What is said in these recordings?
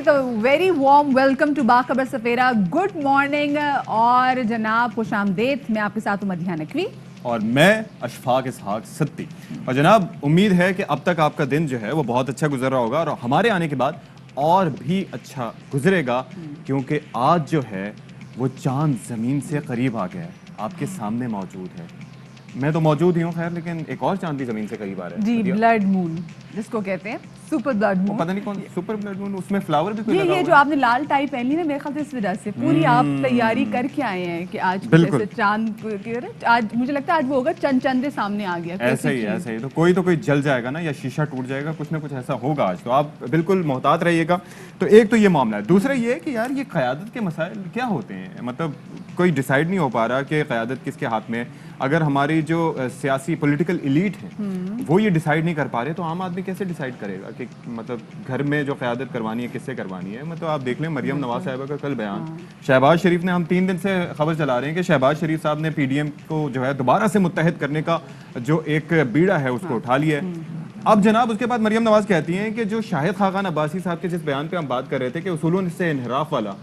तो very warm welcome to Bakhabar Savera, good morning और जनाब खुशामदीद। मैं आपके साथ हूं मदीहा नकवी और मैं अशफाक इसहाक सत्ती। और जनाब उम्मीद है कि अब तक आपका दिन जो है वो बहुत अच्छा गुजर रहा होगा और हमारे आने के बाद और भी अच्छा गुजरेगा, क्योंकि आज जो है वो चांद ज़मीन से करीब आ गया है, आपके सामने मौजूद है। मैं तो मौजूद ही हूँ खैर, लेकिन एक और चांद भी ज़मीन से करीब आ रहा है जी, ब्लड मून जिसको कहते हैं, सुपर ब्लड मून। पता नहीं कौन सुपर ब्लड मून, उसमें फ्लावर भी कोई लगा ये हुआ जो आपने लाल टाई पहनी ना, मेरे ख्याल से इस वजह से पूरी आप तैयारी करके आए हैं कि आज जैसे चांद, आज मुझे लगता है आज वो होगा चंद सामने आ गया। ऐसा ही तो कोई जल जाएगा ना, या शीशा टूट जाएगा, कुछ ना कुछ ऐसा होगा आज, तो आप बिल्कुल मोहतात रहिएगा। तो एक तो ये मामला है। दूसरा ये है कि यार ये क़यादत के मसाइल क्या होते हैं, मतलब कोई डिसाइड नहीं हो पा रहा कि क़यादत किसके हाथ में। अगर हमारी जो सियासी पॉलिटिकल एलीट है वो ये डिसाइड नहीं कर पा रहे, तो आम आदमी कैसे डिसाइड करेगा कि मतलब घर में जो क़यादत करवानी है किससे करवानी है। मतलब आप देख लें मरियम नवाज साहिबा का कल बयान, शहबाज शरीफ ने, हम 3 दिन से खबर चला रहे हैं कि शहबाज शरीफ साहब ने पीडीएम को जो है दोबारा से मुत्तहिद करने का जो एक बीड़ा है उसको उठा लिया है। अब जनाब उसके बाद मरियम नवाज कहती हैं कि जो शाहिद खाकान अब्बासी साहब के जिस बयान पे हम बात कर रहे थे कि उसूलों से इनहराफ वाला,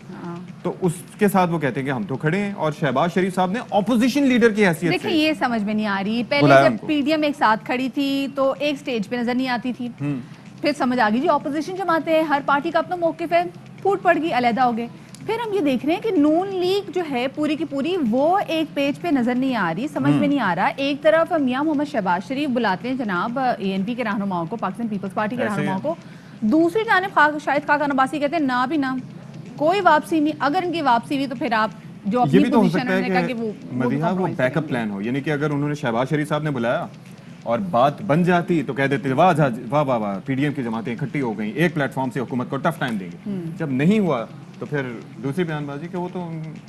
तो उसके साथ वो कहते हैं कि हम तो खड़े हैं। और शहबाज शरीफ साहब ने ऑपोजिशन लीडर की हैसियत से, देखिए ये समझ में नहीं आ रही, पहले जब पीडीएम एक साथ खड़ी थी तो एक स्टेज पे नजर नहीं आती थी, फिर समझ आ गई जी ऑपोजिशन जमाते हैं, हर पार्टी का अपना मौकिफ है, फूट पड़ गई, अलहदा हो गए। फिर हम ये देख रहे हैं कि नून लीग जो है पूरी की पूरी वो एक पेज पे नजर नहीं आ रही, समझ में नहीं आ रहा। एक तरफ मियां मोहम्मद शहबाज शरीफ बुलाते हैं जनाब एएनपी के रहनुमाओं को, पाकिस्तान पीपल्स पार्टी के रहनुमाओं को, दूसरी जानिब शाहिद खाकान अब्बासी कहते हैं ना भी ना, कोई वापसी नहीं। अगर इनकी वापसी हुई तो फिर आप जो अपनी पोजीशन है कि वो मदीहा वो बैकअप प्लान हो, यानी कि अगर उन्होंने शहबाज शरीफ साहब ने बुलाया और बात बन जाती तो कह देते वाह वाह वाह वाह पीडीएम की जमातें इकट्ठी हो गई, एक प्लेटफॉर्म से हुकूमत को टफ टाइम देंगे। जब नहीं हुआ तो फिर दूसरी बयानबाजी कि वो तो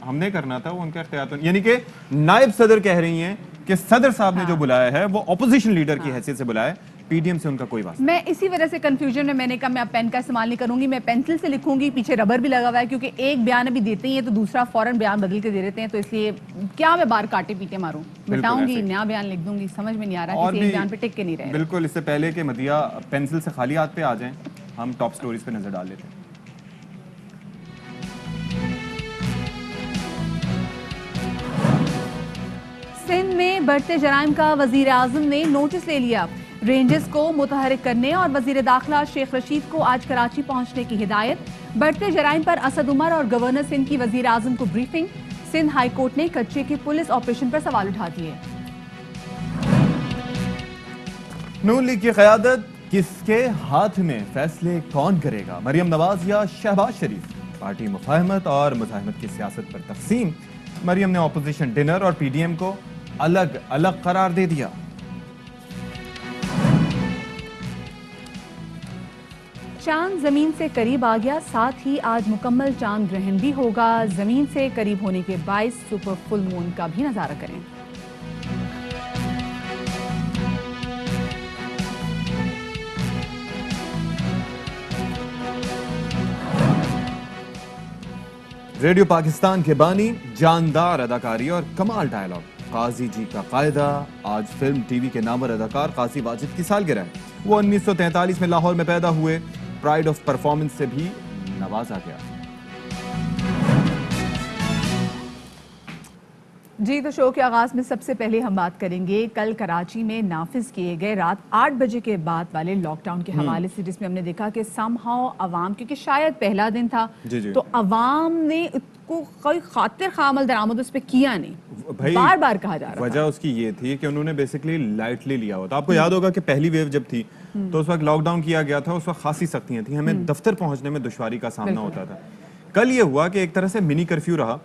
हमने करना था, वो उनका इख्तियार तो, यानी कि नायब सदर कह रही हैं कि सदर साहब ने जो बुलाया है वो ऑपोजिशन लीडर की हैसियत से बुलाया है, पीडीएम से उनका कोई वास्ता। मैं इसी वजह से कंफ्यूजन में मैंने कहा मैं अब पेन का इस्तेमाल नहीं करूंगी, मैं पेंसिल से लिखूंगी, पीछे रबर भी लगा हुआ है, क्योंकि एक बयान अभी देते ही है तो दूसरा फौरन बयान बदल के दे देते हैं, तो इसलिए क्या मैं बार काटे पीटे मारूं, बताऊंगी नया बयान लिख दूंगी, समझ में नहीं आ रहा, किसी एक बयान पे टिक के नहीं रहे। बिल्कुल, इससे पहले कि मदिया पेंसिल से खाली हाथ पे आ जाएं, हम टॉप स्टोरीज पे नजर डाल लेते हैं। सिंध में बढ़ते जराइम का वजीर आजम ने नोटिस ले लिया, रेंजर्स को मुतहरिक करने और वजीर दाखिला शेख रशीद को आज कराची पहुंचने की हिदायत। बढ़ते जराइम पर असद उमर और गवर्नर सिंध की वजीर आजम को ब्रीफिंग। सिंध हाई कोर्ट ने कच्चे के पुलिस ऑपरेशन पर सवाल उठा दिए। नून लीग की क़यादत किसके हाथ में, फैसले कौन करेगा, मरियम नवाज या शहबाज शरीफ? पार्टी मुफाहमत और मुजाहमत की सियासत पर तकसीम। मरियम ने ऑपोजिशन डिनर और पीडीएम को अलग अलग करार दे दिया। चांद जमीन से करीब आ गया, साथ ही आज मुकम्मल चांद ग्रहण भी होगा। जमीन से करीब होने के बायस सुपर फुल मून का भी नजारा करें। रेडियो पाकिस्तान के बानी, जानदार अदाकारी और कमाल डायलॉग, काजी जी का कायदा। आज फिल्म टीवी के नामवर अदाकार काजी वाजिद की सालगिरह है। वो 1943 में लाहौर में पैदा हुए, प्राइड ऑफ परफॉर्मेंस से भी नवाजा गया। जी, तो शो के आगाज में सबसे पहले हम बात करेंगे कल कराची में नाफिज किए गए रात 8 बजे के बाद वाले लॉकडाउन के हवाले से, जिसमें हमने देखा कि समहाउ अवाम, क्योंकि शायद पहला दिन था, तो अवाम ने को कोई खातिर खामल दरामद उस पर किया नहीं, बार बार कहा जा रहा। वजह उसकी ये थी कि उन्होंने बेसिकली लाइटली लिया होता। आपको याद होगा कि पहली वेव जब थी तो उस वक्त लॉकडाउन किया गया था, उस वक्त खासी सख्तियां थी, हमें दफ्तर पहुंचने में दुश्वारी का सामना होता था। कल ये हुआ कि एक तरह से मिनी कर्फ्यू रहा।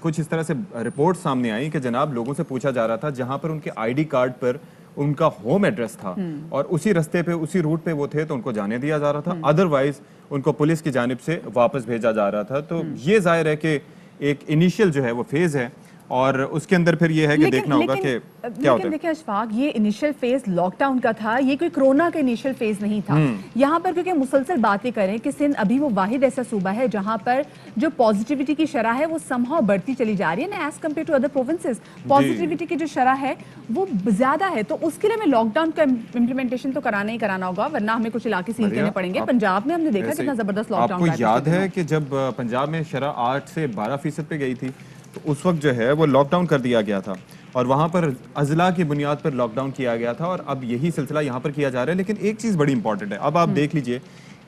कुछ इस तरह से रिपोर्ट सामने आई कि जनाब लोगों से पूछा जा रहा था जहां पर उनके आईडी कार्ड पर उनका होम एड्रेस था और उसी रास्ते पे, उसी रूट पे वो थे, तो उनको जाने दिया जा रहा था, अदरवाइज उनको पुलिस की जानिब से वापस भेजा जा रहा था। तो ये जाहिर है कि एक इनिशियल जो है वो फेज है, اور اس کے اندر پھر یہ ہے کہ دیکھنا ہوگا کہ کیا ہوتا ہے. دیکھیں اشفاق، یہ انیشل فیز لاک ڈاؤن کا تھا، یہ کوئی کرونا کا انیشل فیز نہیں تھا. یہاں پر کیونکہ مسلسل باتیں کریں کہ سندھ ابھی وہ واحد ایسا صوبہ ہے جہاں پر جو پازیٹیوٹی کی شرح ہے وہ سمہاؤ بڑھتی چلی جا رہی ہے نا as compare to other provinces. Positivity کی جو شرح ہے وہ زیادہ ہے، تو اس کے لیے ہمیں لاک ڈاؤن کا امپلیمنٹیشن تو کرانا ہی کرانا ہوگا، ورنہ ہمیں کچھ علاقے سیل کرنے پڑیں گے. پنجاب میں ہم نے دیکھا کتنا زبردست لاک ڈاؤن. آپ کو یاد ہے کہ جب پنجاب میں شرح 8 سے 12% پہ گئی تھی تو اس وقت جو ہے وہ لاک ڈاؤن کر دیا گیا تھا اور وہاں پر اضلاع کی بنیاد پر لاک ڈاؤن کیا گیا تھا، اور اب یہی سلسلہ یہاں پر کیا جا رہا ہے. لیکن ایک چیز بڑی امپورٹنٹ ہے، اب آپ دیکھ لیجئے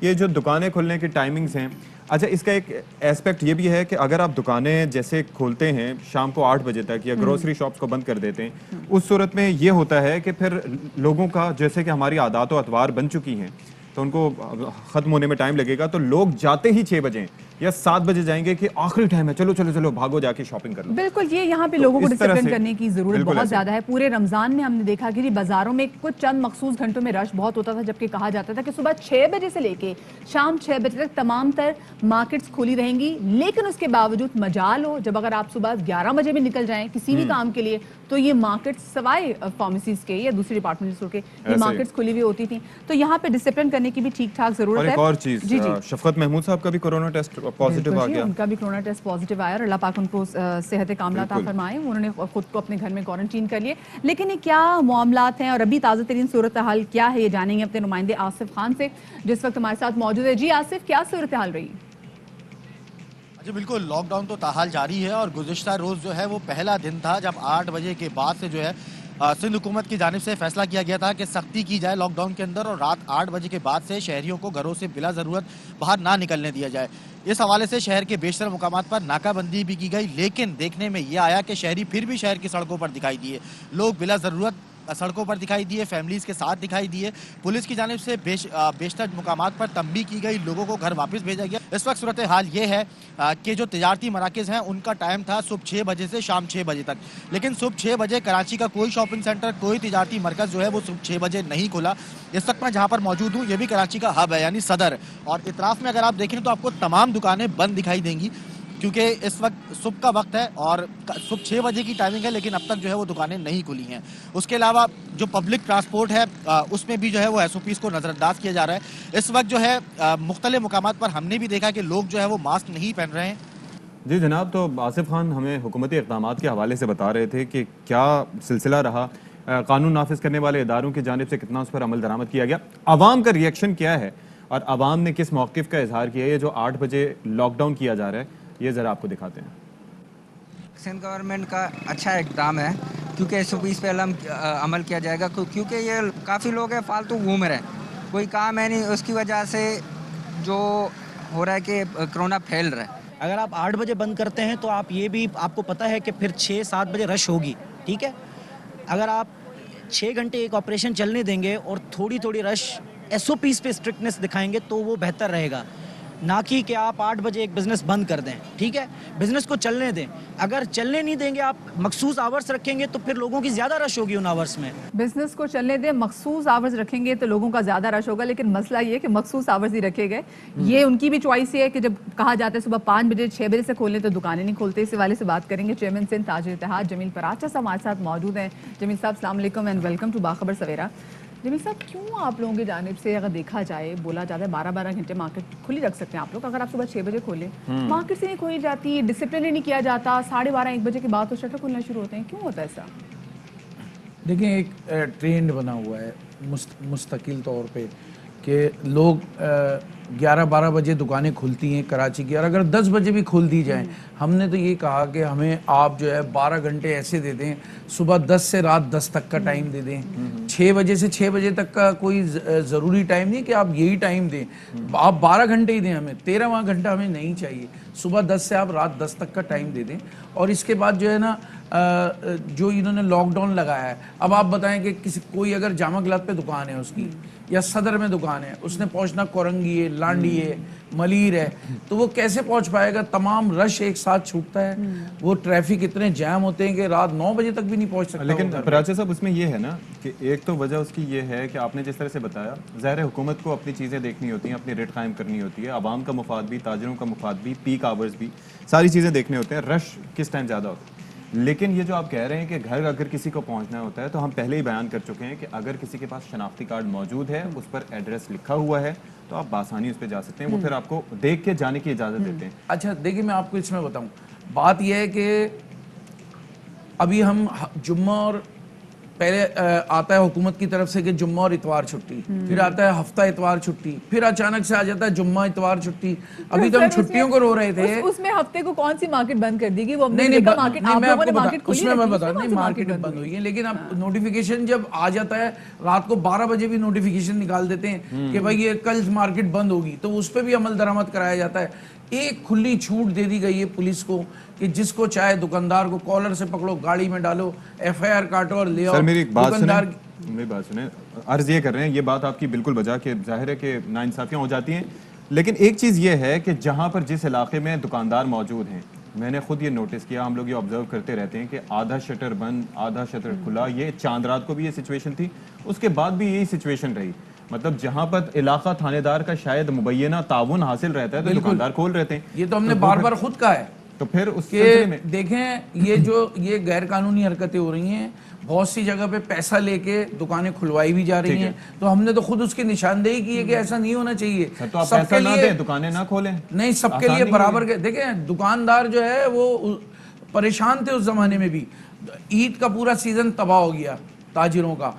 یہ جو دکانیں کھلنے کی ٹائمنگز ہیں. اچھا، اس کا ایک ایسپیکٹ یہ بھی ہے کہ اگر آپ دکانیں جیسے کھولتے ہیں شام کو 8 بجے تک یا گروسری شاپس کو بند کر دیتے ہیں، اس صورت میں یہ ہوتا ہے کہ پھر لوگوں کا جیسے کہ ہماری عادات و اطوار بن چکی ہیں تو ان کو ختم ہونے میں ٹائم لگے گا، تو لوگ جاتے ہی 6 بجے یا 7 بجے جائیں گے کہ آخری ٹائم ہے، چلو چلو چلو بھاگو جا کے شاپنگ کر لو. بالکل، یہ یہاں پہ لوگوں کو ڈسپلن کرنے کی ضرورت بہت زیادہ ہے. پورے رمضان میں ہم نے دیکھا کہ بازاروں میں کچھ چند مخصوص گھنٹوں میں رش بہت ہوتا تھا، جبکہ کہا جاتا تھا کہ صبح 6 بجے سے لے کے شام 6 بجے تک تمام تر مارکیٹس کھلی رہیں گی. لیکن اس کے باوجود مجال ہو، جب اگر آپ صبح 11 بجے بھی نکل جائیں کسی بھی کام کے لیے تو یہ مارکیٹس سوائے فارمیسیز کے یا دوسری ڈپارٹمنٹ اسٹور کے یہ مارکیٹس کھلی ہوئی ہوتی تھیں. تو یہاں پہ ڈسپلن کرنے کی بھی ٹھیک ٹھاک ضرورت ہے. اور ایک اور چیز، شفقت محمود صاحب کا بھی کورونا ٹیسٹ پازیٹیو آ گیا. ان کا بھی کورونا ٹیسٹ پازیٹیو آیا اور اللہ پاک ان کو صحت کاملہ عطا فرمائے. انہوں نے خود کو اپنے گھر میں کوارنٹین کر لیے. لیکن یہ کیا معاملات ہیں اور ابھی تازہ ترین صورتحال کیا ہے، یہ جانیں گے اپنے نمائندے آصف خان سے جس وقت ہمارے ساتھ موجود ہے. جی آصف، کیا صورتحال رہی؟ جی بالکل، لاک ڈاؤن تو تاحال جاری ہے اور گزشتہ روز جو ہے وہ پہلا دن تھا جب 8 بجے کے بعد سے جو ہے سندھ حکومت کی جانب سے فیصلہ کیا گیا تھا کہ سختی کی جائے لاک ڈاؤن کے اندر اور رات 8 بجے کے بعد سے شہریوں کو گھروں سے بلا ضرورت باہر نہ نکلنے دیا جائے. اس حوالے سے شہر کے بیشتر مقامات پر ناکہ بندی بھی کی گئی، لیکن دیکھنے میں یہ آیا کہ شہری پھر بھی شہر کی سڑکوں پر دکھائی دیے. لوگ بلا ضرورت سڑکوں پر دکھائی دیے، فیملیز کے ساتھ دکھائی دیے. پولیس کی جانب سے بیشتر مقامات پر تنبیہ کی گئی، لوگوں کو گھر واپس بھیجا گیا. اس وقت صورتحال یہ ہے کہ جو تجارتی مراکز ہیں ان کا ٹائم تھا صبح 6 بجے سے شام 6 بجے تک، لیکن صبح 6 بجے کراچی کا کوئی شاپنگ سینٹر، کوئی تجارتی مرکز جو ہے وہ صبح 6 بجے نہیں کھلا. اس وقت میں جہاں پر موجود ہوں یہ بھی کراچی کا ہب ہے یعنی صدر، اور اطراف میں اگر آپ دیکھیں تو آپ کو تمام دکانیں بند دکھائی دیں گی کیونکہ اس وقت صبح کا وقت ہے اور صبح 6 بجے کی ٹائمنگ ہے، لیکن اب تک جو ہے وہ دکانیں نہیں کھلی ہیں. اس کے علاوہ جو پبلک ٹرانسپورٹ ہے اس میں بھی جو ہے وہ ایس او پیز کو نظر انداز کیا جا رہا ہے. اس وقت جو ہے مختلف مقامات پر ہم نے بھی دیکھا کہ لوگ جو ہے وہ ماسک نہیں پہن رہے ہیں. جی جناب، تو آصف خان ہمیں حکومتی اقدامات کے حوالے سے بتا رہے تھے کہ کیا سلسلہ رہا، قانون نافذ کرنے والے اداروں کی جانب سے کتنا اس پر عمل درآمد کیا گیا، عوام کا ریئیکشن کیا ہے اور عوام نے کس موقف کا اظہار کیا ہے. یہ جو 8 بجے لاک ڈاؤن کیا جا رہا ہے یہ ذرا آپ کو دکھاتے ہیں. سندھ گورنمنٹ کا اچھا اقدام ہے کیونکہ ایس او پیز پہ عمل کیا جائے گا، کیونکہ یہ کافی لوگ ہیں فالتو گھوم رہے ہیں، کوئی کام ہے نہیں، اس کی وجہ سے جو ہو رہا ہے کہ کرونا پھیل رہا ہے. اگر آپ 8 بجے بند کرتے ہیں تو آپ یہ بھی آپ کو پتہ ہے کہ پھر 6-7 بجے رش ہوگی، ٹھیک ہے. اگر آپ 6 گھنٹے ایک آپریشن چلنے دیں گے اور تھوڑی تھوڑی رش ایس او پیز پہ اسٹرکٹنس دکھائیں گے تو وہ بہتر رہے گا، نہ کہ آپ 8 بجے ایک بزنس بند کر دیں. ٹھیک ہے، بزنس کو چلنے دیں. اگر چلنے نہیں دیں گے، آپ مخصوص آورس رکھیں گے تو پھر لوگوں کی زیادہ رش ہوگی ان آورس میں. بزنس کو چلنے دیں، مخصوص آورز رکھیں گے تو لوگوں کا زیادہ رش ہوگا، لیکن مسئلہ یہ ہے کہ مخصوص آورز ہی رکھے گئے. یہ ان کی بھی چوائس ہے کہ جب کہا جاتا ہے صبح 5 بجے 6 بجے سے کھولیں تو دکانیں نہیں کھولتے. اس حوالے سے بات کریں گے چیئرمین سندھ تاج اتحاد جمیل پراچا صاحب ہمارے ساتھ موجود ہیں. جمیل صاحب السلام علیکم اینڈ ویلکم ٹو باخبر سویرا. جمیل صاحب، کیوں آپ لوگوں کی جانب سے اگر دیکھا جائے بولا جاتا ہے 12 گھنٹے مارکیٹ کھلی رکھ سکتے ہیں آپ لوگ، اگر آپ صبح 6 بجے کھولیں مارکیٹ سے نہیں کھولی جاتی، ڈسپلن ہی نہیں کیا جاتا، 12:30-1 بجے کے بعد تو شٹر کھلنا شروع ہوتے ہیں، کیوں ہوتا ہے ایسا؟ دیکھیں، ایک ٹرینڈ بنا ہوا ہے مستقل طور پہ کہ لوگ 11-12 بجے دکانیں کھلتی ہیں کراچی کی، اور اگر 10 بجے بھی کھول دی جائیں. ہم نے تو یہ کہا کہ ہمیں آپ جو ہے 12 گھنٹے ایسے دے دیں، صبح 10 سے رات 10 تک کا ٹائم دے دیں. 6 بجے سے 6 بجے تک کا کوئی ضروری ٹائم نہیں کہ آپ یہی ٹائم دیں، آپ 12 گھنٹے ہی دیں. ہمیں 13واں گھنٹہ ہمیں نہیں چاہیے. صبح 10 سے آپ رات 10 تک کا ٹائم دے دیں. اور اس کے بعد جو ہے نا جو انہوں نے لاک ڈاؤن لگایا ہے، اب آپ بتائیں کہ کوئی اگر جامع گلات پہ دکان ہے اس کی یا صدر میں دکان ہے، اس نے پہنچنا کورنگی ہے، لانڈی ہے، ملیر ہے، تو وہ کیسے پہنچ پائے گا؟ تمام رش ایک ساتھ چھوٹتا ہے، وہ ٹریفک اتنے جام ہوتے ہیں کہ رات 9 بجے تک بھی نہیں پہنچ سکتا. لیکن پراچا صاحب اس میں یہ ہے نا کہ ایک تو وجہ اس کی یہ ہے کہ آپ نے جس طرح سے بتایا، ظاہر حکومت کو اپنی چیزیں دیکھنی ہوتی ہیں، اپنی ریٹ قائم کرنی ہوتی ہے، عوام کا مفاد بھی، تاجروں کا مفاد بھی، پیک آورز بھی، ساری چیزیں دیکھنے ہوتے ہیں، رش کس ٹائم زیادہ ہوتا ہے. لیکن یہ جو آپ کہہ رہے ہیں کہ گھر اگر کسی کو پہنچنا ہوتا ہے تو ہم پہلے ہی بیان کر چکے ہیں کہ اگر کسی کے پاس شناختی کارڈ موجود ہے, اس پر ایڈریس لکھا ہوا ہے, تو آپ بآسانی اس پہ جا سکتے ہیں. وہ پھر آپ کو دیکھ کے جانے کی اجازت دیتے ہیں. اچھا دیکھیے میں آپ کو اس میں بتاؤں, بات یہ ہے کہ ابھی ہم جمعہ اور پہلے آتا ہے حکومت کی طرف سے کہ جمعہ اور اتوار چھٹی, پھر آتا ہے ہفتہ اتوار چھٹی, پھر اچانک سے آ جاتا ہے جمعہ اتوار چھٹی. ابھی تو ہم چھٹیوں کو رو رہے تھے. اس میں ہفتے کو کون سی مارکیٹ بند کر دی گئی, وہ نہیں میں آپ کو بتا, اس میں میں بتا نہیں مارکیٹ بند ہوئی ہے, لیکن اب نوٹیفیکیشن جب آ جاتا ہے رات کو 12 بجے بھی نوٹیفیکیشن نکال دیتے ہیں کہ بھائی یہ کل مارکیٹ بند ہوگی, تو اس پہ بھی عمل درآمد کرایا جاتا ہے. ایک کھلی چھوٹ دے دی گئی ہے پولیس کو کہ جس کو چاہے دکاندار کو کالر سے پکڑو, گاڑی میں ڈالو, ایف آئی آر کاٹو اور لے آؤ. سر میری ایک بات دکاندار سنیں, میری بات سنیں, عرض یہ کر رہے ہیں, یہ بات آپ کی بالکل بجا کہ ظاہر ہے کہ ناانصافیاں ہو جاتی ہیں, لیکن ایک چیز یہ ہے کہ جہاں پر جس علاقے میں دکاندار موجود ہیں, میں نے خود یہ نوٹس کیا, ہم لوگ یہ آبزرو کرتے رہتے ہیں کہ آدھا شٹر بند آدھا شٹر کھلا. یہ چاند رات کو بھی یہ سچویشن تھی, اس کے بعد بھی یہی سچویشن رہی. مطلب جہاں پر علاقہ تھانے دار کا شاید مبینہ تعاون حاصل رہتا ہے تو دکاندار کھول رہتے ہیں. یہ تو ہم نے بار بار خود کہا ہے تو پھر اس کہ سلسلے میں دیکھیں یہ غیر قانونی حرکتیں ہو رہی ہیں, بہت سی جگہ پہ پیسہ لے کے دکانیں کھلوائی بھی جا رہی ہیں, تو ہم نے تو خود اس کی نشاندہی کی ہے کہ ایسا نہیں ہونا چاہیے. تو آپ پیسہ نہ دیں, دکانیں نہ کھولیں. نہیں, سب کے لیے برابر کے دیکھیں, دکاندار جو ہے وہ پریشان تھے اس زمانے میں بھی. عید کا پورا سیزن تباہ ہو گیا تاجروں کا.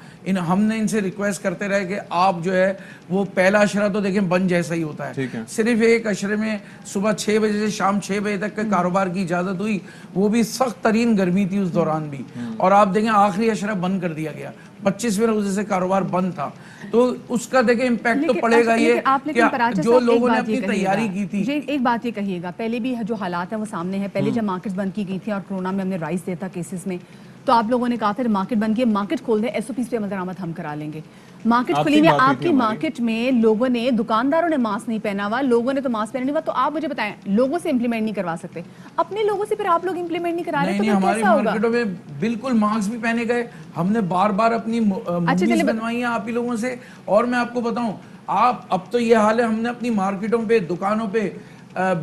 ہم نے ان سے ریکویسٹ کرتے رہے کہ آپ جو ہے وہ پہلا اشرہ تو دیکھیں بند جیسا ہی ہوتا ہے, صرف ایک اشرے میں صبح 6 بجے سے شام 6 بجے تک کے کاروبار کی اجازت ہوئی, وہ بھی سخت ترین گرمی تھی اس دوران بھی, اور آپ دیکھیں آخری اشرہ بند کر دیا گیا, 25ویں روزے سے کاروبار بند تھا. تو اس کا دیکھیں امپیکٹ تو پڑے گا یہ کہ جو لوگوں نے اپنی تیاری کی تھی. ایک بات یہ کہیے گا, پہلے بھی جو حالات ہیں وہ سامنے ہیں. پہلے جب مارکیٹ بند کی گئی تھی اور کورونا میں ہم نے رائز دیتا کیسز میں, تو آپ لوگوں نے کہا تھا مارکیٹ بند کی, مارکیٹ کھول دیں, ایس او پیز پہ عمل درآمد ہم کرا لیں گے. مارکیٹ کھلی ہوئی, آپ کی مارکیٹ میں لوگوں نے, دکانداروں نے ماسک نہیں پہنا ہوا, لوگوں نے تو ماسک پہنا نہیں ہوا, تو آپ مجھے بتائیں لوگوں سے امپلیمنٹ نہیں کروا سکتے, اپنے لوگوں سے پھر آپ لوگ امپلیمنٹ نہیں کرا رہے, تو ہماری مارکیٹوں میں بالکل ماسک بھی پہنے گئے. ہم نے بار بار اپنی موویز بنوائی ہیں آپ ہی لوگوں سے. اور میں آپ کو بتاؤں, آپ اب تو یہ حال ہے, ہم نے اپنی مارکیٹوں پہ دکانوں پہ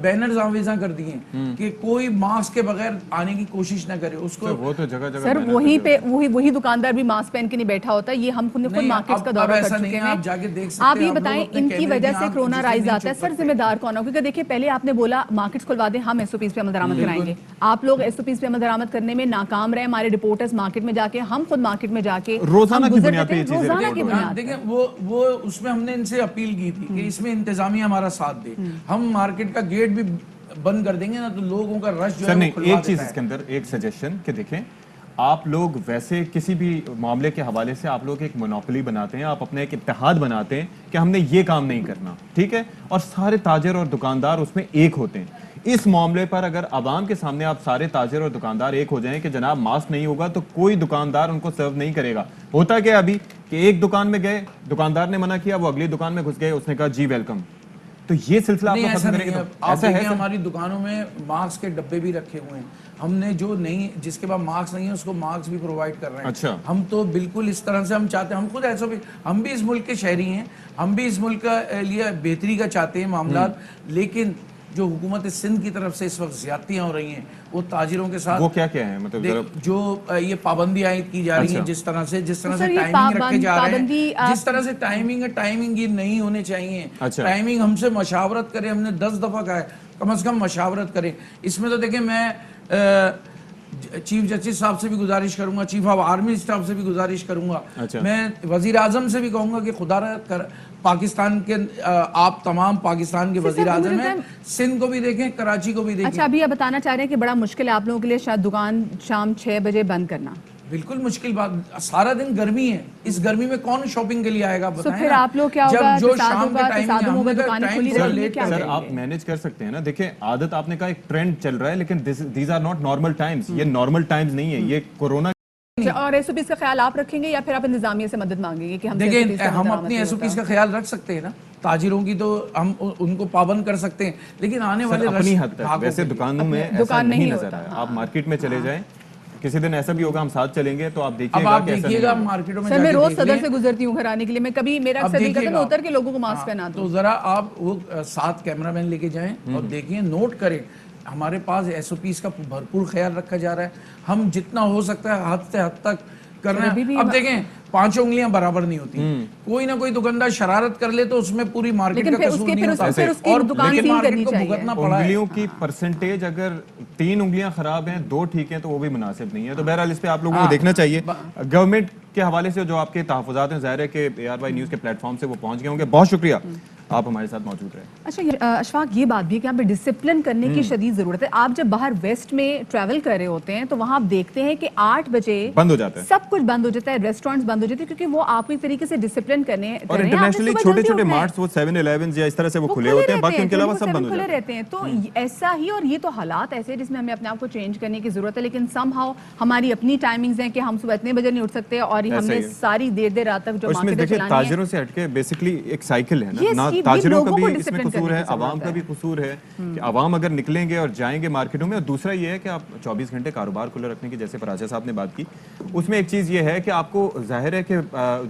بینرز آویزاں کر دیے کہ کوئی ماسک کے بغیر آنے کی کوشش نہ کرے. اس کو وہ تو جگہ جگہ سر وہی دکاندار بھی ماسک پہن کے نہیں بیٹھا ہوتا. یہ ہم خود مارکیٹ کا دورہ کر چکے ہیں. آپ جا کے دیکھ سکتے ہیں. آپ یہ بتائیں ان کی وجہ سے کورونا رائز آتا ہے, سر ذمہ دار کون ہو؟ کیونکہ دیکھیں پہلے آپ نے بولا مارکیٹس کھلوا دیں, ہم ایس او پیز پہ عمل درآمد کرائیں گے. آپ لوگ ایس او پیز پہ عمل درآمد کرنے میں ناکام رہے. ہمارے رپورٹرز مارکیٹ میں جا کے, ہم خود مارکیٹ میں جا کے روزانہ کی بنیاد پہ روزانہ کی بنیاد. دیکھیں وہ اس میں ہم نے ان سے اپیل کی تھی کہ اس میں انتظامیہ ہمارا ساتھ دے. ہم مارکیٹ کا گیٹ بھی بند کر دیں گے نا, تو لوگوں کا رش جو ہے نہیں. ایک چیز اس کے اندر, ایک سجیشن کہ دیکھیں, آپ لوگ ویسے کسی بھی معاملے کے حوالے سے آپ لوگ ایک مونوپلی بناتے ہیں, آپ اپنا ایک اتحاد بناتے ہیں کہ ہم نے یہ کام نہیں کرنا, ٹھیک ہے, اور سارے تاجر اور دکاندار اس میں ایک ہوتے ہیں. اس معاملے پر اگر عوام کے سامنے آپ سارے تاجر اور دکاندار ایک ہو جائیں کہ جناب ماسک نہیں ہوگا تو کوئی دکاندار ان کو سرو نہیں کرے گا. ہوتا کیا ابھی کہ ایک دکان میں گئے, دکاندار نے منع کیا, وہ اگلی دکان میں گھس گئے, اس نے کہا جی ویلکم. تو یہ سلسلہ آپ ختم کریں گے تو ایسا ہے. ہماری دکانوں میں ماسک کے ڈبے بھی رکھے ہوئے ہیں. ہم نے جو نہیں, جس کے پاس ماسک نہیں ہے اس کو ماسک بھی پرووائڈ کر رہے ہیں. اچھا, ہم تو بالکل اس طرح سے ہم چاہتے ہیں, ہم خود ایسا بھی, ہم بھی اس ملک کے شہری ہیں, ہم بھی اس ملک کا لیے بہتری کا چاہتے ہیں معاملات, لیکن جو حکومت سندھ کی طرف سے اس وقت زیادتیاں ہو رہی ہیں وہ تاجروں کے ساتھ, وہ کیا کیا ہے مطلب جو یہ پابندی عائد کی جا رہی ہیں, جس طرح سے ٹائمنگ رکھے جا رہے ہیں, جس طرح سے ٹائمنگ یہ نہیں ہونے چاہیے. ٹائمنگ ہم سے مشاورت کریں, ہم نے 10 دفعہ کہا ہے کم از کم مشاورت کریں. اس میں تو دیکھیں میں چیف جسٹس صاحب سے بھی گزارش کروں گا, چیف آف آرمی اسٹاف سے بھی گزارش کروں گا, میں وزیر اعظم سے بھی کہوں گا کہ خدا پاکستان کے, آپ تمام پاکستان کے وزیر اعظم ہیں, سندھ کو بھی دیکھیں, کراچی کو بھی دیکھیں. اچھا, ابھی آپ بتانا چاہ رہے ہیں کہ بڑا مشکل ہے آپ لوگوں کے لیے شاید دکان شام 6 بجے بند کرنا. بالکل مشکل بات, سارا دن گرمی ہے, اس گرمی میں کون شاپنگ کے لیے آئے گا بتائیں. پھر آپ لوگ کیا ہوگا, جو شام کے ٹائم میں دکانیں کھلی رہتی ہیں, سر آپ مینیج کر سکتے ہیں نا. دیکھیں عادت آپ نے کہا ایک ٹرینڈ چل رہا ہے, لیکن these are not normal times. یہ نارمل ٹائمز نہیں ہے, یہ کورونا. اور ایس او پیز کا خیال آپ رکھیں گے یا پھر آپ انتظامیہ سے مدد مانگیں گے کہ ہم دیکھیں ہم اپنی ایس او پیز کا خیال رکھ سکتے ہیں نا, تاجروں کی تو ہم ان کو پابند کر سکتے ہیں, لیکن آنے والے اپنی حد تک. ویسے دکانوں میں ایسا نہیں نظر آیا. آپ مارکیٹ میں چلے جائیں, کسی دن ایسا بھی ہوگا ہم ساتھ چلیں گے تو آپ دیکھیے گا مارکیٹوں میں. سر میں روز صدر سے گزرتی ہوں گھر آنے کے لیے, میں کبھی میرا اکثر نہیں کرتا, میں اتر کے لوگوں کو ماسک پہنا دوں. تو ذرا آپ وہ 7 کیمرہ مین لے کے جائیں اور دیکھیں, نوٹ کریں. हमारे पास SOPs का भरपूर ख्याल रखा जा रहा है, हम जितना हो सकता है हद से हद तक कर रहे हैं। अब देखें 5 उंगलियां बराबर नहीं होती, कोई ना कोई दुकानदार शरारत कर ले तो उसमें पूरी मार्केट लेकिन का फिर कसूर उसके- नहीं फिर होता, उसके- उसकी और दुकान लेकिन सील मार्केट करनी को चाहिए। भुगतना पड़ा है। उंगलियों की परसेंटेज अगर 3 उंगलियां खराब हैं, 2 ठीक हैं, तो वो भी मुनासिब नहीं है। तो बहरहाल इस पे आप लोगों को देखना चाहिए। गवर्नमेंट के हवाले से जो आपके तहफ़्फ़ुज़ात हैं, ज़ाहिर है कि ARY न्यूज़ के प्लेटफॉर्म से वो पहुंच गए होंगे। बहुत शुक्रिया, आप हमारे साथ मौजूद रहे। अच्छा अशफाक, ये बात भी है कि यहाँ पे डिसिप्लिन करने की शदीद जरूरत है। आप जब बाहर वेस्ट में ट्रैवल कर रहे होते हैं तो वहां आप देखते हैं कि 8 बजे बंद हो जाता है, सब कुछ बंद हो जाता है, रेस्टोरेंट्स बंद हो जाते हैं, क्योंकि वो आपको एक तरीके से डिसिप्लिन करने और कर रहे हैं। इंटरनेशनली आपने सुबह छोटे जल्दी छोटे उठना है। मार्ट्स, वो 7-Elevens या इस तरह से वो वो खुले होते हैं, रहते बाकी उनके अलावा सब 24/7 बंद हो खुले जाते हैं। रहते हैं। तो ऐसा ही, और ये तो हालात ऐसे हैं जिसमें हमें अपने आप को चेंज करने की जरूरत है। लेकिन समहाउ हमारी अपनी टाइमिंग्स हैं कि हम सुबह इतने बजे नहीं उठ सकते और ऐसा हमने ही है। सारी देर देर रात तक जो और इसमें मार्केटें देखिए चलानी है। ताजरों से हटके बेसिकली एक साइकिल है Yes, ना, ये ताजरों का लोगों को भी इसमें discipline कसूर करने है, की जरूरत आवाम का है। भी कसूर है कि आवाम अगर निकलेंगे और जाएंगे मार्केटों में। और दूसरा ये है कि आप 24 घंटे कारोबार खुला रखने की, जैसे फराजा साहब ने बात की, उसमें एक चीज ये है कि आपको जाहिर है कि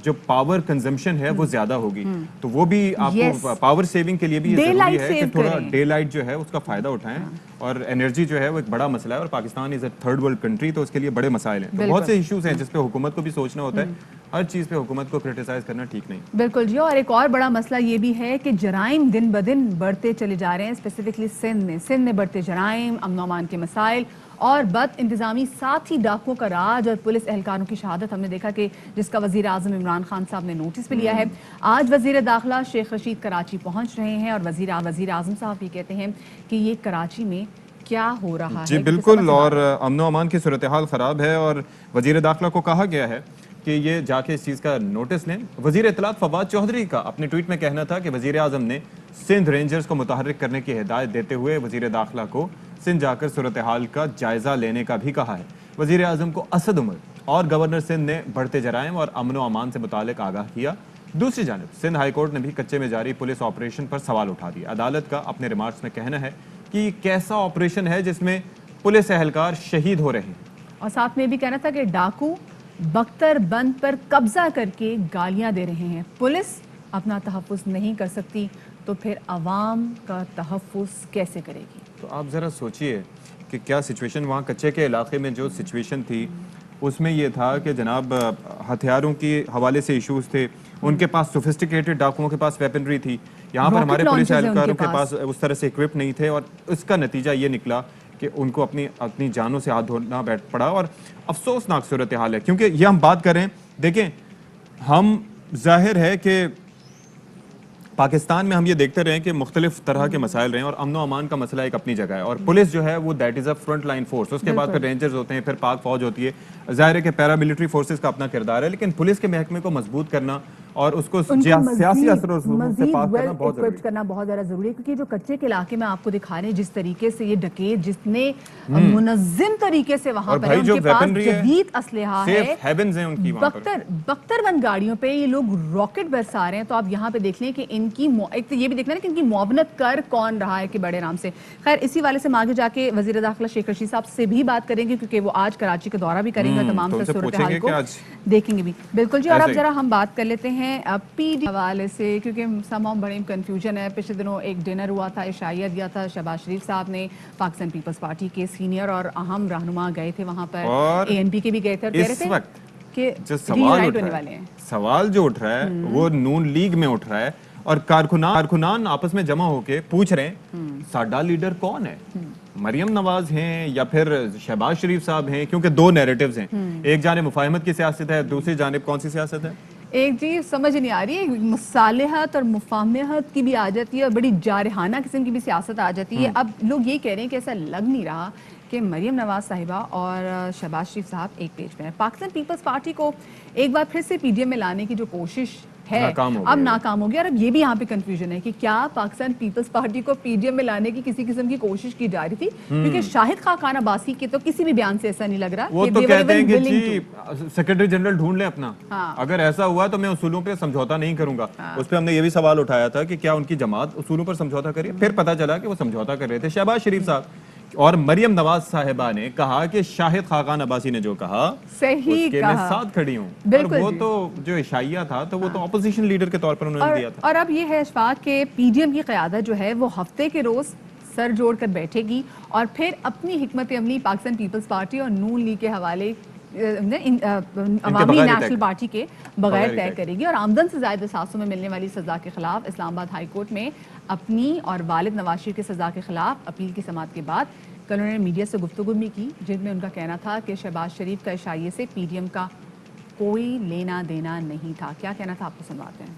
जो पावर कंजम्पशन है वो ज्यादा होगी, तो वो भी आपको Yes. पावर सेविंग के लिए भी ये जरूरी Daylight है कि save थोड़ा करें। डे लाइट जो है उसका फायदा उठाएं। और एनर्जी जो है वो एक बड़ा मसला है, और Pakistan is a third world country, तो उसके लिए बड़े मसाइल हैं। तो बहुत से इश्यूज हैं जिस पे हुकूमत को भी सोचना होता है। हर चीज पे हुकूमत को क्रिटिसाइज करना ठीक नहीं। बिल्कुल जी। और एक और बड़ा मसला ये भी है कि जराइम दिन ब दिन बढ़ते चले जा रहे हैं, स्पेसिफिकली सिंध में बढ़ते जराइम, अमन अमान के मसाइल और बद इंतजामी, साथ ही डाकुओं का राज और पुलिस एहलकारों की शहादत हमने देखा कि जिसका वजीर आजम इमरान खान साहब ने नोटिस भी लिया है। आज वजीर दाखिला शेख रशीद कराची पहुंच रहे हैं और वजीर आजम साहब भी कहते हैं कि ये कराची में क्या हो रहा है। जी बिल्कुल, और अमन अमान की सूरत हाल ख़राब है और वजीर दाखिला को कहा गया है कि ये जाके इस चीज़ का नोटिस लें। वजीर इत्तलात फवाद चौधरी का अपने ट्वीट में कहना था कि वजीर आजम ने सिंध रेंजर्स को मुतहर्रिक करने की हिदायत देते हुए वजीर दाखिला को सिंध जाकर सूरत हाल का जायज़ा लेने का भी कहा है। वजीर आजम को असद उमर और गवर्नर सिंध ने बढ़ते जराइम और अमन अमान से मुतालिक आगाह किया। दूसरी जानब सिंध हाई कोर्ट ने भी कच्चे में जारी पुलिस ऑपरेशन पर सवाल उठा दिया। अदालत का अपने रिमार्क्स में कहना है कि कैसा ऑपरेशन है जिसमें पुलिस एहलकार शहीद हो रहे हैं। और साथ में भी कहना था कि डाकू बख्तर बंद पर कब्जा करके गालियां दे रहे हैं। पुलिस अपना तहफ़्फ़ुज़ नहीं कर सकती तो फिर अवाम का तहफ़्फ़ुज़ कैसे करेगी? तो आप ज़रा सोचिए कि क्या सिचुएशन वहाँ कच्चे के इलाके में जो सिचुएशन थी उसमें ये था कि जनाब हथियारों के हवाले से इश्यूज थे, उनके पास सोफिस्टिकेटेड डाकुओं के पास वेपनरी थी, यहाँ पर Rocket हमारे पुलिस launchers हैं एहलकारों उनके के पास उस तरह से इक्विप नहीं थे, और इसका नतीजा ये निकला कि उनको अपनी जानों से हाथ धोना बैठ पड़ा। और अफसोसनाक सूरत हाल है, क्योंकि ये हम बात करें, देखें हम जाहिर है कि पाकिस्तान में हम ये देखते रहे कि मुख्तलिफ तरह के मसाइल रहे हैं, और अमन अमान का मसला एक अपनी जगह है, और पुलिस जो है वो that is a front line force. उसके बाद फिर रेंजर्स होते हैं, फिर पाक फौज होती है, जाहिर है कि पैरामिलिट्री फोर्सेस का अपना किरदार है, लेकिन पुलिस के महकमे को मजबूत करना और उसको सियासी असर और रसूख से पाक करना बहुत जरूरी है। करना बहुत ज़्यादा ज़रूरी है, क्योंकि जो कच्चे के इलाके में आपको दिखा रहे हैं जिस तरीके से ये डकैत जितने मुनज़्ज़म तरीके से वहाँ और पर भाई है, जो उनके पास वेपनरी है, जदीद असलहा है, सेफ हेवन्स हैं उनकी वहाँ पर। बख्तर बंद गाड़ियों पे ये लोग रॉकेट बरसा रहे हैं। तो आप यहाँ पे देख लें कि इनकी एक तो ये भी देखना है कि इनकी मुआवनत कर कौन रहा है कि बड़े आराम से। खैर इसी वाले से हम आगे जाके वजीर दाखिला शेख रशीद साहब से भी बात करेंगे, क्योंकि वो आज कराची का दौरा भी करेंगे और तमाम तो उनसे सूरत हाल पूछेंगे को कि आज देखेंगे भी। बिल्कुल जी। और अब ऐसे ही। जरा हम बात कर लेते हैं पीडी हवाले से, क्योंकि तमाम बड़ी कंफ्यूजन है। पिछले दिनों एक डिनर हुआ था, इशाइया दिया था, शहबाज शरीफ साहब ने, पाकिस्तान पीपल्स पार्टी के सीनियर और अहम रहनुमा गए थे वहाँ पर, और ANP के भी गए थे और कह रहे इस थे वक्त कि जो सवाल reunite उठ होने रहा वाले है, हैं। सवाल जो उठ रहा है वो नून लीग में उठ रहा है, और कारकुनान आपस में जमा होके पूछ रहे हैं साडा लीडर कौन है, मरियम नवाज हैं या फिर शहबाज शरीफ साहब हैं, क्योंकि दो नैरेटिव्स हैं, एक जानिब मुफाहमत की सियासत है, दूसरी जानिब कौन सी सियासत है? एक जी समझ नहीं आ रही है, मुसालहत और मुफाहमत की भी आ जाती है और बड़ी जारहाना किस्म की भी सियासत आ जाती है। अब लोग ये कह रहे हैं कि ऐसा लग नहीं रहा कि मरियम नवाज साहिबा और शहबाज शरीफ साहब एक पेज पे हैं। पाकिस्तान पीपल्स पार्टी को एक बार फिर से PDM में लाने की जो कोशिश है अब नाकाम हो गया। और अब ये भी यहाँ पे कंफ्यूजन है कि क्या पाकिस्तान पीपल्स पार्टी को PDM में लाने की किसी किस्म की कोशिश की जा रही थी, क्योंकि शाहिद खान अब्बासी के तो किसी भी बयान से ऐसा नहीं लग रहा। वो तो कहते हैं कि जी सेक्रेटरी जनरल ढूंढ ले अपना, अगर ऐसा हुआ तो मैं उसूलों पे समझौता नहीं करूंगा। उस पर हमने ये भी सवाल उठाया था कि क्या उनकी जमात उसूलों पर समझौता करिए, फिर पता चला कि वो समझौता कर रहे थे। शहबाज शरीफ साहब और मरियम नवाज साहिबा ने कहा कि शाहिद खाकान अब्बासी ने जो कहा सही उसके कहा, मैं साथ खड़ी हूँ। बिल्कुल वो तो जो इशाइया था तो वो तो ऑपोजिशन लीडर के तौर पर उन्होंने दिया था। और अब ये है अशफाक के PDM की क़यादत जो है वो हफ्ते के रोज सर जोड़ कर बैठेगी और फिर अपनी हिकमत अमली पाकिस्तान पीपल्स पार्टी और नून लीग के हवाले अवामी नेशनल पार्टी के बगैर तय करेगी और आमदन से ज़्यादा सासों में मिलने वाली सज़ा के खिलाफ इस्लामाबाद हाई कोर्ट में अपनी और वालिद नवाज शरीफ की सज़ा के खिलाफ अपील की समाअत के बाद कल उन्होंने मीडिया से गुफ्तगू भी की, जिनमें उनका कहना था कि शहबाज शरीफ का इशाइये से पीडीएम का कोई लेना देना नहीं था। क्या कहना था, आपको सुनवाते हैं।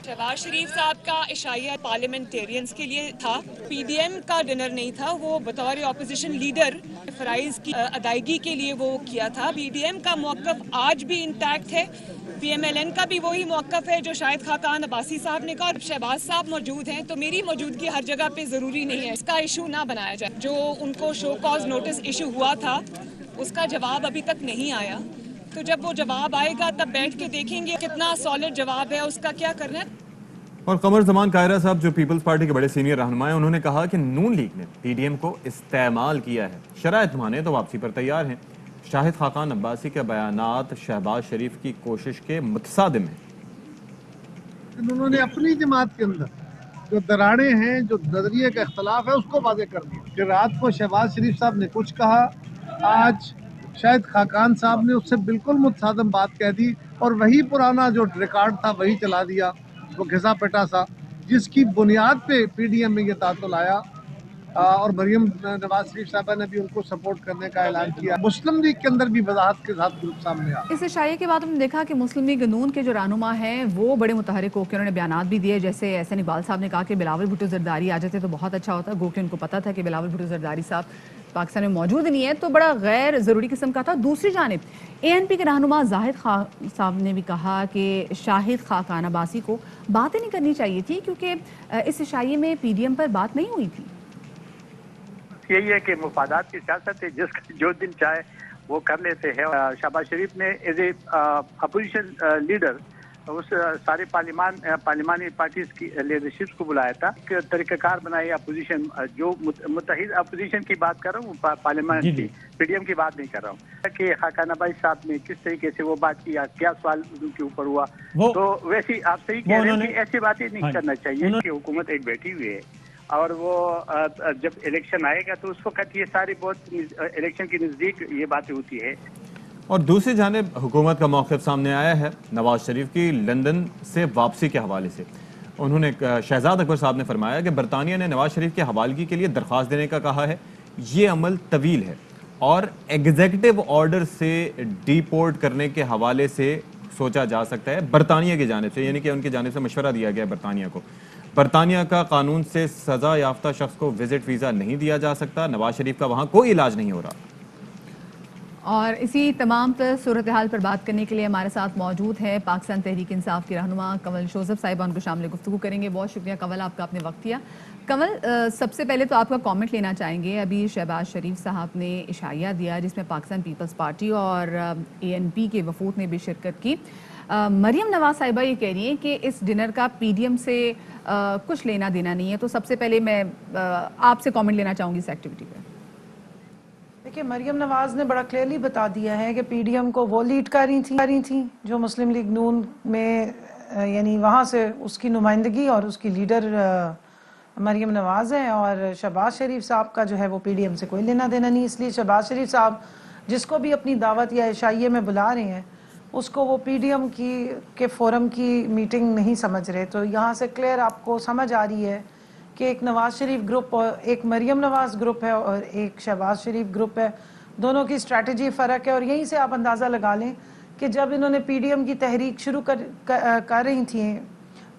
शहबाज शरीफ साहब का इशाइया पार्लियामेंटेरियंस के लिए था, पीडीएम का डिनर नहीं था। वो बतौर ऑपोजिशन लीडर फराइज की अदायगी के लिए वो किया था। पीडीएम का मौक़िफ़ आज भी इंटैक्ट है, पीएमएलएन का भी वही मौक़िफ़ है जो शाहिद खाकान अब्बासी साहब ने कहा। और शहबाज साहब मौजूद हैं तो मेरी मौजूदगी हर जगह पे ज़रूरी नहीं है, इसका इशू ना बनाया जाए। जो उनको शो कॉज नोटिस इशू हुआ था उसका जवाब अभी तक नहीं आया, तो जब वो जवाब आएगा तब बैठ के देखेंगे कितना सॉलिड जवाब है, उसका क्या करना है। और कमर जमान कायरा साहब जो पीपल्स पार्टी के बड़े सीनियर रहनुमा हैं, उन्होंने कहा कि नून लीग ने पीडीएम को इस्तेमाल किया है, शराइत माने तो वापसी पर तैयार हैं। शाहिद खाकान अब्बासी के बयानात शहबाज शरीफ की कोशिश के मुतसादिम हैं। उन्होंने अपनी जमात के अंदर जो दराड़े हैं, जो नजरिए का इख्तलाफ है, उसको वाज़ेह कर दिया कि रात को शहबाज शरीफ साहब ने कुछ कहा, आज शायद खाकान साहब ने उससे बिल्कुल मुतसादम बात कह दी और वही पुराना जो रिकॉर्ड था वही चला दिया, वो घिसा पिटा सा, जिसकी बुनियाद पे पीडीएम में ये तातुल आया। और मरियम नवाज शरीफ साहबा ने भी उनको सपोर्ट करने का ऐलान किया। मुस्लिम लीग के अंदर भी वजाहत के साथ ग्रुप सामने आया। इस इशारे के बाद हमने देखा कि मुस्लिम लीग नून के जो रहनुमा हैं वो बड़े मुतहरिक होकर उन्होंने बयानात भी दिए। जैसे एहसन इकबाल साहब ने कहा कि बिलावल भुट्टो जरदारी आ जाते तो बहुत अच्छा होता, गो कि उनको पता था कि बिलावल भुट्टो जरदारी साहब पाकिस्तान में मौजूद नहीं है, तो बड़ा गैर ज़रूरी किस्म का था। दूसरी जानिब एएनपी के रहनुमा जाहिद खान साहब ने भी कहा कि शाहिद खाकान अब्बासी को बात ही नहीं करनी चाहिए थी क्योंकि इस इशारे में पीडीएम पर बात नहीं हुई थी। यही है कि मुफादात की सियासत है, जिसका जो दिल चाहे वो कर लेते हैं। शहबाज शरीफ ने एज ए अपोजिशन लीडर उस सारे पार्लिमानी पार्टीज की लीडरशिप को बुलाया था, तरीक़ाकार बनाई अपोजिशन, जो मुत्तहिद अपोजिशन की बात कर रहा हूँ, पार्लियामेंट की, पीडीएम की बात नहीं कर रहा हूँ। कि खाकान अब्बासी साहब ने किस तरीके से वो बात किया, क्या सवाल उनके ऊपर हुआ, तो वैसे आप सही कह रहे हैं कि ऐसी बातें नहीं करना चाहिए कि हुकूमत एक बैठी हुई है और वो जब इलेक्शन आएगा तो उस वक्त ये सारी बहुत इलेक्शन के नज़दीक ये बातें होती है। और दूसरी जानिब हुकूमत का मौक़िफ़ सामने आया है नवाज शरीफ की लंदन से वापसी के हवाले से। उन्होंने शहजाद अकबर साहब ने फरमाया कि बरतानिया ने नवाज शरीफ की हवालगी के लिए दरख्वास्त देने का कहा है, ये अमल तवील है और एग्जीक्यूटिव ऑर्डर से डिपोर्ट करने के हवाले से सोचा जा सकता है बरतानिया की जानिब से, यानी कि उनकी जानिब से मशवरा दिया गया बरतानिया को। बरतानिया का कानून से सज़ा याफ्ता शख्स को विजिट वीज़ा नहीं दिया जा सकता, नवाज शरीफ का वहाँ कोई इलाज नहीं हो रहा। और इसी तमाम तर सूरत हाल पर बात करने के लिए हमारे साथ मौजूद है पाकिस्तान तहरीक इंसाफ की रहनुमा कंवल जोसेफ साहिबा, उनको शामिल गुफ्तगू करेंगे। बहुत शुक्रिया कंवल, आपका आपने वक्त दिया। कंवल, सबसे पहले तो आपका कमेंट लेना चाहेंगे। अभी शहबाज शरीफ साहब ने इशाया दिया जिसमें पाकिस्तान पीपल्स पार्टी और एएनपी के वफूद ने भी शिरकत की। मरियम नवाज साहिबा ये कह रही हैं कि इस डिनर का पीडीएम से कुछ लेना देना नहीं है, तो सबसे पहले मैं आपसे कमेंट लेना चाहूँगी इस एक्टिविटी पर। देखिए, मरियम नवाज ने बड़ा क्लियरली बता दिया है कि पीडीएम को वो लीड कर रही थी जो मुस्लिम लीग नून में, यानी वहाँ से उसकी नुमाइंदगी और उसकी लीडर मरियम नवाज है, और शहबाज शरीफ साहब का जो है वो पीडीएम से कोई लेना देना नहीं। इसलिए शहबाज शरीफ साहब जिसको भी अपनी दावत या इशाइये में बुला रहे हैं उसको वो पीडीएम के फोरम की मीटिंग नहीं समझ रहे। तो यहाँ से क्लियर आपको समझ आ रही है कि एक नवाज शरीफ ग्रुप और एक मरियम नवाज ग्रुप है और एक शहबाज शरीफ ग्रुप है, दोनों की स्ट्रैटेजी फ़र्क है। और यहीं से आप अंदाज़ा लगा लें कि जब इन्होंने पीडीएम की तहरीक शुरू कर रही थी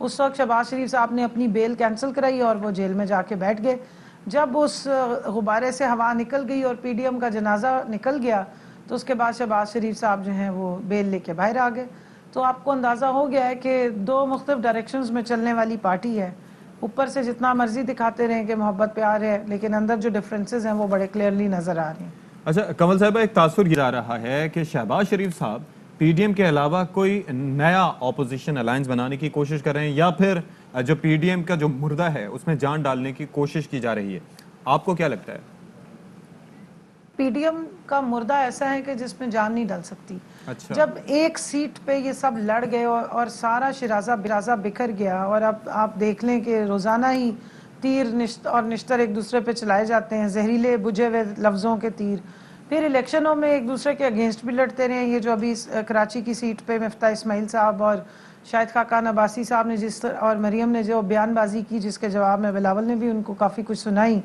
उस वक्त शहबाज शरीफ साहब ने अपनी बेल कैंसिल कराई और वो जेल में जाके बैठ गए। जब उस गुब्बारे से हवा निकल गई और पीडीएम का जनाजा निकल गया तो उसके बाद शहबाज शरीफ साहब जो हैं वो बेल लेके बाहर आ गए। तो आपको अंदाज़ा हो गया है कि दो मुख्तलिफ डायरेक्शंस में चलने वाली पार्टी है। ऊपर से जितना मर्जी दिखाते रहें कि मोहब्बत प्यार है, लेकिन अंदर जो डिफरेंसेस हैं वो बड़े क्लियरली नजर आ रहे हैं। अच्छा कंवल साहब, एक तासुर ये आ रहा है कि शहबाज शरीफ साहब पीडीएम के अलावा कोई नया ऑपोजिशन अलायंस बनाने की कोशिश कर रहे हैं या फिर जो पीडीएम का जो मुर्दा है उसमें जान डालने की कोशिश की जा रही है, आपको क्या लगता है? पीडीएम का मुर्दा ऐसा है कि जिसमें जान नहीं डल सकती। अच्छा। जब एक सीट पे ये सब लड़ गए और सारा शिराजा बिराजा बिखर गया, और अब आप देख लें कि रोज़ाना ही تیر اور نشتر ایک دوسرے پہ چلائے جاتے ہیں, زہریلے بجھے ہوئے لفظوں کے تیر. پھر الیکشنوں میں ایک دوسرے کے اگینسٹ بھی لڑتے رہے ہیں. یہ جو ابھی کراچی کی سیٹ پہ مفتاح اسماعیل صاحب اور شاہد خاقان عباسی صاحب نے اور مریم نے جو بیان بازی کی, جس کے جواب میں بلاول نے بھی ان کو کافی کچھ سنائی.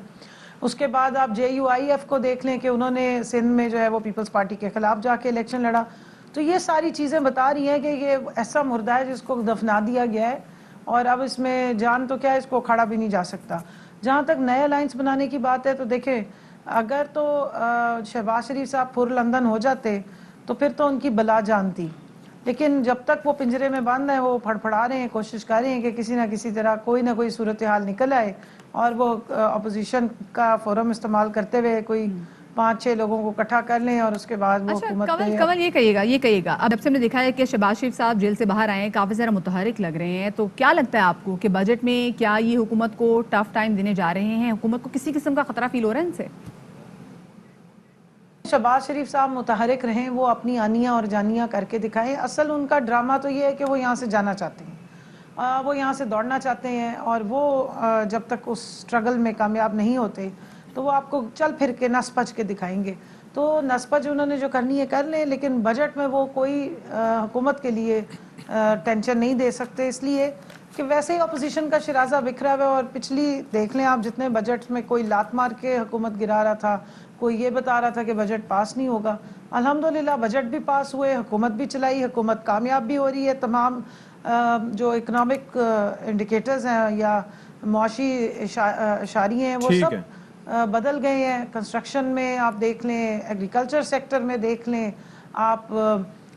اس کے بعد آپ JUIF کو دیکھ لیں کہ انہوں نے سندھ میں جو ہے وہ پیپلز پارٹی کے خلاف جا کے الیکشن لڑا. تو یہ ساری چیزیں بتا رہی ہیں کہ یہ ایسا مردہ ہے جس کو دفنا دیا گیا ہے, اور اب اس میں جان تو کیا ہے, اس کو کھڑا بھی نہیں جا سکتا. جہاں تک نئے الائنس بنانے کی بات ہے تو دیکھیں, اگر تو شہباز شریف صاحب پھر لندن ہو جاتے تو پھر تو ان کی بلا جانتی, لیکن جب تک وہ پنجرے میں بند ہیں وہ پھڑپھڑا رہے ہیں, کوشش کر رہے ہیں کہ کسی نہ کسی طرح کوئی نہ کوئی صورتحال نکل آئے اور وہ اپوزیشن کا فورم استعمال کرتے ہوئے کوئی 5-6 لوگوں کو اکٹھا کر لیں اور اس کے بعد وہ اچھا حکومت کمل یہ کہیے گا, اب جب سے ہم نے دیکھا ہے کہ شہباز شریف صاحب جیل سے باہر آئے ہیں, کافی زیادہ متحرک لگ رہے ہیں, تو کیا لگتا ہے آپ کو کہ بجٹ میں کیا یہ حکومت کو ٹف ٹائم دینے جا رہے ہیں؟ حکومت کو کسی قسم کا خطرہ فیل ہو رہا ہے ان سے؟ شہباز شریف صاحب متحرک رہیں, وہ اپنی آنیاں اور جانیاں کر کے دکھائیں. اصل ان کا ڈرامہ تو یہ ہے کہ وہ یہاں سے جانا چاہتے ہیں, وہ یہاں سے دوڑنا چاہتے ہیں, اور وہ جب تک اس سٹرگل میں کامیاب نہیں ہوتے تو وہ آپ کو چل پھر کے نس پچ کے دکھائیں گے. تو نس پچ انہوں نے جو کرنی ہے کر لیں, لیکن بجٹ میں وہ کوئی حکومت کے لیے ٹینشن نہیں دے سکتے, اس لیے کہ ویسے ہی اپوزیشن کا شرازہ بکھرا ہوا ہے. اور پچھلی دیکھ لیں آپ جتنے بجٹ میں کوئی لات مار کے حکومت گرا رہا تھا, کوئی یہ بتا رہا تھا کہ بجٹ پاس نہیں ہوگا. الحمدللہ بجٹ بھی پاس ہوئے, حکومت بھی چلائی, حکومت کامیاب بھی ہو رہی ہے. تمام جو اکنامک انڈیکیٹرز ہیں یا معاشی اشاریے ہیں وہ سب بدل گئے ہیں. کنسٹرکشن میں آپ دیکھ لیں, ایگریکلچر سیکٹر میں دیکھ لیں, آپ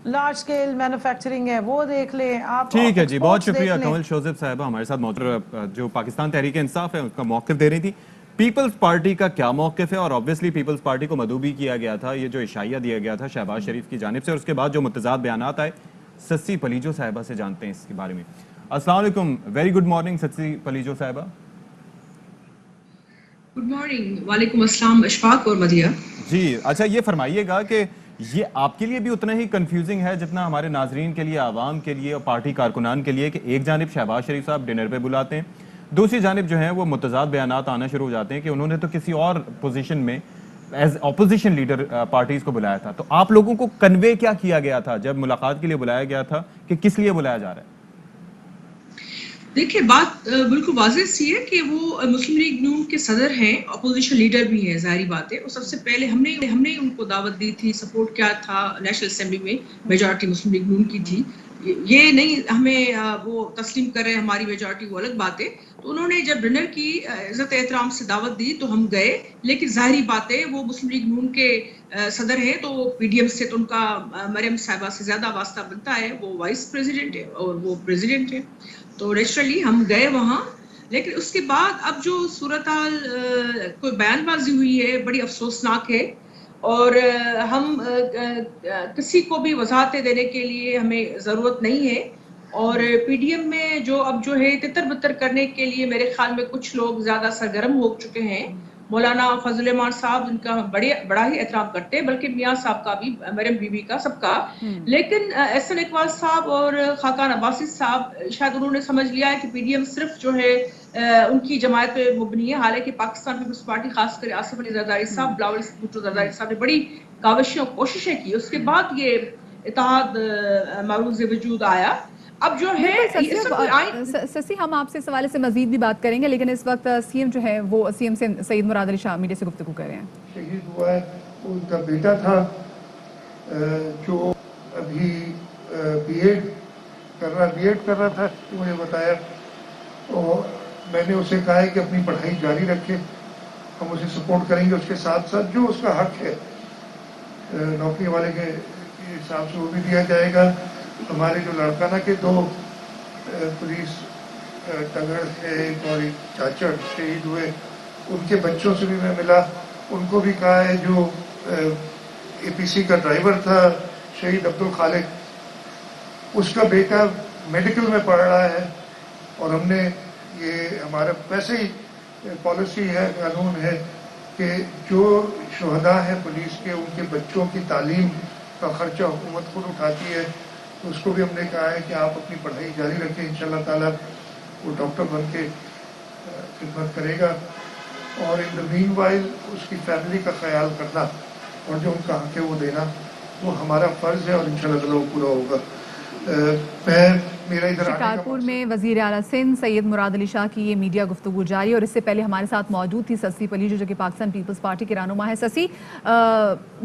لارج سکیل مینوفیکچرنگ ہے وہ دیکھ لیں, آپ ٹھیک ہے جی, بہت شکریہ کمل شوزف صاحبہ ہمارے ساتھ موجود, جو پاکستان تحریک انصاف ہے اس کا موقف دے رہی تھی. پیپلز پارٹی کا کیا موقف ہے, اور آبویسلی پیپلز پارٹی کو مدعو بھی کیا گیا تھا, یہ جو اشاعیہ دیا گیا تھا شہباز شریف کی جانب سے, اور اس کے بعد جو متضاد بیانات آئے, سسی پلیجو صاحبہ سے جانتے ہیں اس کے بارے میں. السلام علیکم, ویری گڈ مارننگ سسی پلیجو صاحبہ. Good morning. وعلیکم السلام اشفاق اور مدیہ. جی اچھا, یہ فرمائیے گا کہ یہ آپ کے لیے بھی اتنا ہی کنفیوزنگ ہے جتنا ہمارے ناظرین کے لیے, عوام کے لیے اور پارٹی کارکنان کے لیے, کہ ایک جانب شہباز شریف صاحب ڈنر پہ بلاتے ہیں, دوسری جانب جو ہیں وہ متضاد بیانات آنا شروع ہو جاتے ہیں کہ انہوں نے تو کسی اور پوزیشن میں ایز اپوزیشن لیڈر پارٹیز کو بلایا تھا. تو آپ لوگوں کو کنوے کیا کیا گیا تھا جب ملاقات کے لیے بلایا گیا تھا, کہ کس لیے بلایا جا رہا ہے؟ دیکھیں بات بالکل واضح سی ہے کہ وہ مسلم لیگ نون کے صدر ہیں, اپوزیشن لیڈر بھی ہیں, ظاہری بات ہے. اور سب سے پہلے ہم نے ان کو دعوت دی تھی, سپورٹ کیا تھا نیشنل اسمبلی میں, میجارٹی مسلم لیگ نون کی تھی. یہ نہیں ہمیں وہ تسلیم کر رہے ہماری میجارٹی, وہ الگ بات ہے. تو انہوں نے جب ڈنر کی عزت احترام سے دعوت دی تو ہم گئے, لیکن ظاہری بات ہے وہ مسلم لیگ نون کے صدر ہیں, تو PDM سے تو ان کا مریم صاحبہ سے زیادہ واسطہ بنتا ہے. وہ وائس پریزیڈنٹ ہے اور وہ پریزیڈنٹ ہے, تو نیچرلی ہم گئے وہاں. لیکن اس کے بعد اب جو صورتحال کوئی بیان بازی ہوئی ہے بڑی افسوسناک ہے, اور ہم کسی کو بھی وضاحتیں دینے کے لیے ہمیں ضرورت نہیں ہے. اور PDM میں جو اب جو ہے تتر بتر کرنے کے لیے میرے خیال میں کچھ لوگ زیادہ سرگرم ہو چکے ہیں. مولانا فضل الرحمان صاحب ان کا بڑا ہی احترام کرتے ہیں, بلکہ میاں صاحب کا بھی, مریم بی بی کا, سب کا. لیکن احسن اقبال صاحب اور خاقان عباسی صاحب شاید انہوں نے سمجھ لیا ہے کہ PDM صرف جو ہے ان کی جماعت پہ مبنی ہے. حالانکہ پاکستان پیپلز پارٹی, خاص کر آصف علی زرداری صاحب, بلاول بھٹو زرداری صاحب نے بڑی کاوشیں اور کوششیں کی, اس کے بعد یہ اتحاد معروض وجود آیا. اب جو ہے سسی, ہم آپ سے اس حوالے سے مزید بھی بات کریں گے, لیکن اس وقت CM جو ہے وہ CM سے سعید مراد علی شاہ میڈیا سے گفتگو کر رہے ہیں. شہید ہوا ہے, ان کا بیٹا تھا جو ابھی بی ایڈ کر رہا تھا, مجھے بتایا. تو میں نے اسے کہا ہے کہ اپنی پڑھائی جاری رکھے, ہم اسے سپورٹ کریں گے, اس کے ساتھ ساتھ جو اس کا حق ہے نوکری والے کے حساب سے وہ بھی دیا جائے گا. ہمارے جو لڑکانہ کے 2 پولیس ٹنگڑ ہے, ایک اور ایک چاچڑ شہید ہوئے, ان کے بچوں سے بھی میں ملا, ان کو بھی کہا ہے. جو APC کا ڈرائیور تھا شہید عبدالخالق, اس کا بیٹا میڈیکل میں پڑھ رہا ہے, اور ہم نے یہ ہمارا ویسے ہی پالیسی ہے, قانون ہے کہ جو شہداء ہیں پولیس کے, ان کے بچوں کی تعلیم کا خرچہ حکومت خود اٹھاتی ہے. اس کو بھی ہم نے کہا ہے کہ آپ اپنی پڑھائی جاری رکھیں, انشاءاللہ تعالیٰ وہ ڈاکٹر بن کے खिदमत करेगा और इन द मीन वाइल उसकी फैमिली का ख्याल करना और जो उनका हक है वो देना वो हमारा फ़र्ज़ है और इंशाल्लाह वो पूरा होगा। मैं मेरा इधर आने का शिकारपुर में वजीर आला सिंध सैयद मुराद अली शाह की ये मीडिया गुफ्तगू जारी, और इससे पहले हमारे साथ मौजूद थी ससी पलीजो जो कि पाकिस्तान पीपल्स पार्टी के रहनुमा है। ससी,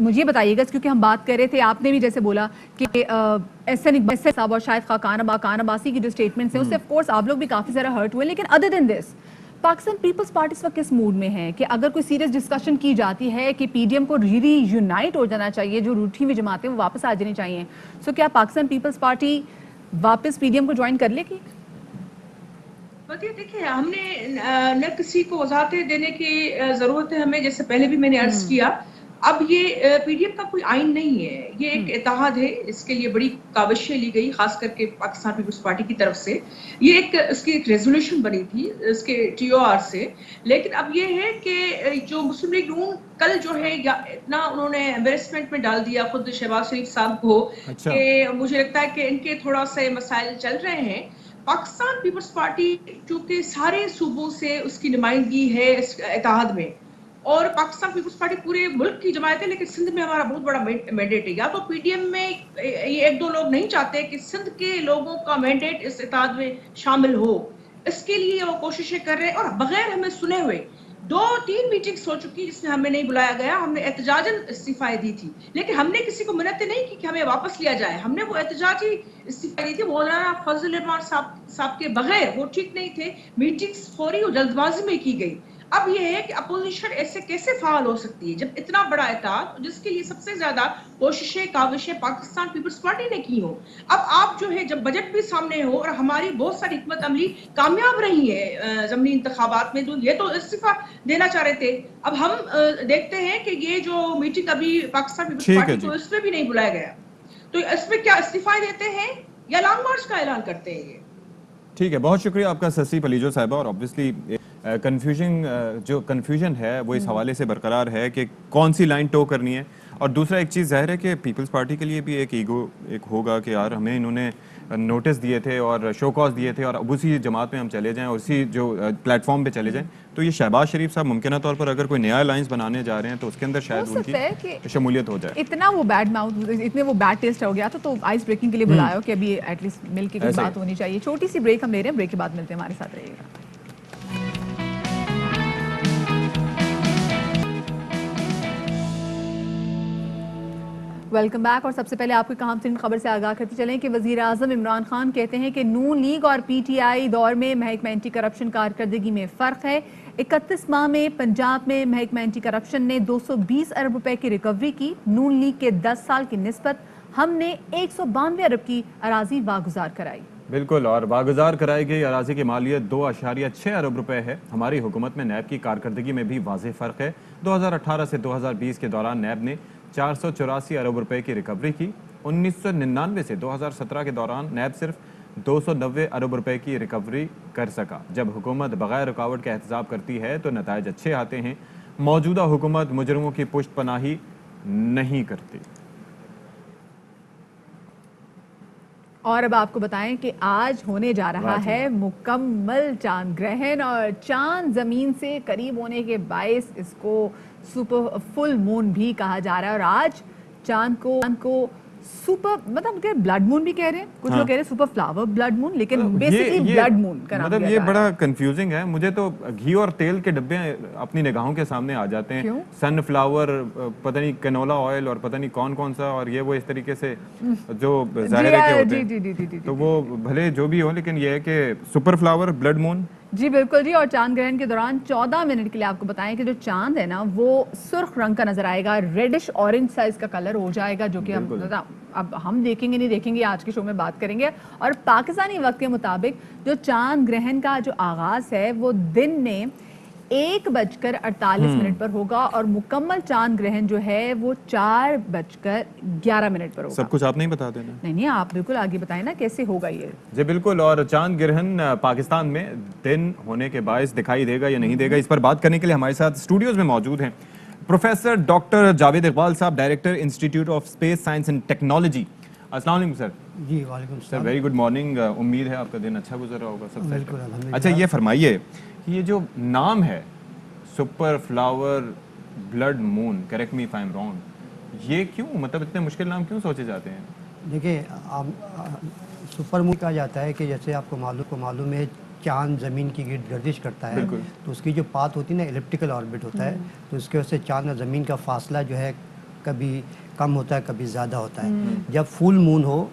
मुझे बताइएगा, क्योंकि हम बात कर रहे थे, आपने भी जैसे बोला कि एहसन इकबाल साहब और शायद खाकान अब्बासी की जो स्टेटमेंट्स हैं उससे ऑफ कोर्स आप लोग भी काफ़ी ज़्यादा हर्ट हुए, लेकिन other than this Pakistan Peoples Party इस वक्त किस मूड में है कि अगर कोई सीरियस डिस्कशन की जाती है कि पीडीएम को री यूनाइट हो जाना चाहिए, जो रूठी हुई जमातें वो वापस आ जानी चाहिए, सो क्या पाकिस्तान पीपल्स पार्टी वापस पीडीएम को ज्वाइन कर लेगी? देखिए, हमने न किसी को वजाहतें देने की जरूरत है हमें, जैसे पहले भी मैंने अर्ज किया। अब ये पीडीएम का कोई आइन नहीं है, ये एक इत्तेहाद है। इसके लिए बड़ी काविशें ली गई, खास करके पाकिस्तान पीपल्स पार्टी की तरफ से। ये इसकी एक रेजोल्यूशन बनी थी इसके टीओआर से। लेकिन अब ये है कि जो मुस्लिम लीग नून कल जो है इतना उन्होंने एम्बेरसमेंट में डाल दिया खुद शहबाज शरीफ साहब को, कि मुझे लगता है कि इनके थोड़ा से मसाइल चल रहे हैं। पाकिस्तान पीपल्स पार्टी चूंकि सारे सूबों से उसकी नुमाइंदगी है इस इत्तेहाद में, और पाकिस्तान पीपल्स पार्टी पूरे मुल्क की जमायत है, लेकिन सिंध में हमारा बहुत बड़ा मैंडेट है। या तो पीडीएम में ये एक दो लोग नहीं चाहते कि सिंध के लोगों का मैंडेट इस इत्तेहाद में शामिल हो, इसके लिए वो कोशिशें कर रहे हैं। और बगैर हमें सुने हुए 2-3 मीटिंग्स हो चुकी जिसमें हमें नहीं बुलाया गया। हमने एहतजाजन इस्तीफा दी थी, लेकिन हमने किसी को मिन्नतें नहीं की कि हमें वापस लिया जाए। हमने वो एहतजाजी इस्तीफा दी थी। मौलाना फजल रहमान साहब के बगैर वो ठीक नहीं थे। मीटिंग्स फौरी और जल्दबाजी में की गई। अब ये है कि अपोजिशन ऐसे कैसे फाल हो सकती है जब इतना बड़ा इत्तेहाद, जिसके लिए सबसे ज्यादा कोशिशें काविशें पाकिस्तान पीपल्स पार्टी ने की हो। अब आप जो है जब बजट भी सामने हो और हमारी बहुत सारी हिकमत अमली कामयाब रही है ज़मीनी इंतखाबात में, तो ये तो इस्तीफा देना चाह रहे थे। अब हम देखते हैं कि ये जो मीटिंग अभी पाकिस्तान पीपल्स पार्टी को इसमें भी नहीं बुलाया गया, तो इसमें क्या इस्तीफा देते हैं या लॉन्ग मार्च का ऐलान करते हैं? ये ठीक है, बहुत शुक्रिया आपका ससी पलीजो साहिबा। और ऑब्वियसली कन्फ्यूजन है वो इस हवाले से बरकरार है कि कौन सी लाइन टो करनी है। और दूसरा एक चीज़ ज़ाहिर है कि पीपल्स पार्टी के लिए भी एक ईगो एक होगा कि यार हमें इन्होंने नोटिस दिए थे और शो कॉज दिए थे और अब उसी जमात में हम चले जाएं, उसी जो प्लेटफॉर्म पे चले जाएं। तो ये शहबाज शरीफ साहब मुमकिन तौर पर अगर कोई नया अलायंस बनाने जा रहे हैं तो उसके अंदर शायद उनकी शमूलियत हो जाए। इतना वो बैड माउथ, इतने वो बैड टेस्ट हो गया था, तो आइस ब्रेकिंग के लिए बुलाया हो कि अभी एटलीस्ट मिल के कुछ बात होनी चाहिए। छोटी सी ब्रेक हम ले रहे हैं, ब्रेक के बाद मिलते हैं, हमारे साथ रहिएगा। Welcome back. और सबसे पहले आपको अहम तरीन खबर से आगाह करते चलें कि वज़ीर आज़म इमरान खान कहते हैं कि नून लीग और पीटीआई दौर में महकमा एंटी करप्शन कारकर्दगी में फ़र्क है। 31 माह में पंजाब में महकमा एंटी करप्शन ने 220 अरब रुपए की रिकवरी की। नून लीग के 10 साल की निस्बत हमने 192 अरब की अराजी वागुजार कराई। बिल्कुल, और वागुजार कराई गई अराजी की मालियत 2.6 अरब रुपए है। हमारी हुकूमत में नैब की कारकर्दगी में भी वाज़ेह फ़र्क है। 2018 से 2020 के दौरान नैब ने 484 अरब रुपए की रिकवरी की। 1999 से 2017 के दौरान नैब सिर्फ 290 अरब रुपए की रिकवरी कर सका। जब हुकूमत बगैर रुकावट के एहतसाब करती है तो नताइज अच्छे आते हैं। मौजूदा हुकूमत मुजरिमों की पुष्ट पनाही नहीं करती। और अब आपको बताएं कि आज होने जा रहा है मुकम्मल चांद ग्रहण, और चांद जमीन से करीब होने के बायस इसको सुपर फुल मून भी कहा जा रहा है। और आज चांद को सुपर, मतलब ब्लड मून भी कह रहे हैं, कुछ लोग कह रहे हैं सुपर फ्लावर ब्लड मून, लेकिन बेसिकली ब्लड मून का नाम मतलब ये बड़ा कंफ्यूजिंग है। मुझे तो घी और तेल के डब्बे अपनी निगाहों के सामने आ जाते हैं। सनफ्लावर, पता नहीं कैनोला ऑयल और पता नहीं कौन कौन सा, और ये वो इस तरीके से जो ज़ाहिर है के होते हैं। तो वो भले जो भी हो, लेकिन ये है कि सुपर फ्लावर ब्लड मून। जी बिल्कुल जी। और चांद ग्रहण के दौरान 14 मिनट के लिए आपको बताएं कि जो चांद है ना वो सुर्ख रंग का नजर आएगा, रेडिश ऑरेंज साइज का कलर हो जाएगा, जो कि अब हम देखेंगे नहीं देखेंगे, आज के शो में बात करेंगे। और पाकिस्तानी वक्त के मुताबिक जो चांद ग्रहण का जो आगाज है वो दिन में 1:48 पर होगा, और मुकम्मल चांद ग्रहण जो है वो 4:11 पर होगा। सब कुछ आप नहीं बता देना। नहीं, आप बिल्कुल आगे बताएं ना कैसे होगा ये। जी बिल्कुल। और चांद ग्रहण पाकिस्तान में दिन होने के बायस दिखाई देगा या नहीं देगा, इस पर बात करने के लिए हमारे साथ स्टूडियोज में मौजूद हैं प्रोफेसर डॉक्टर जावेद इकबाल साहब, director institute of space science and technology. अस्सलाम वालेकुम सर। जी वालेकुम सर, वेरी गुड मॉर्निंग। उम्मीद है आपका दिन अच्छा गुजर रहा होगा। सबसे बिल्कुल, अच्छा ये फरमाइए کہ یہ جو نام ہے super flower blood moon, correct me if I am wrong, یہ کیوں مطلب اتنے مشکل نام کیوں سوچے جاتے ہیں؟ دیکھیں سپر مون کہا جاتا ہے کہ جیسے آپ کو معلوم ہے چاند زمین کی گرد گردش کرتا ہے تو اس کی جو پاتھ ہوتی ہے نا الیپٹیکل آربٹ ہوتا ہے، تو اس کی وجہ سے چاند اور زمین کا فاصلہ جو ہے کبھی کم ہوتا ہے کبھی زیادہ ہوتا ہے. جب فل مون ہو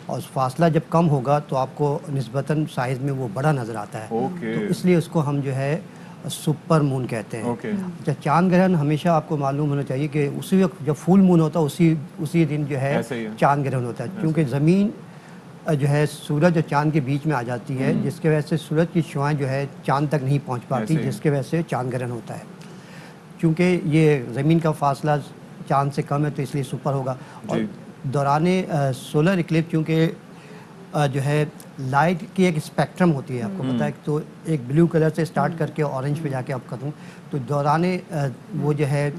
اور فاصلہ جب کم ہوگا تو آپ کو نسبتاً سائز میں وہ بڑا نظر آتا ہے، تو اس لیے اس کو ہم جو ہے سپر مون کہتے ہیں. چاند گرہن ہمیشہ آپ کو معلوم ہونا چاہیے کہ اسی وقت جب فل مون ہوتا ہے اسی دن جو ہے چاند گرہن ہوتا ہے، کیونکہ زمین جو ہے سورج اور چاند کے بیچ میں آ جاتی ہے، جس کی وجہ سے سورج کی شعاعیں جو ہے چاند تک نہیں پہنچ پاتی، جس کی وجہ سے چاند گرہن ہوتا ہے. چونکہ یہ زمین کا فاصلہ چاند سے کم ہے تو اس لیے سپر ہوگا. اور دوران سولر اکلپس چونکہ جو ہے لائٹ کی ایک اسپیکٹرم ہوتی ہے، آپ کو پتہ ہے، تو ایک بلیو کلر سے اسٹارٹ کر کے اورنج پہ جا کے اب ختم، تو دوران وہ جو ہے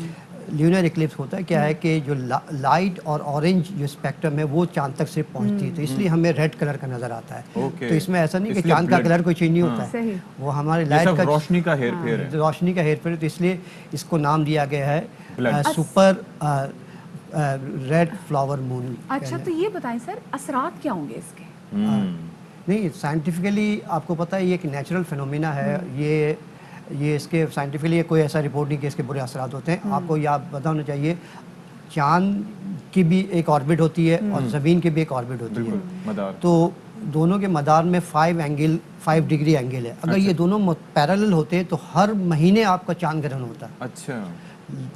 لیونر اکلپس ہوتا ہے کیا ہے کہ جو لائٹ اور اورنج جو اسپیکٹرم ہے وہ چاند تک سے پہنچتی ہے، تو اس لیے ہمیں ریڈ کلر کا نظر آتا ہے. تو اس میں ایسا نہیں کہ چاند کا کلر کوئی چینج نہیں ہوتا ہے، وہ ہمارے لائٹ کا روشنی کا ہیر پھیر ہے، روشنی کا ہیر پھیر ہے، تو اس لیے اس کو نام دیا گیا ہے سپر ریڈ فلاور مون. اچھا تو یہ بتائیں سر اثرات کیا ہوں گے اس کے؟ نہیں سائنٹیفکلی آپ کو پتہ ہے یہ ایک نیچرل فینومینا ہے، یہ اس کے سائنٹیفکلی کوئی ایسا رپورٹ نہیں کہ اس کے برے اثرات ہوتے ہیں. آپ کو یہ پتہ ہونا چاہیے چاند کی بھی ایک آربٹ ہوتی ہے اور زمین کی بھی ایک آربٹ ہوتی ہے، تو دونوں کے مدار میں 5 ڈگری اینگل ہے. اگر یہ دونوں پیرالل ہوتے ہیں تو ہر مہینے آپ کا چاند گرہن ہوتا ہے. اچھا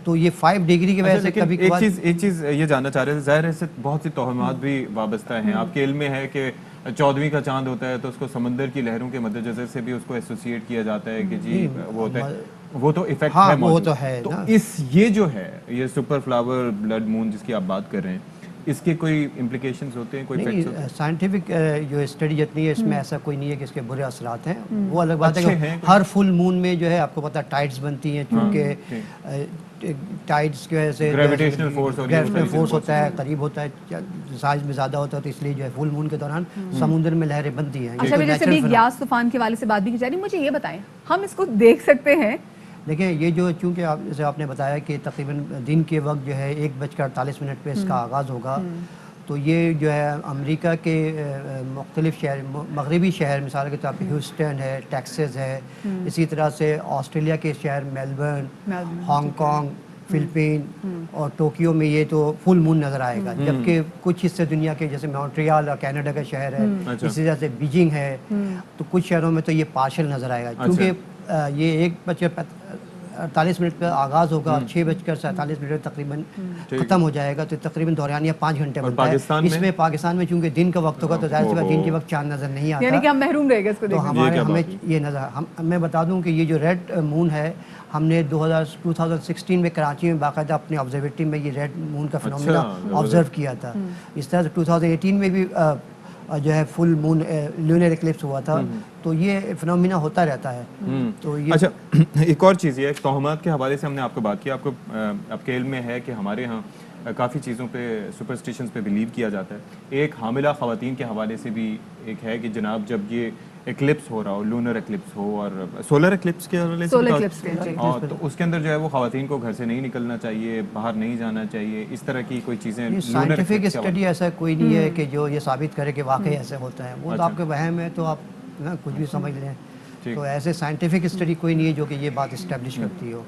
تو یہ 5 ڈگری کی وجہ سے کبھی ایک چیز یہ جاننا چاہ رہے تھے، ظاہر ہے اس سے بہت سی توہمات بھی وابستہ ہیں. آپ کے علم میں ہے کہ 14ویں کا چاند ہوتا ہے تو اس کو سمندر کی لہروں کے مد نظر سے بھی اس کو ایسوسیٹ کیا جاتا ہے کہ جی وہ ہوتا ہے، وہ تو ایفیکٹ ہے موجود. تو یہ جو ہے یہ سپر فلاور بلڈ مون جس کی آپ بات کر رہے ہیں، اس کے کوئی امپلیکیشنز ہوتے ہیں، کوئی ایفیکٹس ہوتے ہیں؟ سائنٹیفک جو اسٹڈی جتنی ہے اس میں ایسا کوئی نہیں ہے کہ اس کے برے اثرات ہیں. وہ الگ بات ہے کہ ہر فل مون میں جو ہے آپ کو پتہ ٹائڈز بنتی ہیں، چونکہ ٹائڈز کی وجہ سے گریویٹیشنل فورس ہوتا ہے، قریب ہوتا ہے، سائز میں زیادہ ہوتا ہے، تو اس لیے جو ہے فل مون کے دوران سمندر میں لہریں بنتی ہیں. اچھا جیسے بھی گیاس طوفان کے حوالے سے بات بھی کی جا رہی ہے، مجھے یہ بتائیں ہم اس کو دیکھ سکتے ہیں؟ دیکھیں یہ جو چونکہ جیسے آپ نے بتایا کہ تقریباً دن کے وقت جو ہے 1:48 پہ اس کا آغاز ہوگا، تو یہ جو ہے امریکہ کے مختلف شہر، مغربی شہر مثال کے طور پہ ہیوسٹن ہے، ٹیکسس ہے، اسی طرح سے آسٹریلیا کے شہر میلبرن، ہانگ کانگ، فلپین اور ٹوکیو میں یہ تو فل مون نظر آئے گا. جبکہ کچھ حصے دنیا کے جیسے مونٹریال اور کینیڈا کا شہر ہے، اسی طرح سے بیجنگ ہے، تو کچھ شہروں میں تو یہ پارشل نظر آئے گا. کیونکہ یہ 1:48 پہ آغاز ہوگا اور 6:47 پہ تقریباً ختم ہو جائے گا، تو تقریباً دورانیہ 5 گھنٹے بنتا ہے. اس میں پاکستان میں چونکہ دن کا وقت ہوگا تو ظاہر سی بات دن کے وقت چاند نظر نہیں آتا، یعنی کہ ہم محروم رہے گا اس کو دیکھنے سے. تو ہمیں یہ نظر میں بتا دوں کہ یہ جو ریڈ مون ہے ہم نے 2016 میں کراچی میں باقاعدہ اپنے آبزرویٹری میں یہ ریڈ مون کا فینومینا آبزرو کیا تھا. اس طرح سے 2018 میں بھی جو ہے فل مون لیونر ایکلپس ہوا تھا. تو یہ فینومینا ہوتا رہتا ہے. تو یہ اچھا ایک اور چیز یہ ہے، توہمات کے حوالے سے ہم نے آپ کو بات کی، آپ کو آپ کے علم میں ہے کہ ہمارے ہاں کافی چیزوں پہ سپرسٹیشنز پہ بلیو کیا جاتا ہے. ایک حاملہ خواتین کے حوالے سے بھی ایک ہے کہ جناب جب یہ ایکلپس ہو رہا ہو، لونر ایکلپس ہو اور سولر ایکلپس کے حوالے سے، تو اس کے اندر جو ہے وہ خواتین کو گھر سے نہیں نکلنا چاہیے، باہر نہیں جانا چاہیے، اس طرح کی کوئی چیزیں. سائنٹیفک اسٹڈی ایسا کوئی نہیں ہے کہ جو یہ ثابت کرے کہ واقعی ایسے ہوتا ہے. وہ تو آپ کے وہم ہے، تو آپ نا کچھ بھی سمجھ لیں. تو ایسے سائنٹیفک اسٹڈی کوئی نہیں ہے جو کہ یہ بات اسٹیبلش کرتی ہو.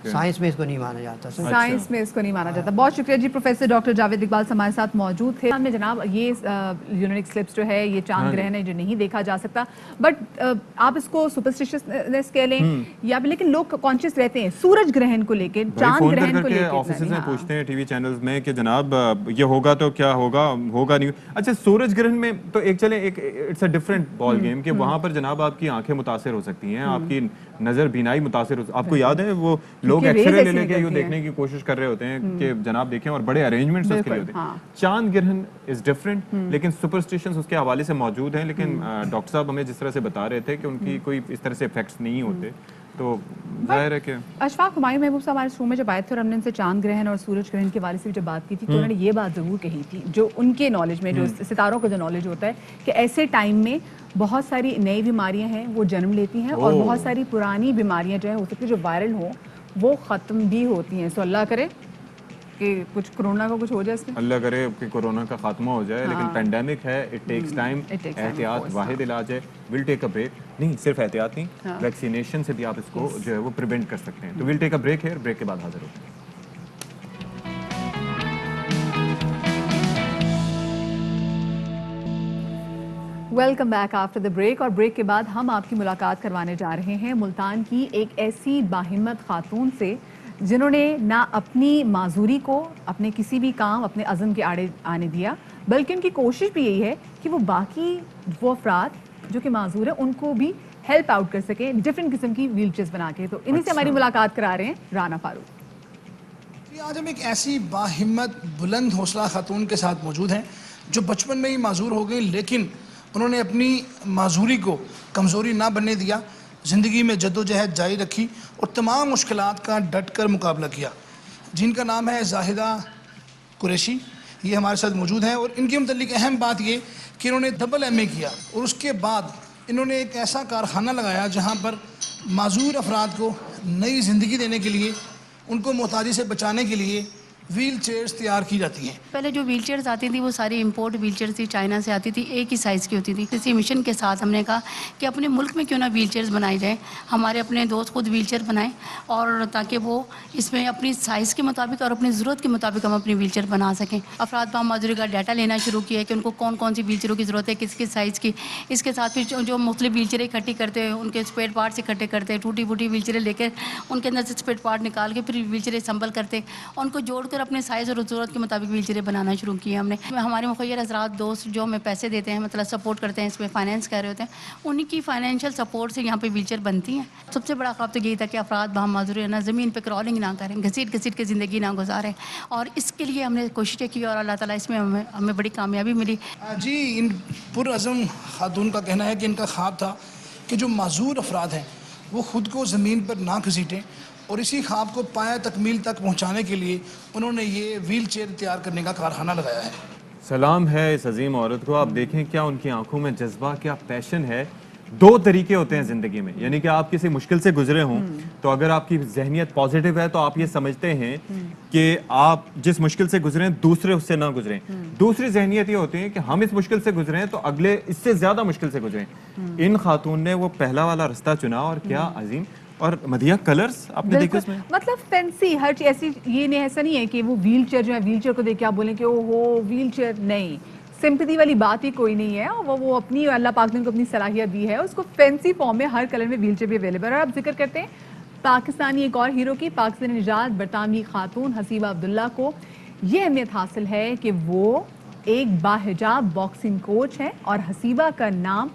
سائنس میں اس کو نہیں مانا جاتا. سائنس میں اس کو نہیں مانا جاتا. بہت شکریہ جی پروفیسر ڈاکٹر جاوید اقبال ہمارے ساتھ موجود تھے. میں جناب یہ لیونر ایکلپس جو ہے یہ چاند گرہن ہے جو نہیں دیکھا جا سکتا، بٹ آپ اس کو سپرسٹیشنس کہہ لیں یا لیکن لوگ کانشیس رہتے ہیں سورج گرہن کو لے کے، چاند گرہن کو لے کے. آفیسز میں پوچھتے ہیں ٹی وی چینلز میں کہ جناب یہ ہوگا تو کیا ہوگا، ہوگا نہیں. اچھا سورج گرہن میں تو ایک چلیں ایک it's a different ball game کہ وہاں پر جناب آپ کی آنکھیں متاثر ہو سکتی ہیں، آپ کی نظر بینائی متاثر ہو. آپ کو یاد ہے وہ لوگ ایکس رے لے کے دیکھنے کی کوشش کر رہے ہوتے ہیں کہ جناب دیکھیں، اور بڑے ارینجمنٹس اس کے لیے ہوتے ہیں. چاند گرہن از ڈفرینٹ، لیکن سپرسٹیشنز اس کے حوالے سے موجود ہیں. لیکن ڈاکٹر صاحب ہمیں جس طرح سے بتا رہے تھے کہ ان کی کوئی اس طرح سے افیکٹس نہیں ہوتے. तो जाहिर है कि अशफाक हुमायूं महबूब साहब हमारे शो में जब आए थे और हमने उनसे चांद ग्रहण और सूरज ग्रहण के बारे से भी जब बात की थी तो उन्होंने ये बात ज़रूर कही थी, जो उनके नॉलेज में, जो सितारों का जो नॉलेज होता है, कि ऐसे टाइम में बहुत सारी नई बीमारियां हैं वो जन्म लेती हैं और बहुत सारी पुरानी बीमारियां जो है हो सकती है जो वायरल हो वो ख़त्म भी होती हैं। सो अल्लाह करे कि कुछ कोरोना का कुछ हो जाए इसमें, अल्लाह करे कि कोरोना का खात्मा हो जाए, लेकिन पेंडेमिक है, इट टेक्स टाइम, एहतियात वाहिद इलाज है। विल टेक अ ब्रेक, नहीं सिर्फ एहतियात नहीं, वैक्सीनेशन से भी आप इसको जो है वो प्रिवेंट कर सकते हैं। तो विल टेक अ ब्रेक है, ब्रेक के बाद हाजिर होते हैं। Welcome back after the break. और ब्रेक के बाद हम आपकी मुलाकात करवाने जा रहे हैं मुल्तान की एक ऐसी बाहिम्मत खातून से जिन्होंने ना अपनी माजूरी को अपने किसी भी काम अपने अज़म के आड़े आने दिया, बल्कि उनकी कोशिश भी यही है कि वो बाकी वो अफराद जो कि माजूर हैं उनको भी हेल्प आउट कर सकें डिफरेंट किस्म की व्हील चेयर्स बना के। तो इन्हीं से हमारी मुलाकात करा रहे हैं राना फारूक। आज हम एक ऐसी बाहिम्मत बुलंद हौसला खातून के साथ मौजूद हैं जो बचपन में ही माजूर हो गई, लेकिन उन्होंने अपनी माजूरी को कमज़ोरी ना बनने दिया, ज़िंदगी में जद्दोजहद जारी रखी और तमाम मुश्किलात का डट कर मुकाबला किया, जिनका नाम है जाहिदा कुरैशी। ये हमारे साथ मौजूद हैं और इनके मुतल्लिक अहम बात ये कि इन्होंने डबल MA किया और उसके बाद इन्होंने एक ऐसा कारखाना लगाया जहाँ पर माजूर अफराद को नई ज़िंदगी देने के लिए, उनको मोहताजी से बचाने के लिए व्हील चेयर्स तैयार की जाती हैं। पहले जो व्हील चेयर्स आती थी वो सारी इंपोर्ट व्हील चेयर्स थी, चाइना से आती थी, एक ही साइज़ की होती थी। इसी मिशन के साथ हमने कहा कि अपने मुल्क में क्यों ना व्हील चेयर्स बनाई जाए, हमारे अपने दोस्त खुद व्हील चेयर बनाएं और ताकि वो इसमें अपनी साइज़ के मुताबिक और अपनी ज़रूरत के मुताबिक हम अपनी व्हील चेयर बना सकें। अफराद पाम माजूरी का डाटा लेना शुरू किया कि उनको कौन कौन सी व्हील चेयरों की ज़रूरत है, किस किस साइज़ की। इसके साथ फिर जो मुख्तलिफ व्हील चेयरें इकट्ठी करते हैं, उनके स्पेयर पार्ट्स इकट्ठे करते हैं, टूटी फूटी व्हील चेयरें लेकर उनके अंदर से स्पेयर पार्ट निकाल के फिर व्हील चेयरें संभल करते, उनको जोड़कर अपने साइज़ और ज़रूरत के मुताबिक व्हील चेयरें बनाना शुरू किया हमने। हमारे मुखैर हज़रात दोस्त जो हमें पैसे देते हैं, मतलब सपोर्ट करते हैं, इसमें फाइनेंस कर रहे होते हैं, उन्हीं की फाइनेंशियल सपोर्ट से यहाँ पे व्हील चेयर बनती हैं। सबसे बड़ा ख्वाब तो यही था कि अफराद बाहम माजूरी ना ज़मीन पे क्रॉलिंग ना करें, घसीट घसीट के ज़िंदगी ना गुजारें, और इसके लिए हमने कोशिशें की और अल्लाह ताला इसमें हमें बड़ी कामयाबी मिली। जी, इन पुरअज़म खातून का कहना है कि इनका ख्वाब था कि जो माजूर अफराद हैं वो ख़ुद को ज़मीन पर ना घसीटें, और इसी ख्वाब को पाया तकमील तक पहुंचाने के लिए उन्होंने ये व्हील चेयर तैयार करने का कारखाना लगाया है। सलाम है इस अजीम औरत को। आप देखें क्या उनकी आंखों में जज्बा, क्या पैशन है। दो तरीके होते हैं ज़िंदगी में, यानी कि आप किसी मुश्किल से गुजरे हों तो अगर आपकी जहनियत पॉजिटिव है तो आप ये समझते हैं कि आप जिस मुश्किल से गुजरे दूसरे उससे ना गुजरें। दूसरी जहनियत ये होती है कि हम इस मुश्किल से गुजरे हैं तो अगले इससे ज़्यादा मुश्किल से गुजरें। इन खातून ने वो पहला वाला रास्ता चुना और क्या अजीम। और मदिया कलर्स आपने देखे उसमें, मतलब फैंसी हर चीज ऐसी, ये नहीं ऐसा नहीं है कि वो व्हील चेयर जो है व्हील चेयर को देख के आप बोलें कि ओहो व्हील चेयर, नहीं, सिंपैथी वाली बात ही कोई नहीं है। और वो अपनी अल्लाह पाक ने उनको अपनी सलाहियत दी है, उसको फैंसी फॉर्म में हर कलर में व्हील चेयर भी अवेलेबल है। और अब जिक्र करते हैं पाकिस्तानी एक और हीरो की, पाकिस्तानी निजात बरतानवी खातून हसीबा अब्दुल्ला को ये अहमियत हासिल है कि वो एक बाहिजाब बॉक्सिंग कोच है और हसीबा का नाम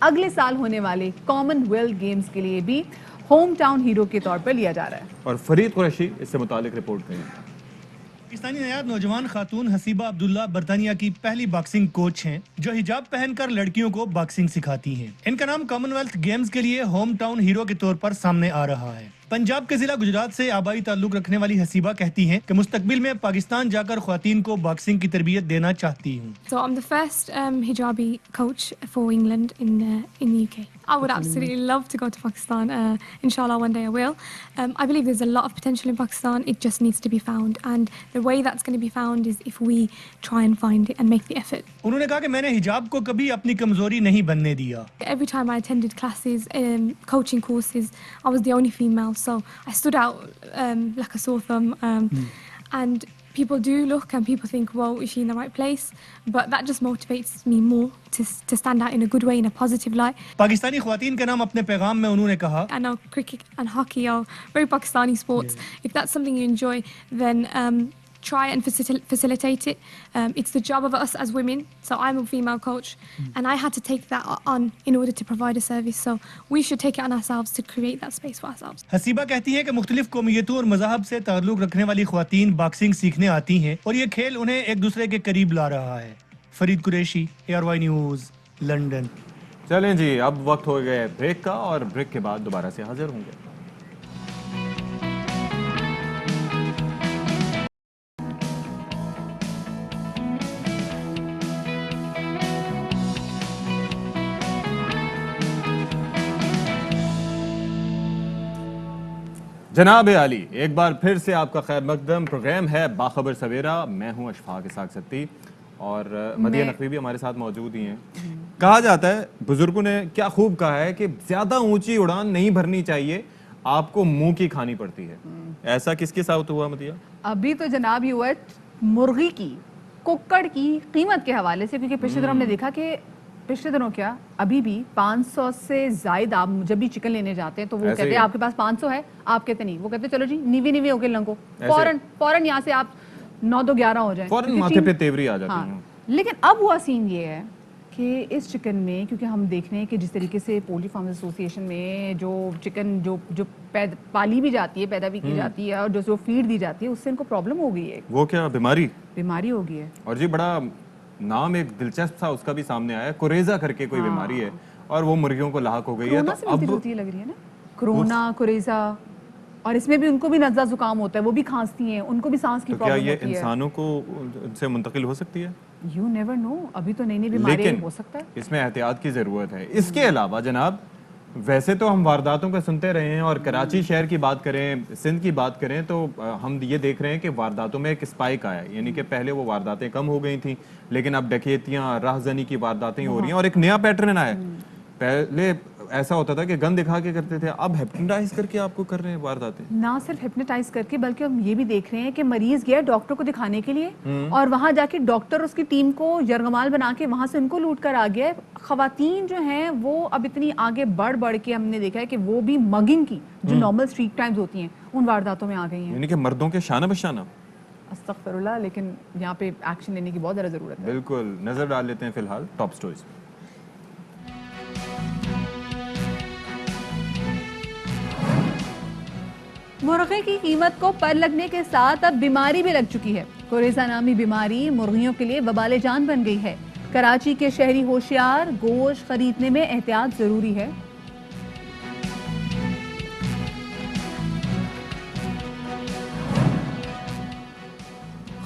अगले साल होने वाले कॉमनवेल्थ गेम्स के लिए भी होम टाउन हीरो के तौर पर लिया जा रहा है। और फरीद कुरैशी इससे मुतालिक रिपोर्ट करें। पाकिस्तानी नयाद नौजवान खातून हसीबा अब्दुल्ला बरतानिया की पहली बॉक्सिंग कोच हैं जो हिजाब पहनकर लड़कियों को बॉक्सिंग सिखाती हैं। इनका नाम कॉमनवेल्थ गेम्स के लिए होम टाउन हीरो के तौर पर सामने आ रहा है। पंजाब के जिला गुजरात से आबाई ताल्लुक रखने वाली हसीबा कहती हैं कि मुस्तकबिल में पाकिस्तान जाकर ख्वातीन को बॉक्सिंग की तरबियत देना चाहती हूँ। So I'm the first hijabi coach for England in the UK. I would absolutely love to go to Pakistan. Inshallah, one day I will. I believe there's a lot of potential in Pakistan. It just needs to be found, and the way that's going to be found is if we try and find it and make the effort. उन्होंने कहा कि मैंने हिजाब को कभी अपनी कमजोरी नहीं बनने दिया। Every time I attended classes, coaching courses, I was the only female, so I stood out like a sore thumb. And people do look and people think, whoa, is she in the right place? But that just motivates me more to stand out in a good way, in a positive light. Pakistani ख्वातीन के नाम अपने पैगाम में उन्होंने कहा, I know cricket and hockey are very Pakistani sports. If that's something you enjoy, then try and facilitate it. It's the job of us as women. So I'm a female coach and I had to take that on in order to provide a service. So we should take it on ourselves to create that space for ourselves. Haseeba कहती है कि मुख्तलिफ कौमियतों और मज़हब से ताल्लुक रखने वाली ख्वातीन बॉक्सिंग सीखने आती हैं और ये खेल उन्हें एक दूसरे के करीब ला रहा है। Farid Qureshi, ARY news, London. चलें जी, अब वक्त हो गया ब्रेक का और ब्रेक के बाद दोबारा से हाजिर होंगे। جناب علی، ایک بار پھر سے آپ کا خیر مقدم. پروگرام ہے باخبر سویرا. میں ہوں اشفاق اسحاق ستی اور مدیہ نقوی بھی ہمارے ساتھ موجود ہی ہیں. کہا جاتا ہے، بزرگوں نے کیا خوب کہا ہے کہ زیادہ اونچی اڑان نہیں بھرنی چاہیے، آپ کو منہ کی کھانی پڑتی ہے. ایسا کس کے ساتھ ہوا مدیہ؟ ابھی تو جناب یہ ہوا مرغی کی، ککڑ کی قیمت کے حوالے سے، کیونکہ پچھلے دنوں ہم نے دیکھا کہ پچھلے دنوں کیا ابھی بھی 500 سے زائد آپ جب بھی چکن لینے جاتے ہیں تو وہ کہتے ہیں آپ کے پاس 500 ہے، آپ کہتے نہیں، وہ کہتے چلو جی نیوی ہو کے لنگو، فوراً یہاں سے آپ 9-11 ہو جائیں، فوراً ماتھے پہ تیوری آ جاتی ہیں. لیکن اب ہوا سین یہ ہے کہ اس چکن میں، کیونکہ ہم دیکھ رہے ہیں کہ جس طریقے سے پولٹری فارمز ایسوسی ایشن میں جو چکن جو پالی بھی جاتی ہے، پیدا بھی کی جاتی ہے، اور جو فیڈ دی جاتی ہے، اس سے ان کو پرابلم ہو گئی ہے. وہ کیا بیماری ہو گئی ہے. اور جی بڑا نام ایک دلچسپ تھا اس کا بھی سامنے آیا، کوریزا کر کے کوئی بیماری ہے اور وہ مرغیوں کو لاحق ہو گئی ہے. کرونا سے ملتی جلتی لگ رہی ہے نا، کرونا، کوریزا، اور اس میں بھی ان کو بھی نزلہ زکام ہوتا ہے، وہ بھی کھانستی ہیں، ان کو بھی سانس کی پرابلم ہوتی ہے. کیا یہ انسانوں کو ان سے منتقل ہو سکتی ہے؟ یو نیور نو، ابھی تو نئی بیماری ہو سکتا ہے. اس میں احتیاط کی ضرورت ہے. اس کے علاوہ جناب، ویسے تو ہم وارداتوں کا سنتے رہے ہیں، اور کراچی شہر کی بات کریں، سندھ کی بات کریں، تو ہم یہ دیکھ رہے ہیں کہ وارداتوں میں ایک اسپائک آیا ہے. یعنی کہ پہلے وہ وارداتیں کم ہو گئی تھیں، لیکن اب ڈکیتیاں، راہزنی کی وارداتیں ہو رہی ہیں، اور ایک نیا پیٹرن آیا ہے. پہلے ایسا ہوتا تھا کہ گن دکھا کے کرتے تھے، اب ہیپنوٹائز کر کے آپ کو کر رہے ہیں وارداتیں. نہ صرف ہیپنوٹائز کر کے، بلکہ ہم یہ بھی دیکھ رہے ہیں کہ مریض گیا ڈاکٹر کو دکھانے کے لیے، اور وہاں جا کے ڈاکٹر اس کی ٹیم کو یرغمال بنا کے وہاں سے ان کو لوٹ کر آ گیا ہے. خواتین جو ہیں وہ اب اتنی آگے بڑھ کے ہم نے دیکھا ہے کہ وہ بھی مگنگ کی جو نارمل اسٹریٹ ٹائمز ہوتی ہیں ان وارداتوں میں آ گئی ہیں. یعنی کہ مردوں کے شانہ بشانہ. استغفر اللہ، لیکن یہاں پہ ایکشن لینے کی بہت زیادہ ضرورت ہے. بالکل. نظر ڈال لیتے ہیں فی الحال ٹاپ سٹوریز. مرغے کی قیمت کو پر لگنے کے ساتھ اب بیماری بھی لگ چکی ہے. کوریزا نامی بیماری مرغیوں کے لیے وبال جان بن گئی ہے. کراچی کے شہری ہوشیار، گوشت خریدنے میں احتیاط ضروری ہے.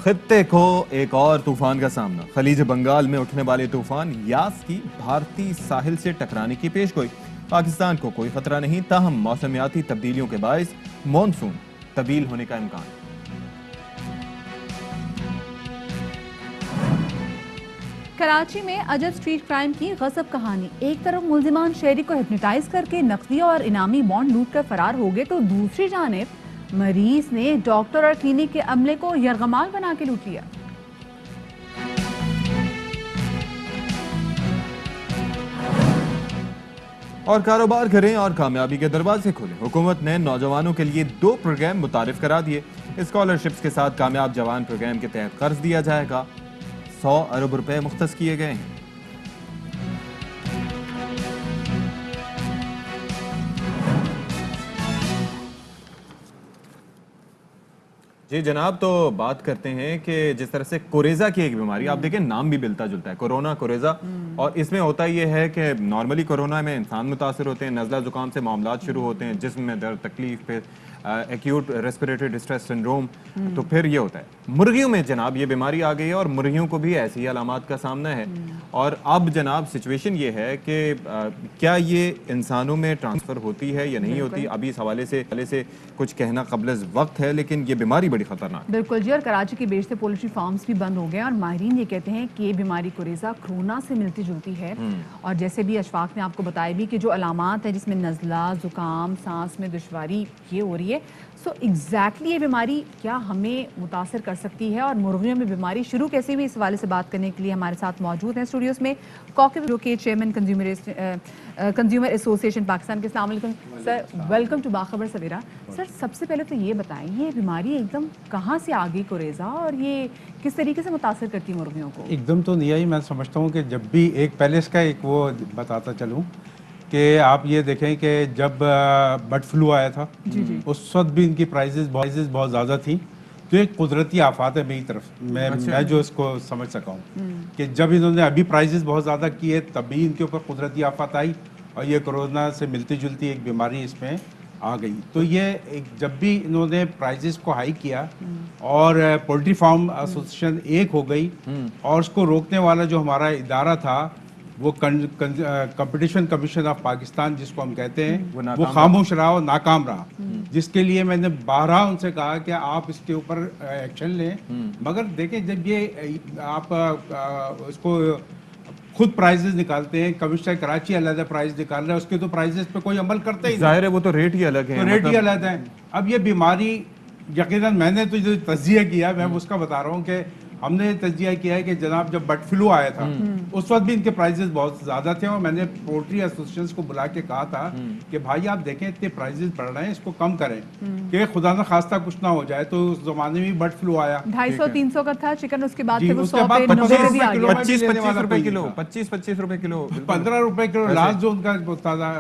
خطے کو ایک اور طوفان کا سامنا. خلیج بنگال میں اٹھنے والے طوفان یاس کی بھارتی ساحل سے ٹکرانے کی پیشگوئی. پاکستان کو کوئی خطرہ نہیں، تاہم موسمیاتی تبدیلیوں کے باعث مونسون تبدیل ہونے کا امکان. کراچی میں عجب اسٹریٹ کرائم کی غضب کہانی. ایک طرف ملزمان شہری کو ہپنوٹائز کر کے نقدی اور انعامی بانڈ لوٹ کر فرار ہو گئے، تو دوسری جانب مریض نے ڈاکٹر اور کلینک کے عملے کو یرغمال بنا کے لوٹ لیا. اور کاروبار کریں اور کامیابی کے دروازے کھولیں. حکومت نے نوجوانوں کے لیے 2 پروگرام متعارف کرا دیے. اسکالرشپس کے ساتھ کامیاب جوان پروگرام کے تحت قرض دیا جائے گا. 100 ارب روپے مختص کیے گئے ہیں. جی جناب، تو بات کرتے ہیں کہ جس طرح سے کوریزا کی ایک بیماری، آپ دیکھیں نام بھی ملتا جلتا ہے، کورونا، کوریزا. اور اس میں ہوتا یہ ہے کہ نارملی کورونا میں انسان متاثر ہوتے ہیں، نزلہ زکام سے معاملات شروع ہوتے ہیں، جسم میں درد، تکلیف، پھر ایکیوٹ ریسپیریٹری ڈسٹریس سنڈروم. تو پھر یہ ہوتا ہے. مرغیوں میں جناب یہ بیماری آ گئی ہے، اور مرغیوں کو بھی ایسی علامات کا سامنا ہے. اور اب جناب سچویشن یہ ہے کہ کیا یہ انسانوں میں ٹرانسفر ہوتی ہے یا نہیں ہوتی، ابھی اس حوالے سے کچھ کہنا قبل از وقت ہے، لیکن یہ بیماری بڑی خطرناک. بالکل جی. اور کراچی کے بیشتر پولٹری فارمز بھی بند ہو گئے، اور ماہرین یہ کہتے ہیں کہ یہ بیماری کوریزا کرونا سے ملتی جلتی ہے. اور جیسے بھی اشفاق نے آپ کو بتایا بھی کہ جو علامات ہیں جس میں نزلہ، زکام، سانس میں دشواری یہ ہو رہی ہے، سو ایگزیکٹلی یہ بیماری کیا ہمیں متاثر کر سکتی ہے، اور مرغیوں میں بیماری شروع کیسے ہوئی، اس حوالے سے بات کرنے کے لیے ہمارے ساتھ موجود ہیں اسٹوڈیوز میں کوکب، جو کہ چیئرمین کنزیومر ایسوسی ایشن پاکستان کے. السلام علیکم سر، ویلکم ٹو باخبر سویرا. سر سب سے پہلے تو یہ بتائیں یہ بیماری ایک دم کہاں سے آ گئی کوریزا، اور یہ کس طریقے سے متاثر کرتی مرغیوں کو؟ ایک دم تو نہیں آئی. میں سمجھتا ہوں کہ جب بھی ایک پہلے اس کا ایک وہ بتاتا چلوں کہ آپ یہ دیکھیں کہ جب برڈ فلو آیا تھا اس وقت بھی ان کی پرائزز بہت زیادہ تھیں. تو ایک قدرتی آفات ہے میری طرف، میں جو اس کو سمجھ سکا ہوں کہ جب انہوں نے ابھی پرائزز بہت زیادہ کیے تب بھی ان کے اوپر قدرتی آفات آئی، اور یہ کورونا سے ملتی جلتی ایک بیماری اس میں آ گئی. تو یہ جب بھی انہوں نے پرائزز کو ہائی کیا اور پولٹری فارم ایسوسیشن ایک ہو گئی، اور اس کو روکنے والا جو ہمارا ادارہ تھا वो कंपटीशन कमीशन ऑफ पाकिस्तान जिसको हम कहते हैं वो नाकाम खामोश रहा और नाकाम रहा, जिसके लिए मैंने बारहा उनसे कहा कि आप इसके ऊपर एक्शन लें। मगर देखें, जब ये आप इसको खुद प्राइजेस निकालते हैं, कमिश्नर कराची अलग प्राइस निकाल रहा है, उसके तो प्राइजेस पे कोई अमल करता ही नहीं। जाहिर है वो तो रेट ही अलग है, तो रेट ही अलग है। अब ये बीमारी यकीनन मैंने तो जो तज्जिया किया, मैं उसका बता रहा हूँ कि हमने तज्जिया किया है कि जनाब जब बर्ड फ्लू आया था उस वक्त भी इनके प्राइजेस बहुत ज़्यादा थे, और मैंने पोल्ट्री एसोसिएशन को बुला के कहा था कि भाई आप देखें इतने प्राइजेस बढ़ रहे हैं, इसको कम करें कि खुदा न खास्ता कुछ ना हो जाए। तो उस जमाने में बर्ड फ्लू आया 250-300 का था चिकन, उसके बाद जी, फिर वो उसके 100 बाद पे 90 पे भी आ गया। 25-25 रुपए किलो, 25-25 रुपए किलो, 15 रुपए किलो लास्ट जो उनका ताज़ा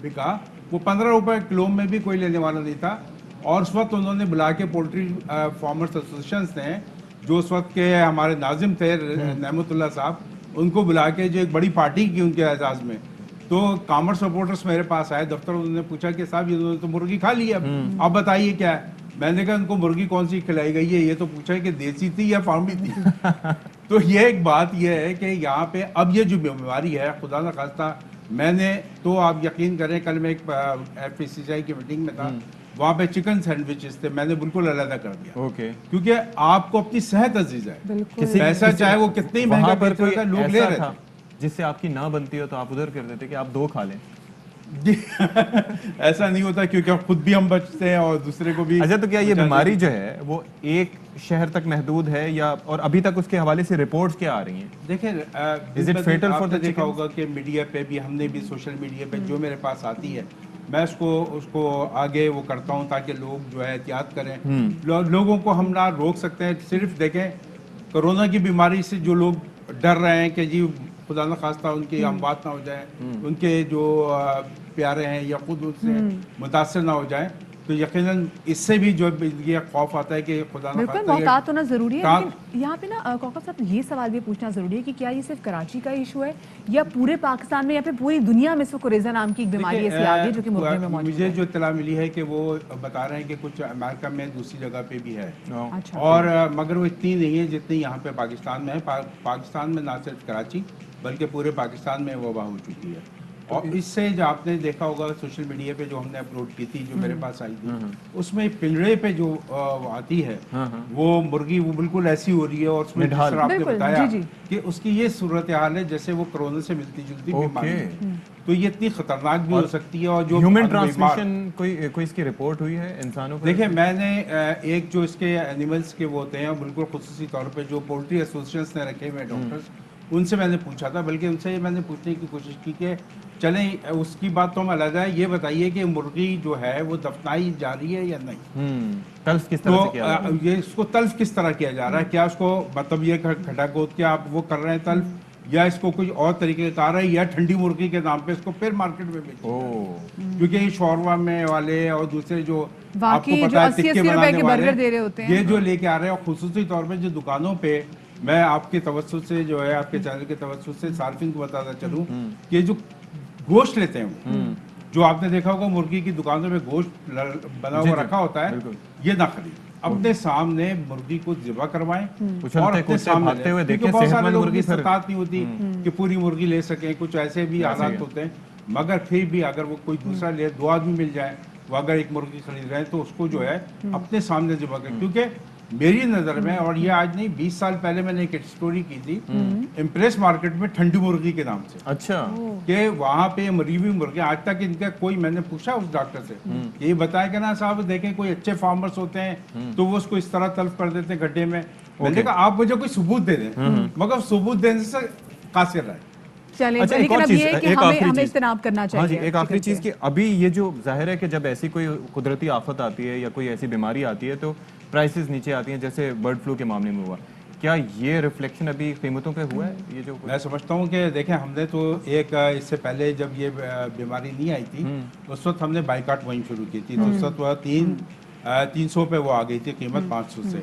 बिका, वो 15 रुपए किलो में भी कोई लेने वाला नहीं था। और उस वक्त उन्होंने बुला के पोल्ट्री फार्मर्स एसोसिएशन ने, जो उस वक्त के हमारे नाजिम थे नेमतुल्लाह साहब, उनको बुला के जो एक बड़ी पार्टी की उनके एजाज में, तो कॉमर्स रिपोर्टर्स मेरे पास आए दफ्तर, उन्होंने पूछा कि साहब ये तो मुर्गी खा ली है, अब बताइए क्या है। मैंने कहा उनको मुर्गी कौन सी खिलाई गई है, ये तो पूछा कि देसी थी या फार्मी थी। तो ये एक बात ये है कि यहाँ पे अब ये जो बीमारी है, खुदा न खास्ता, मैंने तो आप यकीन करें, कल मैं एक FCCI की मीटिंग में था, वहाँ पे चिकन सैंडविचेस थे, मैंने बिल्कुल अलग कर दिया। ओके, क्योंकि आपको अपनी सेहत अजीज है, पैसा चाहे वो कितने ही महंगा पर कोई लोग ले रहे था थे, जिससे आपकी ना बनती हो तो आप उधर कर देते कि आप 2 खा लें। जी ऐसा नहीं होता, क्योंकि अब खुद भी हम बचते हैं और दूसरे को भी। अच्छा, तो क्या ये बीमारी जो है वो एक शहर तक महदूद है, या और अभी तक उसके हवाले से रिपोर्ट्स क्या आ रही हैं? देखिए, Is it fatal for the देखा chickens? होगा कि मीडिया पे भी, हमने भी सोशल मीडिया पे जो मेरे पास आती है, मैं उसको आगे वो करता हूँ ताकि लोग जो है एहतियात करें। लोगों को हम ना रोक सकते हैं, सिर्फ देखें कोरोना की बीमारी से जो लोग डर रहे हैं कि जी खुदा न खास्ता उनकी अमवात ना हो जाए, उनके जो प्यारे हैं या खुद उनसे मुतासर ना हो जाए, तो यकीनन इससे भी जो ये खौफ आता है कि खुदा न बिल्कुल खास्ता मोहतात होना जरूरी है। लेकिन यहाँ पे ना कौकब साहब ये सवाल भी पूछना जरूरी है कि क्या ये सिर्फ कराची का इशू है या पूरे पाकिस्तान में या फिर पूरी दुनिया में इसको कुरेजा नाम की एक बीमारी ऐसी आ गई जो कि मुर्गे में मौजूद मुझे है? जो इत्तला मिली है कि वो बता रहे हैं कि कुछ अमेरिका में दूसरी जगह पे भी है, अच्छा। और मगर वो इतनी नहीं है जितनी यहाँ पे पाकिस्तान में है। पाकिस्तान में ना सिर्फ कराची बल्कि पूरे पाकिस्तान में वबा हो चुकी है। और इससे जो आपने देखा होगा सोशल मीडिया पे जो हमने अपलोड की थी, जो मेरे पास आई थी, उसमें पिंजरे पे जो आती है वो मुर्गी, वो बिल्कुल ऐसी हो रही है, और उसमें जिस तरह आपने बताया कि उसकी ये सूरत हाल है जैसे वो कोरोना से मिलती जुलती बीमारी है, तो ये इतनी खतरनाक भी हो सकती है। और जो ह्यूमन ट्रांसमिशन कोई इसकी रिपोर्ट हुई है इंसानों पर? देखिए, मैंने एक जो इसके एनिमल्स के वो होते हैं, बिल्कुल खुसूसी तौर पे जो पोल्ट्री एसोसिएशन ने रखे हुए डॉक्टर्स, उनसे मैंने पूछा था, बल्कि उनसे मैंने पूछने की कोशिश की कि चलें उसकी बात तो हम अलग है, ये बताइए कि मुर्गी जो है वो दफनाई जा रही है या नहीं, तल्फ किस तरह से किया जा रहा है? ये इसको तल्फ किस तरह किया जा रहा है, क्या उसको मतलब ये खड़ा गोद के आप वो कर रहे हैं तल्फ, या इसको कोई और तरीके का है, या ठंडी मुर्गी के नाम पे इसको फिर मार्केट में बेचें, क्योंकि ये शौरमा में वाले और दूसरे जो आपको पता है टिक्के बनाने वाले, ये जो लेके आ रहे हैं, और खुसूसी तौर पे जो दुकानों पे, मैं आपके तवज्जुह से जो है, आपके चैनल के तवज्जुह से सार्फिन को बताता चलूं कि जो गोश्त लेते हैं, जो आपने देखा होगा मुर्गी की दुकानों में गोश्त बना हुआ रखा होता है, ये ना खरीदें, अपने सामने मुर्गी को ज़िबा करवाएं और अपने सामने हुए देखें। बहुत सारे लोगों की इस्तात नहीं होती कि पूरी मुर्गी ले सकें, कुछ ऐसे भी हालात होते हैं, मगर फिर भी अगर वो कोई दूसरा ले, 2 आदमी मिल जाए, वो अगर एक मुर्गी खरीद रहे हैं तो उसको जो है अपने सामने ज़िबा करें। क्योंकि मेरी नज़र में, और ये आज नहीं 20 साल पहले मैंने एक स्टोरी की थी इम्प्रेस मार्केट में ठंडी मुर्गी के नाम से, अच्छा, कि वहाँ पे मरी हुई मुर्गी, आज तक इनका कोई, मैंने पूछा उस डॉक्टर से, ये बताया कि ना साहब देखें कोई अच्छे फार्मर्स होते हैं तो वो उसको इस तरह तल्फ कर देते हैं गड्ढे में। मैंने कहा आप मुझे कोई सबूत दे दें, मगर सबूत देने से कासिर रहा है। अच्छा, लेकिन अब ये है कि हमें इज्तनाब करना चाहिए। हाँ जी, एक आखिरी चीज कि अभी ये जो जाहिर है कि जब ऐसी कोई कुदरती आफत आती है या कोई ऐसी बीमारी आती है तो प्राइसेस नीचे आती हैं, जैसे बर्ड फ्लू के मामले में हुआ, क्या ये रिफ्लेक्शन अभी कीमतों पे हुआ है? ये जो मैं समझता हूँ कि देखें, हमने तो एक इससे पहले जब ये बीमारी नहीं आई थी उस वक्त हमने बाइकाट वहीं शुरू की थी, तो उस वक्त 3 300 पे वो आ गई थी कीमत 500 से।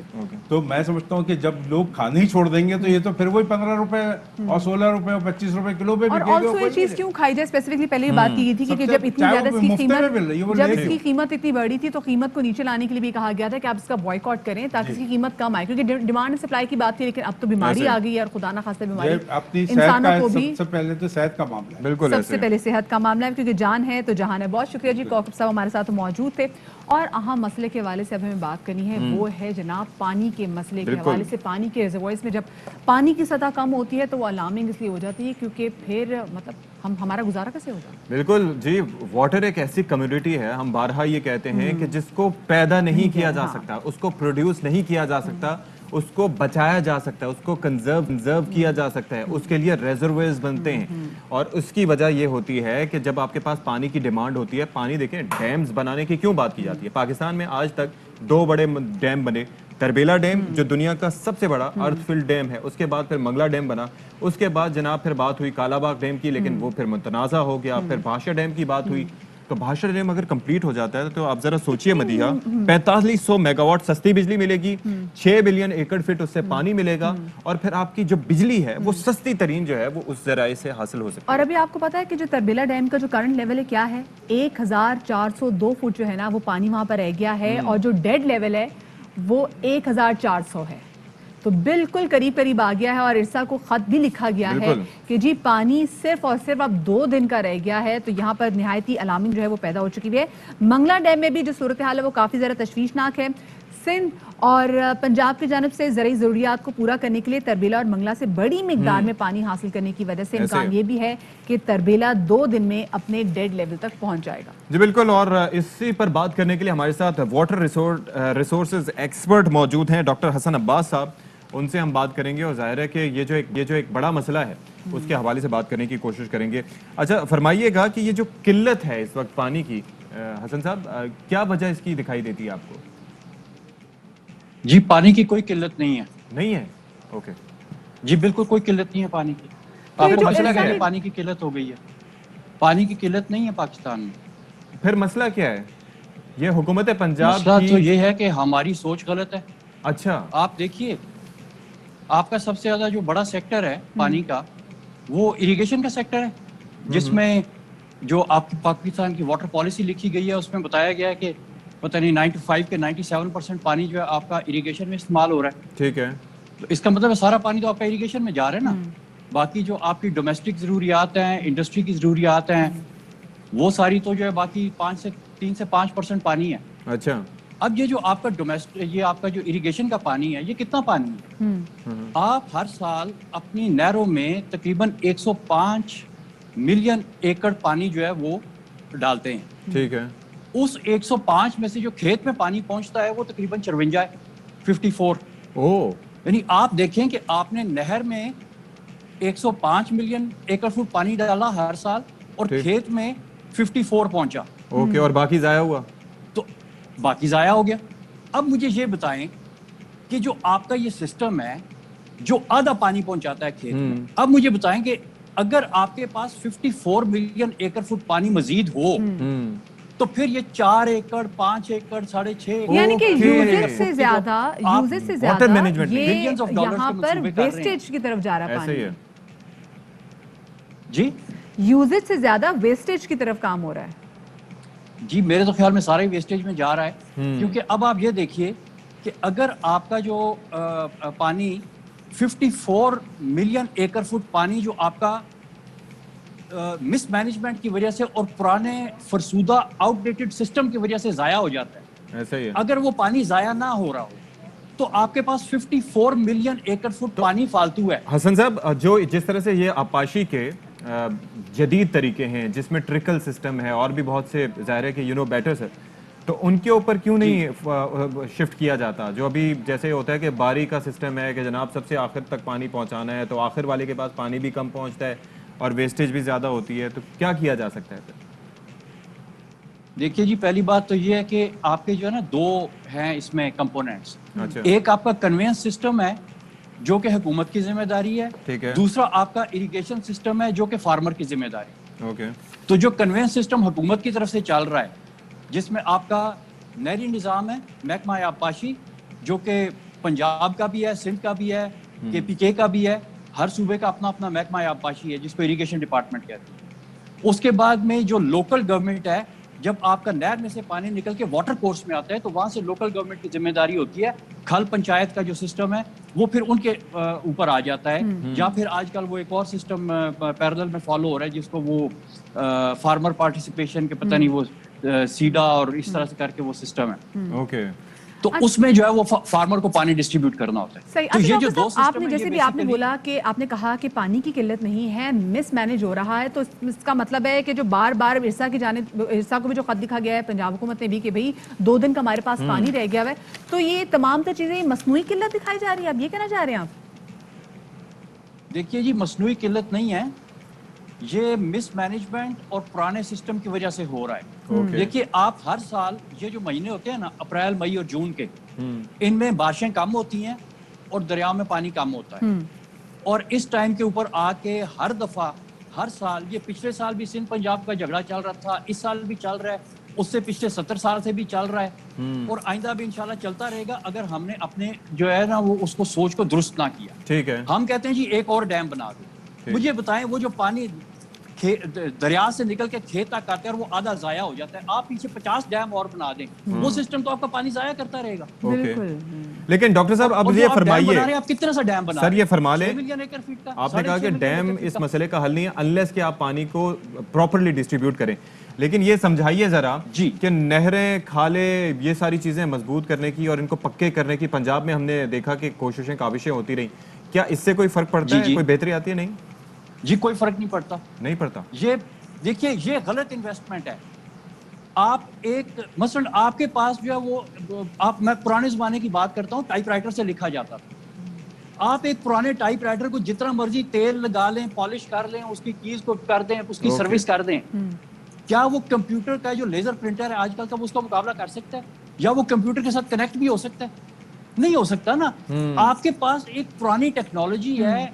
तो मैं समझता हूँ कि जब लोग खाने ही छोड़ देंगे तो ये तो फिर वही 15 रुपए और 16 रुपए और 25 रुपए किलो पे और बिकेगा। ऑल्सो ये चीज क्यों खाई जाए, स्पेसिफिकली पहले भी बात की गई थी कि जब इतनी ज्यादा इसकी कीमत, जब इसकी कीमत इतनी बढ़ी थी तो कीमत को नीचे लाने के लिए भी कहा गया था कि आप इसका बॉयकॉट करें ताकि इसकी कीमत कम आए, क्योंकि डिमांड एंड सप्लाई की बात थी, लेकिन अब तो बीमारी आ गई है और खुदा ना खास्ता बीमारी इंसानों को भी, सबसे पहले तो सेहत का मामला है। बिल्कुल सबसे पहले सेहत का मामला है, क्योंकि जान है तो जहान है। बहुत शुक्रिया जी, कौकब साहब हमारे साथ मौजूद थे। और अहम मसले के हवाले से अब हमें बात करनी है, वो है जनाब पानी के मसले के हवाले से। पानी के रिजर्वॉयर्स में जब पानी की सतह कम होती है तो वो अलार्मिंग इसलिए हो जाती है क्योंकि फिर मतलब हमारा गुजारा कैसे होगा। बिल्कुल जी, वाटर एक ऐसी कम्युनिटी है, हम बारहा ये कहते हैं कि जिसको पैदा नहीं किया जा सकता, उसको प्रोड्यूस नहीं किया जा सकता, उसको बचाया जा सकता है, उसको कंजर्व किया जा सकता है, उसके लिए रिजर्वोयर्स बनते हैं। और उसकी वजह ये होती है कि जब आपके पास पानी की डिमांड होती है, पानी देखें, डैम्स बनाने की क्यों बात की जाती है। पाकिस्तान में आज तक 2 बड़े डैम बने, तरबेला डैम जो दुनिया का सबसे बड़ा अर्थफिल्ड डैम है, उसके बाद फिर मंगला डैम बना, उसके बाद जनाब फिर बात हुई कालाबाग डैम की, लेकिन वो फिर मुतनाज़ा हो गया, फिर भाषा डैम की बात हुई। तो भाषा डैम अगर कंप्लीट हो जाता है तो आप जरा सोचिए मदीहा, 4500 मेगावाट सस्ती बिजली मिलेगी, 6 बिलियन एकड़ फीट उससे पानी मिलेगा, और फिर आपकी जो बिजली है वो सस्ती तरीन जो है वो उस जराए से हासिल हो सकती है। और अभी आपको पता है कि जो तरबेला डैम का जो करंट लेवल है क्या है, 1402 फुट जो है ना वो पानी वहां पर रह गया है, और जो डेड लेवल है वो 1400 है। तो बिल्कुल करीब करीब आ गया है, और इरसा को खत भी लिखा गया है कि जी पानी सिर्फ और सिर्फ अब 2 दिन का रह गया है। तो यहाँ पर निहायती अलार्मिंग जो है वो पैदा हो चुकी है। मंगला डैम में भी जो सूरत हाल है वो काफ़ी ज़्यादा तशवीशनाक है। सिंध और पंजाब की जानब से ज़रूरी ज़रूरियात को पूरा करने के लिए तरबेला और मंगला से बड़ी मिकदार में पानी हासिल करने की वजह से इम्कान ये भी है कि तरबेला 2 दिन में अपने डेड लेवल तक पहुंच जाएगा। जी बिल्कुल, और इसी पर बात करने के लिए हमारे साथ वाटर रिसोर्सेज एक्सपर्ट मौजूद हैं, डॉक्टर हसन अब्बास साहब। उनसे हम बात करेंगे और जाहिर है कि ये जो एक बड़ा मसला है उसके हवाले से बात करने की कोशिश करेंगे। अच्छा फरमाइएगा कि ये जो किल्लत है इस वक्त पानी की, हसन साहब, क्या वजह इसकी दिखाई देती है आपको? जी पानी की कोई किल्लत नहीं है। नहीं है? ओके जी बिल्कुल कोई किल्लत नहीं है पानी की। आपको मसला क्या है? पानी की किल्लत हो गई है। पानी की किल्लत नहीं है पाकिस्तान में। फिर मसला क्या है? ये हुकूमत पंजाब मसला तो ये है कि हमारी सोच गलत है। अच्छा, आप देखिए, आपका सबसे ज्यादा जो बड़ा सेक्टर है पानी का वो इरिगेशन का सेक्टर है, जिसमें जो आपकी पाकिस्तान की वाटर पॉलिसी लिखी गई है उसमें बताया गया है कि पता नहीं 95 के 97% पानी जो है आपका इरिगेशन में इस्तेमाल हो रहा है। ठीक है, तो इसका मतलब है सारा पानी तो आपका इरिगेशन में जा रहा है ना। बाकी जो आपकी डोमेस्टिक ज़रूरियात हैं, इंडस्ट्री की ज़रूरियात हैं, वो सारी तो जो है बाकी 3 से 5% पानी है। अच्छा, अब ये जो आपका ये आपका जो इरिगेशन का पानी है, ये कितना पानी है? आप हर साल अपनी नहरों में तकरीबन 105 मिलियन एकड़ पानी जो है वो डालते हैं। ठीक है, उस 105 में से जो खेत में पानी पहुंचता है वो तकरीबन 54 है, 54। यानी आप देखें कि आपने नहर में 105 मिलियन एकड़ फुट पानी डाला हर साल और खेत में 54 पहुंचा। ओके, और बाकी जाया हुआ? तो बाकी जाया हो गया। अब मुझे ये बताएं कि जो आपका ये सिस्टम है जो आधा पानी पहुंचाता है खेत में, अब मुझे बताएं कि अगर आपके पास 54 मिलियन एकड़ फुट पानी मजीद हो तो फिर ये 4 एकड़ 5 एकड़ 6.5 यानी कि यूजेज से ज्यादा वाटर मैनेजमेंट ये यहाँ पर वेस्टेज की तरफ जा रहा है पानी। जी, यूजेज से ज्यादा वेस्टेज की तरफ काम हो रहा है। जी मेरे तो ख्याल में सारे वेस्टेज में जा रहा है, क्योंकि अब आप ये देखिए कि अगर आपका जो पानी 54 मिलियन एकड़ फुट पानी जो आपका मिसमैनेजमेंट की वजह से और पुराने फरसूदा आउटडेटेड सिस्टम की वजह से जाया हो जाता है, ऐसा ही है। अगर वो पानी जाया ना हो रहा हो तो आपके पास 54 मिलियन एकड़ फुट पानी फालतू है। हसन साहब, जो जिस तरह से ये आपाशी के जदीद तरीके हैं जिसमें ट्रिकल सिस्टम है और भी बहुत से ज़ाहिर है कि बेटर सर, तो उनके ऊपर क्यों नहीं शिफ्ट किया जाता? जो अभी जैसे होता है कि बारी का सिस्टम है कि जनाब सबसे आखिर तक पानी पहुंचाना है, तो आखिर वाले के पास पानी भी कम पहुंचता है और वेस्टेज भी ज़्यादा होती है, तो क्या किया जा सकता है फिर? देखिए जी, पहली बात तो ये है कि आपके जो है ना 2 हैं इसमें कंपोनेंट्स। अच्छा। एक आपका कन्वेंस सिस्टम है जो कि हुकूमत की जिम्मेदारी है, ठीक है। दूसरा आपका इरिगेशन सिस्टम है जो कि फार्मर की जिम्मेदारी। ओके। तो जो कन्वेंस सिस्टम हुकूमत की तरफ से चल रहा है, जिसमें आपका नहरी निज़ाम है, महकमा आबपाशी, जो कि पंजाब का भी है, सिंध का भी है, KPK का भी है, हर सूबे का अपना अपना महकमा आबपाशी है जिसको इरिगेशन डिपार्टमेंट कहते हैं। उसके बाद में जो लोकल गवर्नमेंट है, जब आपका नहर में से पानी निकल के वाटर कोर्स में आता है तो वहाँ से लोकल गवर्नमेंट की जिम्मेदारी होती है, खल पंचायत का जो सिस्टम है वो फिर उनके ऊपर आ जाता है, या फिर आजकल वो एक और सिस्टम पैरेलल में फॉलो हो रहा है जिसको वो फार्मर पार्टिसिपेशन के पता नहीं वो सीडा और इस तरह से करके वो सिस्टम है। ओके, तो उसमें जो है वो फार्मर को पानी डिस्ट्रीब्यूट करना होता है। सही। तो ये जो दो आपने सिस्टम जैसे भी आपने बोला कि आपने कहा कि पानी की किल्लत नहीं है, मिस मैनेज हो रहा है, तो इसका मतलब है कि जो बार बार इरसा को भी जो खत लिखा गया है पंजाब हुकूमत ने भी कि भाई 2 दिन का हमारे पास पानी रह गया है, तो ये तमाम तो चीजें मसनूई किल्लत दिखाई जा रही है, आप ये कहना चाह रहे हैं आप? देखिए जी, मसनूई किल्लत नहीं है, ये मिस मैनेजमेंट और पुराने सिस्टम की वजह से हो रहा है। देखिए आप हर साल ये जो महीने होते हैं ना, अप्रैल, मई और जून के, इनमें बारिशें कम होती हैं और दरियाओं में पानी कम होता है, और इस टाइम के ऊपर आके हर दफा हर साल, ये पिछले साल भी सिंध पंजाब का झगड़ा चल रहा था, इस साल भी चल रहा है, उससे पिछले 70 साल से भी चल रहा है, और आइंदा भी इंशाल्लाह चलता रहेगा अगर हमने अपने जो है ना वो उसको सोच को दुरुस्त ना किया। ठीक है, हम कहते हैं जी एक और डैम बना दो। मुझे बताएं, वो जो पानी दरिया से निकल के खेत तक आता है और वो आधा जाया हो जाता है, आप पीछे 50 डैम और बना दें, वो सिस्टम तो आपका पानी जाया करता रहेगा। लेकिन डॉक्टर साहब अब ये फरमाइए, आप कितना सा डैम बना सर ये फरमा ले, 6 मिलियन एकड़ फीट का, आपने कहा कि डैम इस मसले का हल नहीं है अनलेस कि आप पानी को प्रॉपर्ली डिस्ट्रीब्यूट करें, लेकिन ये समझाइए जरा कि नहरें, खाले, ये सारी चीजें मजबूत करने की और इनको पक्के करने की पंजाब में हमने देखा कि कोशिशें काविशें होती रही, क्या इससे कोई फर्क पड़ता है, कोई बेहतरी आती है? नहीं जी, कोई फर्क नहीं पड़ता, नहीं पड़ता। ये देखिए, ये गलत इन्वेस्टमेंट है। आप एक मसलन आपके पास जो है वो आप, मैं पुराने जमाने की बात करता हूँ, टाइपराइटर से लिखा जाता था। आप एक पुराने टाइपराइटर को जितना मर्जी तेल लगा लें, पॉलिश कर लें, उसकी कीज को कर दें, उसकी सर्विस कर दें, क्या वो कंप्यूटर का जो लेजर प्रिंटर है आजकल का, वो उसका मुकाबला कर सकता है? या वो कंप्यूटर के साथ कनेक्ट भी हो सकता है? नहीं हो सकता ना। आपके पास एक पुरानी टेक्नोलॉजी है,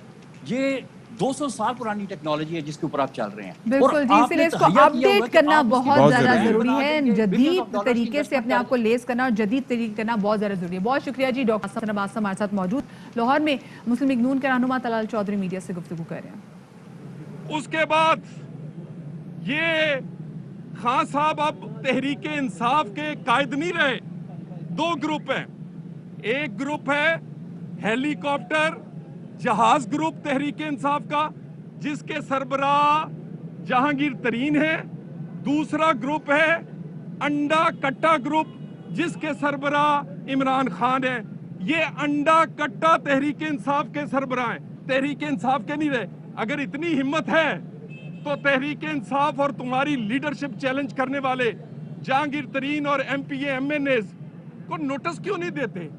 ये 200 साल पुरानी टेक्नोलॉजी है जिसके ऊपर आप चल रहे हैं। बिल्कुल जी, इसीलिए इसको अपडेट करना बहुत ज्यादा जरूरी है, जदीद तरीके से अपने आप को लेस करना और जदीद तरीके करना बहुत ज्यादा जरूरी है। बहुत शुक्रिया जी, डॉक्टर नवाज हमारे साथ मौजूद लाहौर में मुस्लिम लीग नून के रहनुमा तलाल चौधरी मीडिया से गुफ्तगू कर रहे हैं। उसके बाद ये खान साहब अब तहरीक इंसाफ के कायद नहीं रहे, 2 ग्रुप हैं। एक ग्रुप है हेलीकॉप्टर जहाज ग्रुप तहरीक इंसाफ का, जिसके सरबराह जहांगीर तरीन है। दूसरा ग्रुप है अंडा कट्टा ग्रुप, जिसके सरबराह इमरान खान है। ये अंडा कट्टा तहरीक इंसाफ के सरबराह हैं, तहरीक इंसाफ के नहीं रहे। अगर इतनी हिम्मत है तो तहरीक इंसाफ और तुम्हारी लीडरशिप चैलेंज करने वाले जहांगीर तरीन और MPA MNAs को नोटिस क्यों नहीं देते?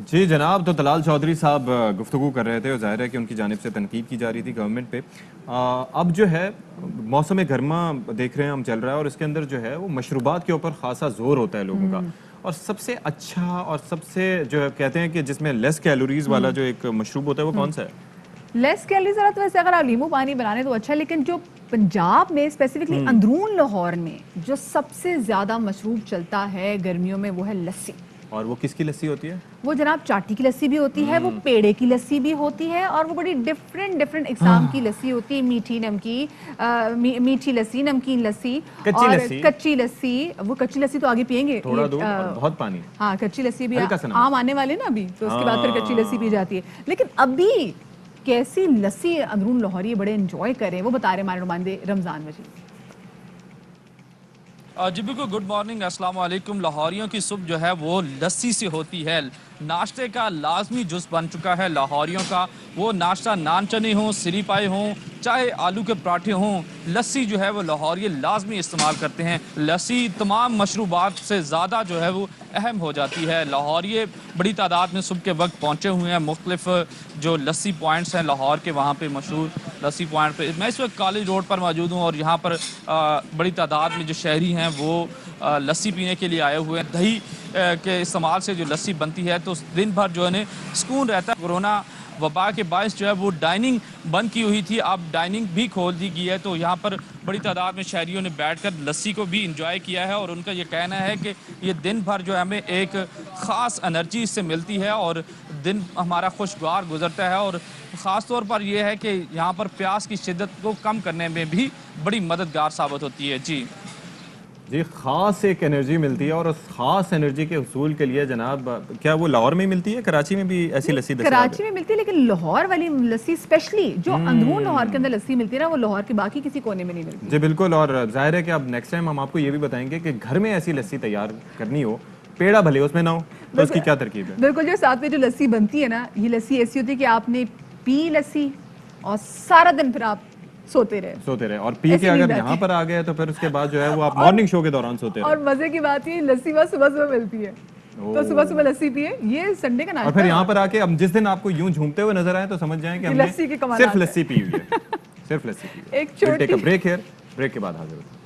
जी जनाब, तो तलाल चौधरी साहब गुफ्तगू कर रहे थे और जाहिर है कि उनकी जानिब से तनकीद की जा रही थी गवर्नमेंट पे। अब जो है मौसम गर्मा देख रहे हैं हम चल रहा है और इसके अंदर जो है वो मशरूबात के ऊपर खासा जोर होता है लोगों का, और सबसे अच्छा और सबसे जो है कहते हैं कि जिसमें लेस कैलोरीज वाला जो एक मशरूब होता है वो कौन सा है? लेस कैलोरीज वाला तो वैसे अगर आप नींबू पानी बनाने तो अच्छा है, लेकिन जो पंजाब में स्पेसिफिकली अंदरून लाहौर में जो सबसे ज्यादा मशरूब चलता है गर्मियों में वो है लस्सी। और वो किसकी लस्सी होती है? वो जनाब चाटी की लस्सी भी होती है, वो पेड़े की लस्सी भी होती है, और वो बड़ी डिफरेंट इकसाम की लस्सी होती है, मीठी नमकीन, मीठी लस्सी, नमकीन लस्सी, और कच्ची लस्सी। वो कच्ची लस्सी तो आगे पियेंगे, थोड़ा दूध और बहुत पानी। हाँ, कच्ची लस्सी भी आम आने वाले ना अभी, तो उसके बाद फिर कच्ची लस्सी पी जाती है। लेकिन अभी कैसी लस्सी अंदरून लाहौरी बड़े एंजॉय करें, वो बता रहे हमारे नुमाइंदे रमजान मजीद। जी बिल्कुल, गुड मॉर्निंग, अस्सलाम वालेकुम। लाहौरियों की सुबह जो है वो लस्सी से होती है, नाश्ते का लाजमी जुज़ बन चुका है लाहौरियों का। वो नाश्ता नान चने हों, सिरी पाए हों, चाहे आलू के पराठे हों, लस्सी जो है वो लाहौरी लाजमी इस्तेमाल करते हैं। लस्सी तमाम मशरूबात से ज़्यादा जो है वो अहम हो जाती है। लाहौरी बड़ी तादाद में सुबह के वक्त पहुँचे हुए हैं, मुख्तलिफ जो लस्सी पॉइंट्स हैं लाहौर के, वहाँ पे मशहूर लस्सी पॉइंट पे मैं इस वक्त कॉलेज रोड पर मौजूद हूँ, और यहाँ पर बड़ी तादाद में जो शहरी हैं वो लस्सी पीने के लिए आए हुए हैं। दही के इस्तेमाल से जो लस्सी बनती है तो दिन भर जो है सुकून रहता है। कोरोना वबा के बायस जो है वो डाइनिंग बंद की हुई थी, अब डाइनिंग भी खोल दी गई है। तो यहाँ पर बड़ी तादाद में शहरियों ने बैठकर लस्सी को भी इंजॉय किया है और उनका ये कहना है कि ये दिन भर जो है हमें एक ख़ास एनर्जी इससे मिलती है और दिन हमारा खुशगवार गुजरता है। और ख़ास तौर पर यह है कि यहाँ पर प्यास की शिद्दत को कम करने में भी बड़ी मददगार साबित होती है। जी ख़ास एक एनर्जी मिलती है और उस ख़ास एनर्जी के हुसूल के लिए जनाब, क्या वो लाहौर में मिलती है, कराची में भी ऐसी लस्सी दस्तयाब है? कराची में मिलती है, लेकिन लाहौर वाली लस्सी स्पेशली जो अंदरून लाहौर के अंदर लस्सी मिलती है ना, वो लाहौर के बाकी किसी कोने में नहीं मिलती। जी बिल्कुल, और जाहिर है कि अब नेक्स्ट टाइम हम आपको ये भी बताएंगे कि घर में ऐसी लस्सी तैयार करनी हो, पेड़ा भले उसमें ना हो, तो उसकी क्या तरकीब है। बिल्कुल, जो साथ में जो लस्सी बनती है ना, ये लस्सी ऐसी होती है कि आपने पी लस्सी और सारा दिन फिर आप सोते रहे और पी के अगर यहाँ पर आ गए तो फिर उसके बाद जो है वो आप मॉर्निंग शो के दौरान सोते रहे। और मजे की बात ये लस्सी बस सुबह सुबह मिलती है, तो सुबह सुबह लस्सी पिए, ये संडे का नाश्ता। और फिर यहाँ पर आके अब जिस दिन आपको यूं झूमते हुए नजर आए तो समझ जाएं कि हमने लस्सी की कमाल सिर्फ लस्सी पी हुई है, सिर्फ लस्सी पी है। एक छोटी ब्रेक है, ब्रेक के बाद हाजिर होते हैं।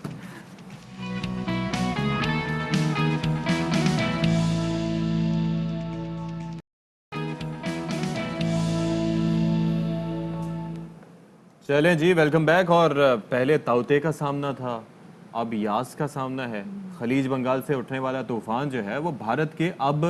चलें जी, वेलकम बैक। और पहले ताउते का सामना था, अब यास का सामना है। खलीज बंगाल से उठने वाला तूफान जो है वो भारत के अब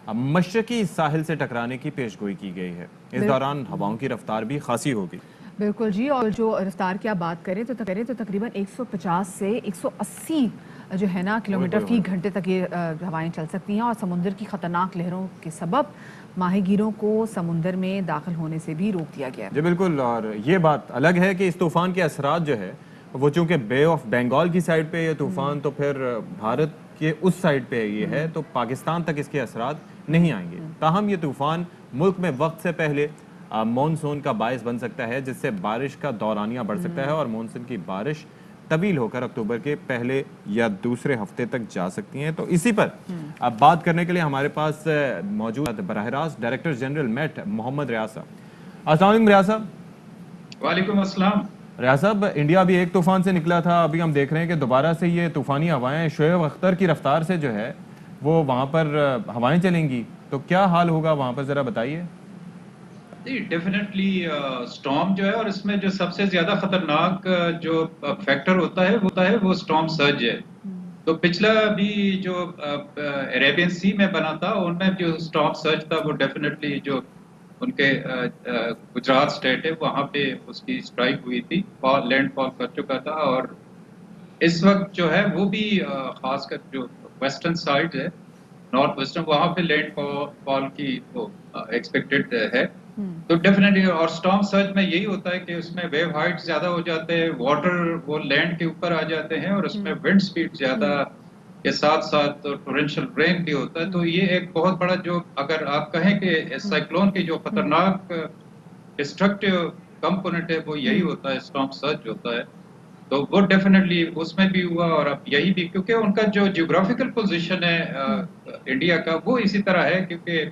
मशरकी साहिल से टकराने की पेशगोई की गई है। इस दौरान हवाओं की रफ्तार भी खासी होगी। बिल्कुल जी, और जो रफ्तार की आप बात करें तो तकरीबन 150 से 180 जो है ना किलोमीटर फी घंटे तक ये हवाएं चल सकती हैं और समुद्र की खतरनाक लहरों के सबब माहीगीरों को समुद्र में दाखिल होने से भी रोक दिया गया है। जी बिल्कुल, और ये बात अलग है कि इस तूफान के असरात जो है वो चूंकि बे ऑफ बंगाल की साइड पे ये तूफान, तो फिर भारत के उस साइड पे ये है, तो पाकिस्तान तक इसके असरात नहीं आएंगे। ताहम ये तूफान मुल्क में वक्त से पहले मानसून का बायस बन सकता है, जिससे बारिश का दौरानिया बढ़ सकता है और मानसून की बारिश तवील होकर अक्टूबर के पहले या दूसरे हफ्ते तक जा सकती हैं। तो इसी पर अब बात करने के लिए हमारे पास मौजूद बराह रास्त डायरेक्टर जनरल मेट मोहम्मद रियाज साहब। अस्सलाम वालेकुम रियाज साहब। वालेकुम अस्सलाम। रियाज साहब, इंडिया भी एक तूफान से निकला था, अभी हम देख रहे हैं कि दोबारा से ये तूफानी हवाएं शोएब अख्तर की रफ्तार से जो है वो वहाँ पर हवाएं चलेंगी, तो क्या हाल होगा वहाँ पर, ज़रा बताइए। जी डेफिनेटली स्टॉर्म जो है, और इसमें जो सबसे ज्यादा खतरनाक जो फैक्टर होता है वो स्टॉर्म सर्ज है। तो पिछला भी जो अरेबियन सी में बना था, उनमें जो स्टॉर्म सर्ज था वो डेफिनेटली जो उनके गुजरात स्टेट है वहाँ पे उसकी स्ट्राइक हुई थी, लैंडफॉल कर चुका था। और इस वक्त जो है वो भी खासकर जो वेस्टर्न साइड है, नॉर्थ वेस्टर्न, वहाँ पे लैंडफॉल की वो एक्सपेक्टेड है। तो डेफिनेटली, और स्टॉर्म सर्ज में यही होता है कि उसमें वेव हाइट ज्यादा हो जाते हैं, वाटर वो लैंड के ऊपर आ जाते हैं और उसमें विंड स्पीड ज्यादा के साथ साथ टोरेंशियल रेन भी होता है। तो ये एक बहुत बड़ा, जो अगर आप कहें कि साइक्लोन की जो खतरनाक डिस्ट्रक्टिव कंपोनेंट है वो यही होता है, स्टॉर्म सर्ज होता है। तो वो डेफिनेटली उसमें भी हुआ, और अब यही भी, क्योंकि उनका जो जियोग्राफिकल पोजीशन है इंडिया का वो इसी तरह है, क्योंकि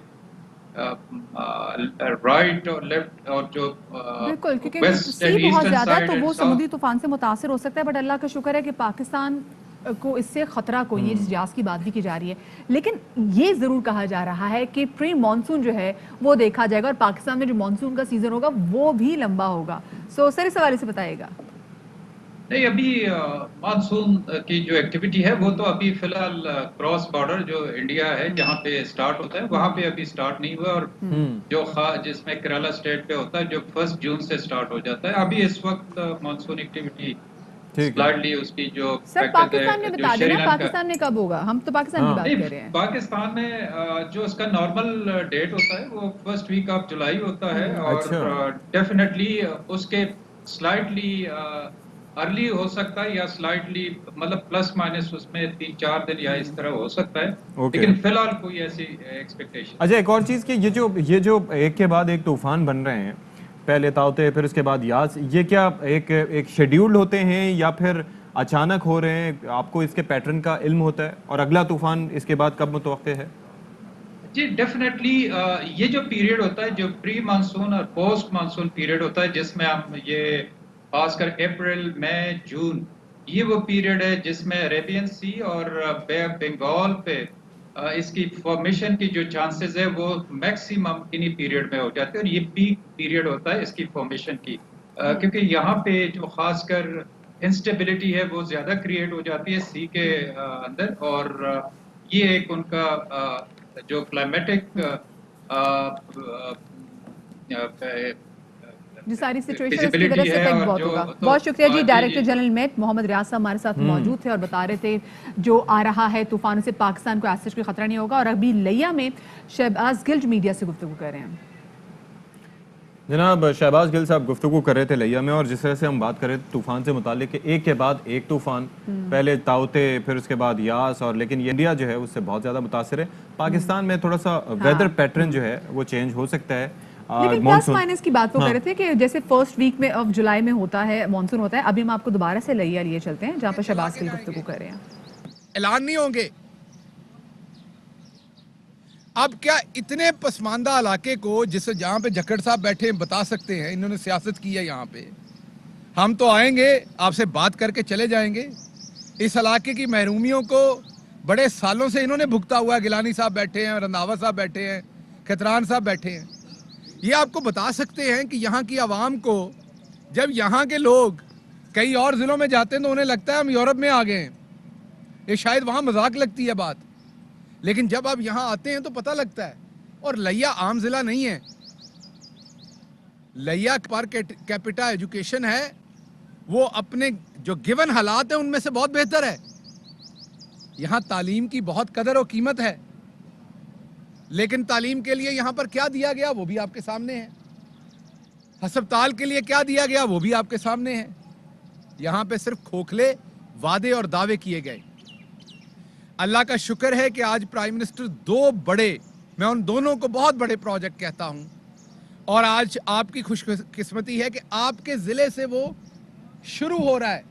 राइट और लेफ्ट और जो बिल्कुल, क्योंकि वेस्ट सी बहुत ज्यादा है तो वो समुद्री तूफान से मुतासर हो सकता है। बट अल्लाह का शुक्र है कि पाकिस्तान को इससे खतरा कोई है, जिस जास की बात भी की जा रही है। लेकिन ये जरूर कहा जा रहा है कि प्री मानसून जो है वो देखा जाएगा और पाकिस्तान में जो मानसून का सीजन होगा वो भी लंबा होगा। सो सर इस हवाले से बताइएगा। नहीं, अभी मानसून की जो एक्टिविटी है वो तो अभी फिलहाल क्रॉस बॉर्डर जो इंडिया है जहाँ पे स्टार्ट होता है वहाँ पे अभी स्टार्ट नहीं हुआ, और जो जिसमें केरला स्टेट पे होता है जो 1 जून से स्टार्ट हो जाता है। अभी इस वक्त मानसून एक्टिविटी स्लाइडली उसकी जो सर पाकिस्तान में बता देना, पाकिस्तान में कब होगा, हम तो पाकिस्तान की बात कर रहे हैं। पाकिस्तान में जो उसका नॉर्मल डेट होता है वो फर्स्ट वीक ऑफ जुलाई होता है, और डेफिनेटली उसके स्लाइटली अर्ली हो सकता है या स्लाइटली मतलब प्लस माइनस उसमें 3-4 दिन या इस तरह हो सकता है, लेकिन फिलहाल कोई ऐसी एक्सपेक्टेशन। अच्छा, एक और चीज़ कि ये जो एक के बाद एक तूफान बन रहे हैं, पहले ताउते फिर उसके बाद यास, ये क्या एक शेड्यूल्ड होते हैं या फिर अचानक हो रहे हैं? आपको इसके पैटर्न का इल्म होता है, और अगला तूफान इसके बाद कब मुतवक्के है? जी डेफिनेटली, ये जो पीरियड होता है, जो प्री मानसून और पोस्ट मानसून पीरियड होता है, जिसमें हम ये खासकर अप्रैल मई जून, ये वो पीरियड है जिसमें अरेबियन सी और बे ऑफ बंगाल पे इसकी फॉर्मेशन की जो चांसेस है वो मैक्सिमम इन्हीं पीरियड में हो जाते हैं और ये पीक पीरियड होता है इसकी फॉर्मेशन की, क्योंकि यहाँ पे जो खासकर इंस्टेबिलिटी है वो ज़्यादा क्रिएट हो जाती है सी के अंदर, और ये एक उनका जो क्लाइमेटिक जी सारी सिचुएशन इसकी वजह से इफेक्ट बहुत होगा। बहुत शुक्रिया जी। डायरेक्टर जनरल मेट मोहम्मद रियाज साहब हमारे साथ मौजूद थे और बता रहे थे जो आ रहा है तूफानों से पाकिस्तान को ऐसा कोई खतरा नहीं होगा। और अभी लिया में शहबाज गिल मीडिया से गुफ्तगू कर रहे हैं। जनाब शहबाज गिल साहब गुफ्तगू कर रहे थे लिया में, और जिस तरह से हम बात कर रहे थे तूफान से मुतालिक कि एक के बाद एक तूफान, पहले ताउते फिर उसके बाद यास, और लेकिन ये इंडिया जो है उससे बहुत ज़्यादा मुतासर है। पाकिस्तान में थोड़ा सा वेदर पैटर्न जो है वो चेंज हो सकता है। लेकिन प्लस माइनस की बात वो कर रहे थे कि जैसे फर्स्ट वीक में ऑफ जुलाई में होता है मानसून होता है। अभी हम आपको दोबारा से लिया लिए चलते हैं जहाँ पर शहबाज गिल गुफ्तगू कर रहे हैं। ऐलान नहीं होंगे। अब क्या इतने पसमानदा इलाके को, जिसे जहाँ पे जक्कड़ साहब बैठे हैं, बता सकते हैं इन्होंने सियासत की है यहाँ पे, हम तो आएंगे आपसे बात करके चले जाएंगे। इस इलाके की महरूमियों को बड़े सालों से इन्होंने भुगता हुआ है। गिलानी साहब बैठे हैं, रंधावा साहब बैठे हैं, खतरान साहब बैठे हैं। ये आपको बता सकते हैं कि यहाँ की आवाम को, जब यहाँ के लोग कई और ज़िलों में जाते हैं तो उन्हें लगता है हम यूरोप में आ गए हैं। ये शायद वहाँ मजाक लगती है बात, लेकिन जब आप यहाँ आते हैं तो पता लगता है। और लिया आम ज़िला नहीं है। लिया पर कैपिटा एजुकेशन है, वो अपने जो गिवन हालात हैं उनमें से बहुत बेहतर है। यहाँ तालीम की बहुत कदर और कीमत है, लेकिन तालीम के लिए यहाँ पर क्या दिया गया वो भी आपके सामने है। अस्पताल के लिए क्या दिया गया वो भी आपके सामने है। यहाँ पे सिर्फ खोखले वादे और दावे किए गए। अल्लाह का शुक्र है कि आज प्राइम मिनिस्टर दो बड़े, मैं उन दोनों को बहुत बड़े प्रोजेक्ट कहता हूँ, और आज आपकी खुशकिस्मती है कि आपके ज़िले से वो शुरू हो रहा है।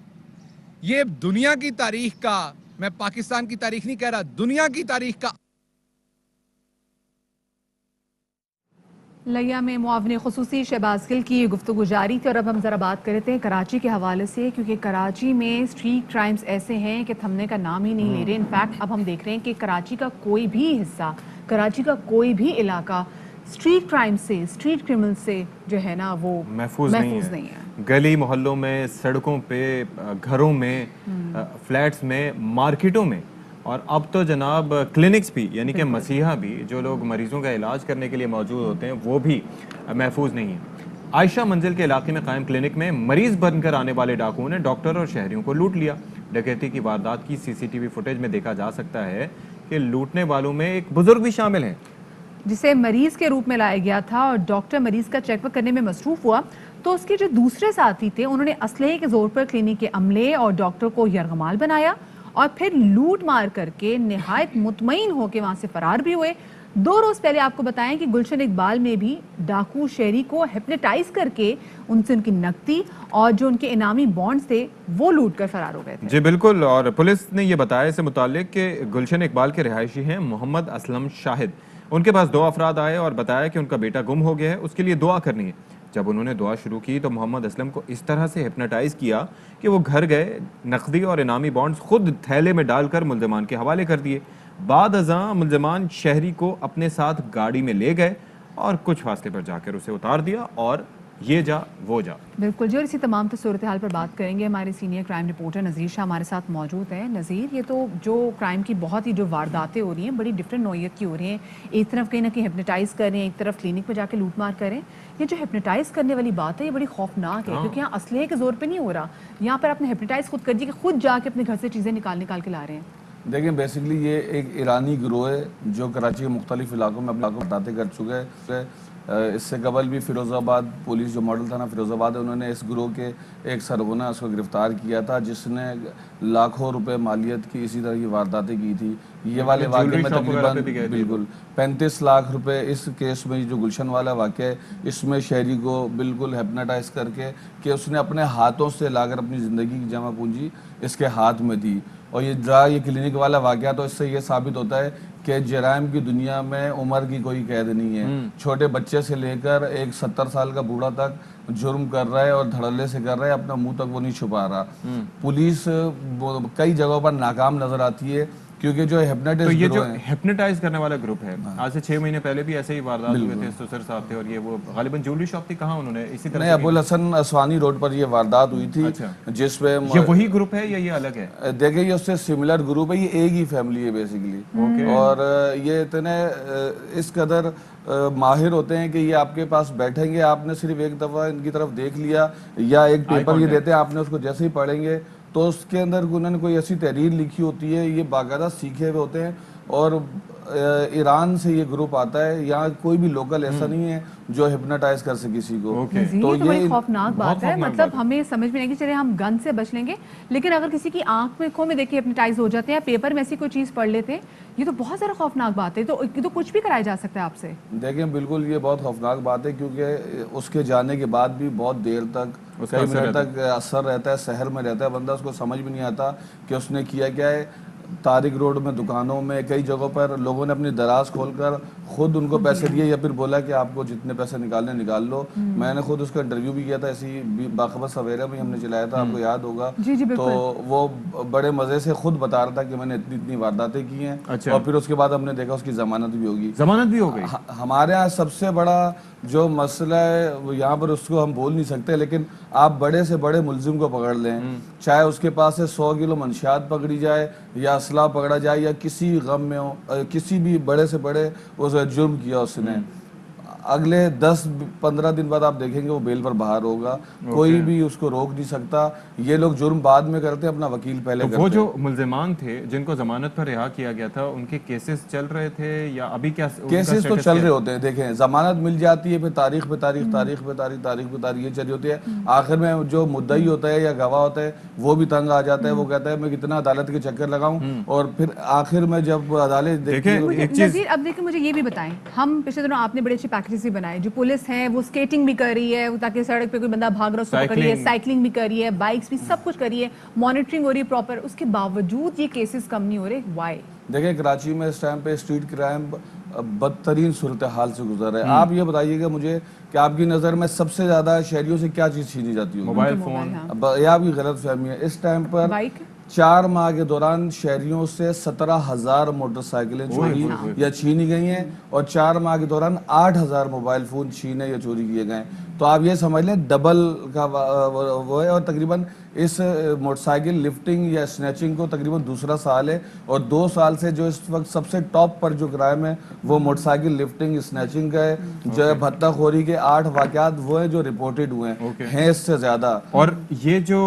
ये दुनिया की तारीख का, मैं पाकिस्तान की तारीख नहीं कह रहा, दुनिया की तारीख का। लिया में मुआविन खुसूसी शहबाज गिल की गुफ्तगू जारी थी। और अब हम ज़रा बात कर रहे थे कराची के हवाले से, क्योंकि कराची में स्ट्रीट क्राइम्स ऐसे हैं कि थमने का नाम ही नहीं ले रहे। इनफैक्ट अब हम देख रहे हैं कि कराची का कोई भी हिस्सा, कराची का कोई भी इलाका स्ट्रीट क्राइम से, स्ट्रीट क्रिमिनल से जो है ना वो महफूज नहीं है। गली मोहल्लों में, सड़कों पे, घरों में, फ्लैट्स में, मार्केटों में, और अब तो जनाब क्लिनिक्स भी, यानी कि मसीहा भी, जो लोग मरीजों का इलाज करने के लिए मौजूद होते हैं, वो भी महफूज नहीं है। आयशा मंजिल के इलाके में कायम क्लिनिक में मरीज बनकर आने वाले डाकुओं ने डॉक्टर और शहरियों को लूट लिया। डकैती की वारदात की सीसीटीवी फुटेज में देखा जा सकता है कि लूटने वालों में एक बुजुर्ग भी शामिल हैं, जिसे मरीज के रूप में लाया गया था और डॉक्टर मरीज का चेकअप करने में मसरूफ हुआ तो उसके जो दूसरे साथी थे उन्होंने असलहे के जोर पर क्लिनिक के अमले और डॉक्टर को यरगमाल बनाया और फिर लूट मार करके निहायत मुतमईन होकर वहां से फरार भी हुए। 2 रोज पहले आपको बताएं कि गुलशन इकबाल में भी डाकू शहरी को हिप्नोटाइज करके उनसे उनकी नकदी और जो उनके इनामी बॉन्ड्स थे वो लूट कर फरार हो गए थे। जी बिल्कुल। और पुलिस ने ये बताया इससे मुतालिक कि गुलशन इकबाल के रिहायशी हैं मोहम्मद असलम शाहिद। उनके पास 2 अफराद आए और बताया कि उनका बेटा गुम हो गया है, उसके लिए दुआ करनी है। जब उन्होंने दुआ शुरू की तो मोहम्मद असलम को इस तरह से हिप्नोटाइज किया कि वो घर गए, नकदी और इनामी बॉन्ड्स खुद थैले में डालकर मुल्ज़मान के हवाले कर दिए। बाद अज़ां मुल्ज़मान शहरी को अपने साथ गाड़ी में ले गए और कुछ फासले पर जाकर उसे उतार दिया और ये जा वो जा। बिल्कुल जी। और इसी तमाम तो सूरत हाल पर बात करेंगे। हमारे सीनियर क्राइम रिपोर्टर नज़ीर शाह हमारे साथ मौजूद हैं। नज़ीर, ये तो जो क्राइम की बहुत ही जो वारदातें हो रही हैं बड़ी डिफरेंट नौयत की हो रही हैं। एक तरफ कहीं ना कहीं हिप्नोटाइज कर रहे हैं, एक तरफ क्लिनिक में जाके लूट मार कर रहे हैं। ये जो हिप्नोटाइज करने वाली बात है ये बड़ी खौफनाक है, क्योंकि यहाँ असलहे के जोर पर नहीं हो रहा, यहाँ पर आपने हिप्नोटाइज खुद कर दी कि खुद जाके अपने घर से चीज़ें निकाल के ला रहे हैं। देखिए बेसिकली ये एक ईरानी गिरोह है जो कराची के मुख्तलिफ इलाकों में अपने बातें कर चुके हैं। इससे कबल भी फिरोज़ाबाद पुलिस जो मॉडल था ना फिरोज़ाबाद, उन्होंने इस गिरोह के एक सरगना उसको गिरफ्तार किया था जिसने लाखों रुपए मालियत की इसी तरह की वारदातें की थी। ये वाले वाक़े में तकरीबन बिल्कुल 35 लाख रुपए इस केस में जो गुलशन वाला वाक़या है इसमें शहरी को बिल्कुल हिप्नोटाइज करके कि उसने अपने हाथों से लाकर अपनी ज़िंदगी की जमा पूंजी इसके हाथ में दी। और ये क्लिनिक वाला वाक़या तो इससे ये साबित होता है कि जराइम की दुनिया में उम्र की कोई कैद नहीं है। छोटे बच्चे से लेकर एक 70 साल का बूढ़ा तक जुर्म कर रहा है और धड़ल्ले से कर रहा है, अपना मुंह तक वो नहीं छुपा रहा। पुलिस कई जगहों पर नाकाम नजर आती है क्योंकि जो तो हिप्नोटिस्ट ये जो गिरोह हैं, हिप्नोटाइज करने वाला ग्रुप है, आज से 6 महीने पहले भी ऐसे ही वारदात हुए थे, सुसर साहब थे और ये वो गालिबन ज्वेलरी शॉप थी, कहाँ उन्होंने इसी तरह नहीं, से अबुल हसन असवानी रोड पर ये वारदात हुई थी, जिसपे ये वही ग्रुप है या ये अलग है? देखिए ये उससे सिमिलर ग्रुप है, ये एक ही फैमिली है बेसिकली। और ये इतने इस कदर माहिर होते हैं कि ये आपके पास बैठेंगे, आपने सिर्फ एक दफ़ा इनकी तरफ देख लिया या एक पेपर ये देते हैं, आपने उसको जैसे ही पढ़ेंगे तो उसके अंदर उन्होंने कोई ऐसी तहरीर लिखी होती है, ये बाकायदा सीखे हुए होते हैं। और ईरान से ये ग्रुप आता है, यहाँ कोई भी लोकल ऐसा नहीं है जो हिप्नोटाइज कर सके किसी को। तो ये बड़ी खौफनाक बात है। मतलब हमें समझ में नहीं कि चले हम गन से बच लेंगे, लेकिन अगर किसी की आंखों में देखिए हिप्नोटाइज हो जाते हैं, पेपर में ऐसी कोई चीज पढ़ लेते हैं, ये तो बहुत ज्यादा खौफनाक बात है। तो कुछ भी कराया जा सकता है आपसे। देखिए बिल्कुल ये बहुत खौफनाक बात है, क्योंकि उसके जाने के बाद भी बहुत देर तक, कई मिनट तक असर रहता है, शहर में रहता है बंदा, उसको समझ भी नहीं आता कि उसने किया क्या है। तारिक रोड में, दुकानों में, कई जगहों पर लोगों ने अपनी दराज खोलकर खुद उनको पैसे दिए या फिर बोला कि आपको जितने पैसे निकालने निकाल लो। मैंने खुद उसका इंटरव्यू भी किया था, ऐसी बाखबर सवेरा में हमने चलाया था, आपको याद होगा। तो वो बड़े मजे से खुद बता रहा था कि मैंने इतनी इतनी वारदातें की हैं। और फिर उसके बाद हमने देखा उसकी जमानत भी होगी। जमानत भी हो गई। हमारे यहाँ सबसे बड़ा जो मसला है यहाँ पर, उसको हम बोल नहीं सकते, लेकिन आप बड़े से बड़े मुलजिम को पकड़ लें, चाहे उसके पास से 100 किलो मंशियात पकड़ी जाए या असला पकड़ा जाए या किसी गम में हो, किसी भी बड़े से बड़े उस जुर्म किया उसने, अगले 10-15 दिन बाद आप देखेंगे वो बेल पर बाहर होगा। कोई भी उसको रोक नहीं सकता। ये लोग जुर्म बाद में करते हैं, अपना वकील पहले करते हैं। वो जो मुल्जिमान थे जिनको जमानत पर रिहा किया गया था, उनके केसेस चल रहे थे या अभी क्या? केसेस तो चल रहे होते हैं। देखें, जमानत मिल जाती है, फिर तारीख पे तारीख, तारीख पे तारीख, तारीख पे तारीख, ये चली होती है। आखिर में जो मुद्दई होता है या गवाह होता है वो भी तंग आ जाता है। वो कहता है मैं कितना अदालत के चक्कर लगाऊं, और फिर आखिर में जब अदालत देखिए, अब देखिए मुझे ये भी बताएं, हम पिछले दिनों आपने बड़े अच्छे पैकेजेस भी बनाए, जो पुलिस है वो स्केटिंग भी कर रही है ताकि सड़क पे कोई बंदा भाग रहा है उसको पकड़ रही है, साइकिलिंग भी कर रही है, बाइक्स भी, सब कुछ कर रही है, मॉनिटरिंग हो रही है प्रॉपर, उसके बावजूद ये केसेस कम नहीं हो रहे। व्हाई? देखिए कराची में इस टाइम पे स्ट्रीट क्राइम बदतरीन सूरत हाल से गुजर रहा है। आप ये बताइएगा मुझे कि आपकी नज़र में सबसे ज्यादा शहरियों से क्या चीज़ छीनी जाती है? Mobile phone. यह आपकी गलत फहमी है। इस टाइम पर 4 माह के दौरान शहरियों से 17,000 मोटरसाइकिलें चोरी या छीनी गई हैं और 4 माह के दौरान 8,000 मोबाइल फोन छीने या चोरी किए गए। तो आप ये समझ लें डबल का वो है। और तकरीबन इस मोटरसाइकिल लिफ्टिंग या स्नैचिंग को तकरीबन दूसरा साल है, और 2 साल से जो इस वक्त सबसे टॉप पर जो क्राइम है वो मोटरसाइकिल लिफ्टिंग स्नैचिंग का है। जो है भत्ताखोरी के 8 वाकयात वो हैं जो रिपोर्टेड हुए हैं इससे ज्यादा। और ये जो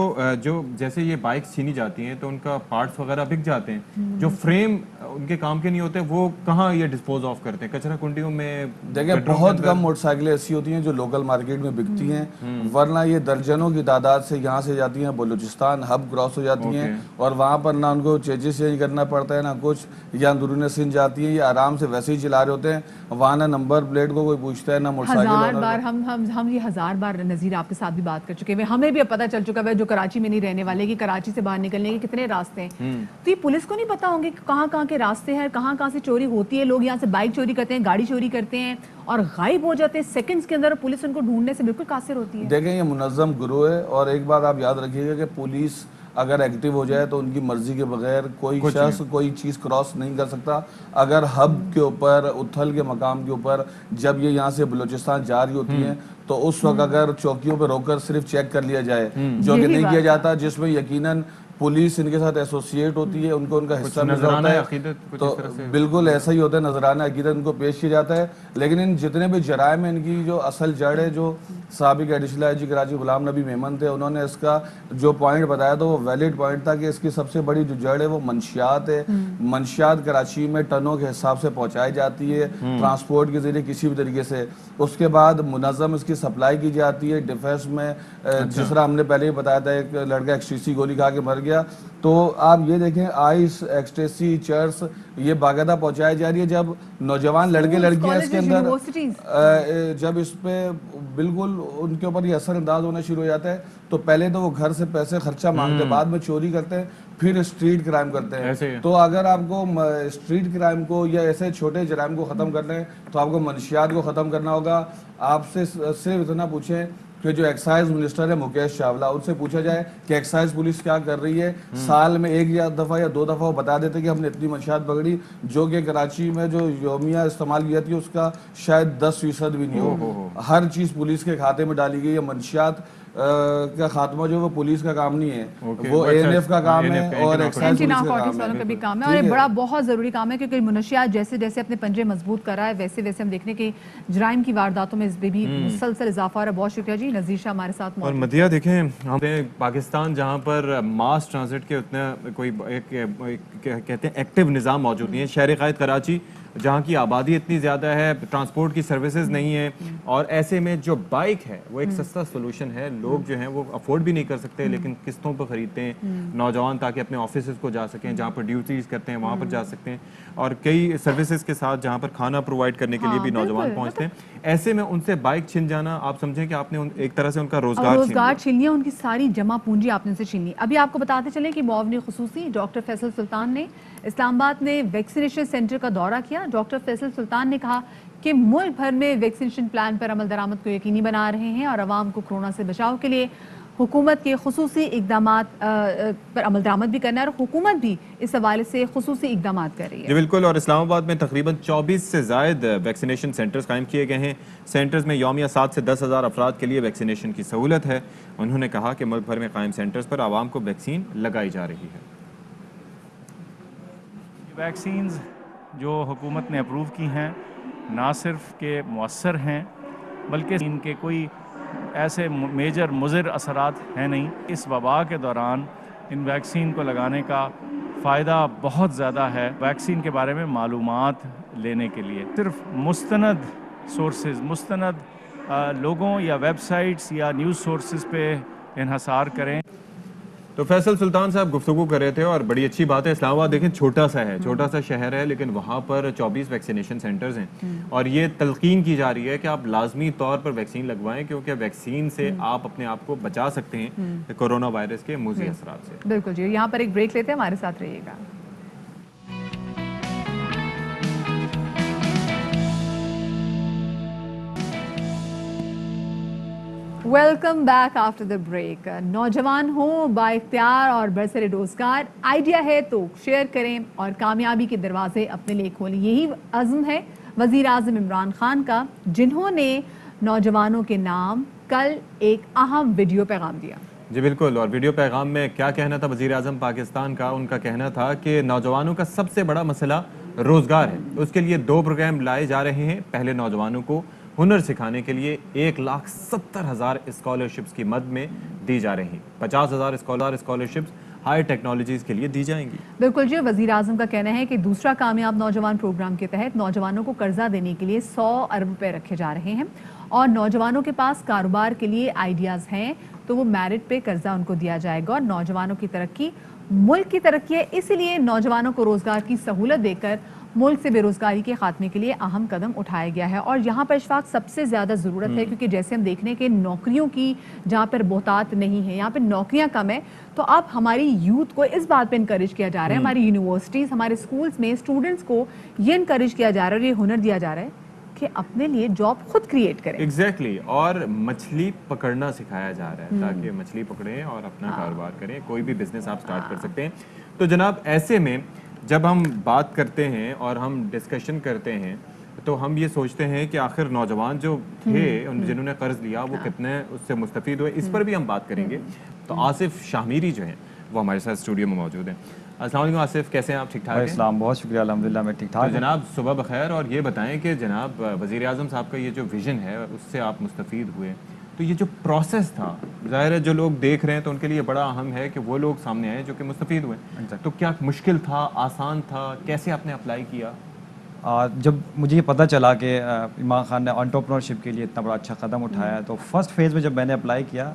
जैसे ये बाइक्स छीनी जाती हैं तो उनका पार्ट्स वगैरह बिक जाते हैं, जो फ्रेम उनके काम के नहीं होते वो कहाँ ये डिस्पोज ऑफ करते हैं? कचरा कुंडियों में? देखिए बहुत कम मोटरसाइकिलें ऐसी होती हैं जो लोकल मार्केट में बिकती हैं, वरना ये दर्जनों की तादाद से यहाँ से जाती हैं, बलूचिस्तान हब क्रॉस हो जाती हैं, और वहाँ पर ना उनको चेंजेस चेंज करना पड़ता है ना कुछ, या अंदरूनी सिंध जाती हैं, ये आराम से वैसे ही चला रहे होते हैं। वहाँ ना नंबर प्लेट को कोई पूछता है ना मोटरसाइकिल। हम ये 1000 बार नज़ीर आपके साथ भी बात कर चुके हैं, हमें भी पता चल चुका है जो कराची में नहीं रहने वाले कि कराची से बाहर निकलने के कितने रास्ते हैं। तो ये पुलिस को नहीं पता होंगे कि कहाँ कहाँ के रास्ते हैं, कहाँ कहाँ से चोरी होती है। लोग यहाँ से बाइक चोरी करते हैं, गाड़ी चोरी करते हैं और गायब हो जाते हैं सेकंड्स के अंदर, पुलिस उनको ढूंढने से बिल्कुल कासिर होती है। देखें ये मुनज़्ज़म गिरोह है, और एक बात आप याद रखिएगा कि पुलिस अगर एक्टिव हो जाए तो उनकी मर्जी के बगैर कोई शख्स कोई चीज़ क्रॉस नहीं कर सकता। अगर हब के ऊपर, उथल के मकाम के ऊपर जब ये यहाँ से बलूचिस्तान जा रही होती हैं तो उस वक्त अगर चौकियों पर रोककर सिर्फ चेक कर लिया जाए, जो कि नहीं किया जाता, जिसमें यकीनन पुलिस इनके साथ एसोसिएट होती है, उनको उनका हिस्सा मिल जाता है, तो बिल्कुल ऐसा ही होता है, नजराना अकीदत इनको पेश किया जाता है। लेकिन इन जितने भी जराइम है इनकी जो असल जड़ है, जो साबिक एडिशनल आईजी कराची गुलाम नबी मेमन थे, उन्होंने इसका जो पॉइंट बताया तो वो वैलिड पॉइंट था कि इसकी सबसे बड़ी जो जड़ है वो मंशियात है। मंशियात कराची में टनों के हिसाब से पहुंचाई जाती है ट्रांसपोर्ट के जरिए किसी भी तरीके से, उसके बाद मुनज़्ज़म इसकी सप्लाई की जाती है। डिफेंस में जिस तरह हमने पहले ही बताया था, एक लड़का एक्सटेसी गोली खा के मर गया, तो आप ये देखें आइस, एक्सटेसी, चर्स ये बाकायदा पहुंचाई जा रही है। जब नौजवान लड़के लड़कियां इसके अंदर जब इस पे बिल्कुल उनके ऊपर ये असर अंदाज होना शुरू हो जाता है, तो पहले तो वो घर से पैसे खर्चा मांगते, बाद में चोरी करते हैं, फिर स्ट्रीट क्राइम करते हैं। तो अगर आपको स्ट्रीट क्राइम को या ऐसे छोटे जराइम को ख़त्म करना है तो आपको मंशियात को ख़त्म करना होगा। आपसे सिर्फ इतना पूछें کہ جو ایکسائز منسٹر ہے مکیش چاولہ، ان سے پوچھا جائے کہ ایکسائز پولیس کیا کر رہی ہے. سال میں ایک یا دفعہ یا 2 دفعہ وہ بتا دیتے کہ ہم نے اتنی منشیات پکڑی، جو کہ کراچی میں جو یومیہ استعمال کی جاتی ہے اس کا شاید 10% بھی نہیں ہو. ہر چیز پولیس کے کھاتے میں ڈالی گئی ہے. منشیات کا خاتمہ جو وہ پولیس کا کام نہیں ہے، وہ ANF کا کام ہے اور ایکسائز پولیس کا کام والوں ہے. کا بھی کام ہے، اور یہ بڑا بہت ضروری کام ہے، کیونکہ منشیات جیسے جیسے اپنے پنجے مضبوط کر رہا ہے ویسے ویسے ہم دیکھنے کہ جرائم کی وارداتوں میں اس میں بھی مسلسل اضافہ ہو رہا ہے. بہت شکریہ جی. نذیر شاہ ہمارے ساتھ اور موجود. مدیہ دیکھیں، ہم پاکستان جہاں پر ماس ٹرانزٹ کے اتنا کوئی کہتے ہیں ایکٹیو نظام موجود نہیں ہے. شہر قائد کراچی جہاں کی آبادی اتنی زیادہ ہے، ٹرانسپورٹ کی سروسز نہیں ہیں، اور ایسے میں جو بائک ہے وہ ایک سستا سولوشن ہے. لوگ جو ہیں وہ افورڈ بھی نہیں کر سکتے لیکن قسطوں پر خریدتے ہیں نوجوان، تاکہ اپنے آفیسز کو جا سکیں، جہاں پر ڈیوٹیز کرتے ہیں وہاں پر جا سکتے ہیں، اور کئی سروسز کے ساتھ جہاں پر کھانا پرووائڈ کرنے کے لیے بھی نوجوان پہنچتے ہیں. ایسے میں ان سے بائک چھن جانا، آپ سمجھیں کہ آپ نے ایک طرح سے ان کا روزگار چھین لیا، ان کی ساری جمع پونجی آپ نے سے چھین لی. ابھی آپ کو بتاتے چلیں کہ معاون خصوصی ڈاکٹر فیصل سلطان نے اسلام آباد میں ویکسینیشن سینٹر کا دورہ کیا. ڈاکٹر فیصل سلطان نے کہا کہ ملک بھر میں ویکسینیشن پلان پر عمل درآمد کو یقینی بنا رہے ہیں اور عوام کو کورونا سے بچاؤ کے لیے حکومت کے خصوصی اقدامات پر عمل درآمد بھی کرنا ہے، اور حکومت بھی اس حوالے سے خصوصی اقدامات کر رہی ہے. جی بالکل. اور اسلام آباد میں تقریباً 24 سے زائد ویکسینیشن سینٹرز قائم کیے گئے ہیں. سینٹرز میں یومیہ 7 سے 10 ہزار افراد کے لیے ویکسینیشن کی سہولت ہے. انہوں نے کہا کہ ملک بھر میں قائم سینٹرز پر عوام کو ویکسین لگائی جا رہی ہے. ویکسینز جو حکومت نے اپروو کی ہیں نہ صرف کہ مؤثر ہیں بلکہ ان کے کوئی ایسے میجر مضر اثرات ہیں نہیں. اس وبا کے دوران ان ویکسین کو لگانے کا فائدہ بہت زیادہ ہے. ویکسین کے بارے میں معلومات لینے کے لیے صرف مستند سورسز، مستند لوگوں یا ویب سائٹس یا نیوز سورسز پہ انحصار کریں. تو فیصل سلطان صاحب گفتگو کر رہے تھے، اور بڑی اچھی بات ہے. اسلام آباد دیکھیں چھوٹا سا ہے، چھوٹا سا شہر ہے، لیکن وہاں پر 24 ویکسینیشن سینٹرز ہیں، اور یہ تلقین کی جا رہی ہے کہ آپ لازمی طور پر ویکسین لگوائیں، کیونکہ ویکسین سے آپ اپنے آپ کو بچا سکتے ہیں کورونا وائرس کے موذی اثرات سے. بالکل جی. یہاں پر ایک بریک لیتے ہیں، ہمارے ساتھ رہیے گا. Welcome back after the break. نوجوان ہوں با اختیار اور برسر روزگار، آئیڈیا ہے تو شیئر کریں اور کامیابی کے دروازے اپنے لیے کھولیں. یہی عزم ہے وزیر اعظم عمران خان کا، جنہوں نے نوجوانوں کے نام کل ایک اہم ویڈیو پیغام دیا. جی بالکل. اور ویڈیو پیغام میں کیا کہنا تھا وزیر اعظم پاکستان کا؟ ان کا کہنا تھا کہ نوجوانوں کا سب سے بڑا مسئلہ روزگار ہے. اس کے لیے 2 پروگرام لائے جا رہے ہیں. پہلے نوجوانوں کو ہنر سکھانے کے لیے 1,70,000 اسکالرشپس کی مد میں دی جا رہی ہیں. 50,000 اسکالرشپس ہائی ٹیکنالوجیز کے لیے دی جائیں گی. بالکل جی. وزیر اعظم کا کہنا ہے کہ دوسرا کامیاب نوجوان پروگرام کے تحت نوجوانوں کو قرضہ دینے کے لیے 100 ارب روپے رکھے جا رہے ہیں، اور نوجوانوں کے پاس کاروبار کے لیے آئیڈیاز ہیں تو وہ میرٹ پہ قرضہ ان کو دیا جائے گا. اور نوجوانوں کی ترقی ملک کی ترقی ہے، اسی لیے نوجوانوں کو روزگار کی سہولت دے کر ملک سے بے روزگاری کے خاتمے کے لیے اہم قدم اٹھایا گیا ہے. اور یہاں پر اشفاق سب سے زیادہ ضرورت ہے، کیونکہ جیسے ہم دیکھ رہے ہیں کہ نوکریوں کی جہاں پر بہتات نہیں ہے، یہاں پہ نوکریاں کم ہے، تو اب ہماری یوتھ کو اس بات پہ انکریج کیا جا رہا ہے، ہماری یونیورسٹیز، ہمارے سکولز میں اسٹوڈنٹس کو یہ انکریج کیا جا رہا ہے اور یہ ہنر دیا جا رہا ہے کہ اپنے لیے جاب خود کریٹ کریں. ایگزیکٹلی. اور مچھلی پکڑنا سکھایا جا رہا ہے تاکہ مچھلی پکڑیں اور اپنا کاروبار کریں. کوئی بھی بزنس آپ سٹارٹ کر سکتے ہیں. تو جناب ایسے میں جب ہم بات کرتے ہیں اور ہم ڈسکشن کرتے ہیں تو ہم یہ سوچتے ہیں کہ آخر نوجوان جو تھے جنہوں نے قرض لیا وہ کتنے اس سے مستفید ہوئے. اس پر بھی ہم بات کریں گے. تو آصف شاہ میری جو ہیں وہ ہمارے ساتھ اسٹوڈیو میں موجود ہیں. السلام علیکم آصف، کیسے ہیں آپ؟ ٹھیک ٹھاک ہیں؟ السلام، بہت شکریہ، الحمدللہ میں ٹھیک ٹھاک. جناب صبح بخیر. اور یہ بتائیں کہ جناب وزیر اعظم صاحب کا یہ جو ویژن ہے اس سے آپ مستفید ہوئے، تو یہ جو پروسیس تھا، ظاہر ہے جو لوگ دیکھ رہے ہیں تو ان کے لیے بڑا اہم ہے کہ وہ لوگ سامنے آئے جو کہ مستفید ہوئے. تو کیا مشکل تھا، آسان تھا، کیسے آپ نے اپلائی کیا؟ جب مجھے یہ پتہ چلا کہ عمران خان نے انٹرپرنورشپ کے لیے اتنا بڑا اچھا قدم اٹھایا ہے، تو فرسٹ فیز میں جب میں نے اپلائی کیا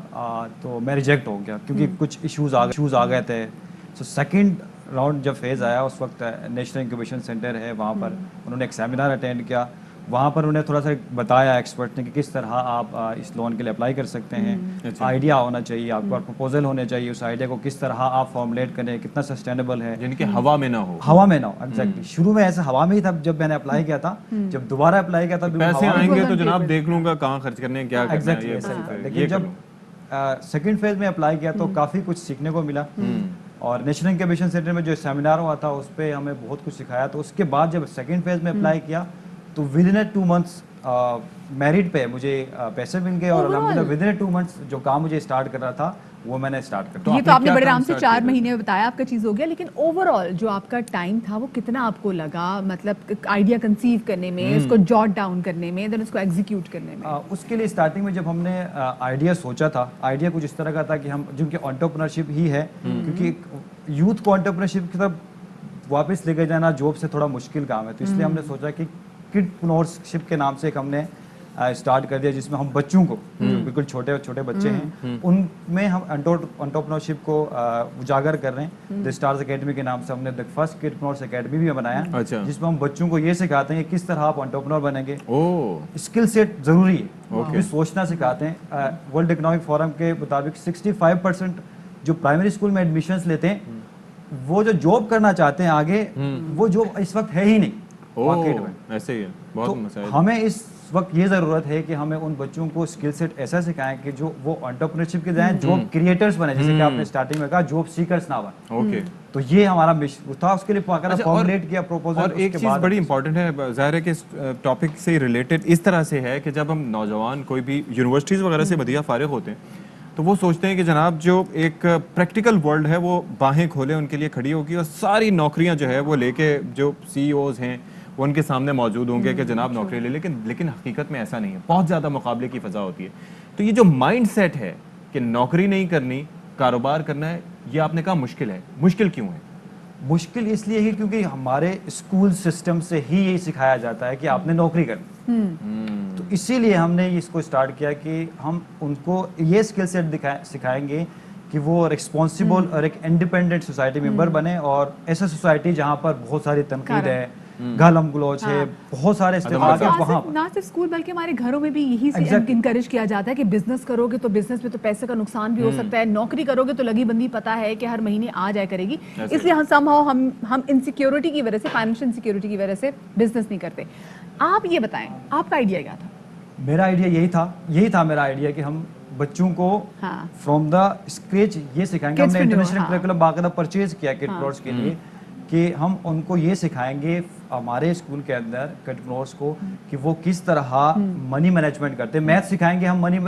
تو میں ریجیکٹ ہو گیا کیونکہ کچھ ایشوز آ گئے تھے. سو سیکنڈ راؤنڈ جب فیز آیا اس وقت نیشنل انکیوبیشن سینٹر ہے وہاں پر انہوں نے ایک سیمینار اٹینڈ کیا. वहाँ पर उन्हें थोड़ा सा बताया एक्सपर्ट ने कि किस तरह आप इस लोन के लिए अप्लाई कर सकते हैं, आइडिया होना चाहिए आपको, प्रपोजल होने चाहिए, उस आइडिया को किस तरह आप फॉर्मुलेट करें, कितना सस्टेनेबल है, जिनके हवा में ना हो, हवा में ना हो। एग्जैक्टली शुरू में ऐसे हवा में ही था जब मैंने अप्लाई किया था, जब दोबारा अप्लाई किया था पैसे आएंगे तो जनाब देख लूंगा कहाँ खर्च करने क्या करना है, ये लेकिन जब सेकंड फेज में अप्लाई किया तो काफ़ी कुछ सीखने को मिला। और नेशनल इंक्यूबेशन सेंटर में जो सेमिनार हुआ था उस पर हमें बहुत कुछ सिखाया। तो उसके बाद जब सेकंड फेज में अप्लाई किया तो विद इन 2 मंथ्स मेरिट पे मुझे पैसे मिल गए, और अल्हम्दुलिल्लाह विद इन 2 मंथ्स जो काम मुझे स्टार्ट करना था वो मैंने स्टार्ट कर दिया। ये तो आपने बड़े आराम से 4 महीने में बताया, आपका चीज़ हो गया। लेकिन ओवरऑल जो आपका टाइम था वो कितना आपको लगा, मतलब आइडिया कंसीव करने में, उसको जॉट डाउन करने में, देन उसको एग्जीक्यूट करने में? उसके लिए स्टार्टिंग में जब हमने आइडिया सोचा था, आइडिया कुछ इस तरह का था कि हम जिनके एंटरप्रेन्योरशिप ही है, क्योंकि यूथ को एंटरप्रेन्योरशिप की तरफ वापस लेके जाना जॉब से थोड़ा मुश्किल काम है, तो इसलिए हमने सोचा कि किडप्रेन्योरशिप के नाम से एक हमने स्टार्ट कर दिया, जिसमें हम बच्चों को जो बिल्कुल छोटे छोटे बच्चे हैं उनमें हम एंटरप्रेन्योरशिप को उजागर कर रहे हैं। द स्टार्स एकेडमी के नाम से हमने द फर्स्ट किडप्रेन्योर्स एकेडमी भी बनाया, जिसमें हम बच्चों को ये सिखाते हैं कि किस तरह आप एंटरप्रेन्योर बनेंगे। स्किल सेट जरूरी है, भी सोचना सिखाते हैं। वर्ल्ड इकोनॉमिक फोरम के मुताबिक 65% जो प्राइमरी स्कूल में एडमिशंस लेते हैं वो जो जॉब करना चाहते हैं आगे, वो जॉब इस वक्त है ही नहीं मार्केट में। ऐसे ही है, बहुत मसाइल। हमें इस वक्त ये ज़रूरत है कि हमें उन बच्चों को स्किल सेट ऐसा सिखाएं कि जो वो एंटरप्रेन्योरशिप के जाएं, जॉब क्रिएटर्स बने, जैसे कि आपने स्टार्टिंग में कहा जॉब सीकर्स ना बने। ओके, तो ये हमारा मिशन था, उसके लिए फॉर्मुलेट किया प्रपोजल। और एक चीज़ बड़ी इंपॉर्टेंट है, ज़ाहिर है कि इस टॉपिक से रिलेटेड इस तरह से है कि जब हम नौजवान कोई भी यूनिवर्सिटीज़ वगैरह से बदिया फारिग होते हैं तो वो सोचते हैं कि जनाब जो एक प्रैक्टिकल वर्ल्ड है वो बाहें खोले उनके लिए खड़ी होगी, और सारी नौकरियां जो है वो लेके जो CEOs हैं वो उनके सामने मौजूद होंगे कि जनाब नौकरी ले, लेकिन हकीकत में ऐसा नहीं है, बहुत ज़्यादा मुकाबले की फ़ज़ा होती है। तो ये जो माइंड सेट है कि नौकरी नहीं करनी, कारोबार करना है, ये आपने कहा मुश्किल है। मुश्किल क्यों है? मुश्किल इसलिए है क्योंकि हमारे स्कूल सिस्टम से ही यही सिखाया जाता है कि आपने नौकरी करनी। तो इसीलिए हमने इसको स्टार्ट किया कि हम उनको ये स्किल सेट सिखाएंगे कि वो रिस्पॉन्सिबल और एक इंडिपेंडेंट सोसाइटी मेंबर बने, और ऐसा सोसाइटी जहाँ पर बहुत सारी तनकीद है, गालम गलोच है, बहुत सारे इस्तेमाल है वहाँ पर। ना सिर्फ स्कूल बल्कि हमारे घरों में भी यही इनकरेज किया जाता है कि बिजनेस करोगे तो बिजनेस में तो पैसे का नुकसान भी हो सकता है, नौकरी करोगे तो लगी बंदी पता है कि हर महीने आ जाया करेगी, इसलिए हम इनसिक्योरिटी की वजह से, फाइनेंशियल इनसिक्योरिटी की वजह से बिजनेस नहीं करते। आप ये बताएं, आपका आइडिया क्या था? मेरा आइडिया यही था मेरा आइडिया कि हम बच्चों को फ्रॉम द स्क्रैच ये सिखाएंगे। हमने इंटरनेशनल करिकुलम बाकायदा परचेज किया किडप्रेन्योर्स के लिए, कि हम उनको ये सिखाएंगे हमारे स्कूल के अंदर किडप्रेन्योर्स को कि वो किस तरह मनी मैनेजमेंट करते हैं। मैथ सिखाएंगे हम, मनी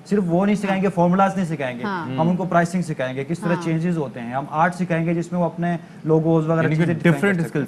सिर्फ वो नहीं सिखाएंगे, फॉर्मूलाज नहीं सिखाएंगे, हम उनको प्राइसिंग सिखाएंगे, किस तरह चेंजेस होते हैं। हम आर्ट सिखाएंगे जिसमें वो अपने लोगोज वगैरह different skill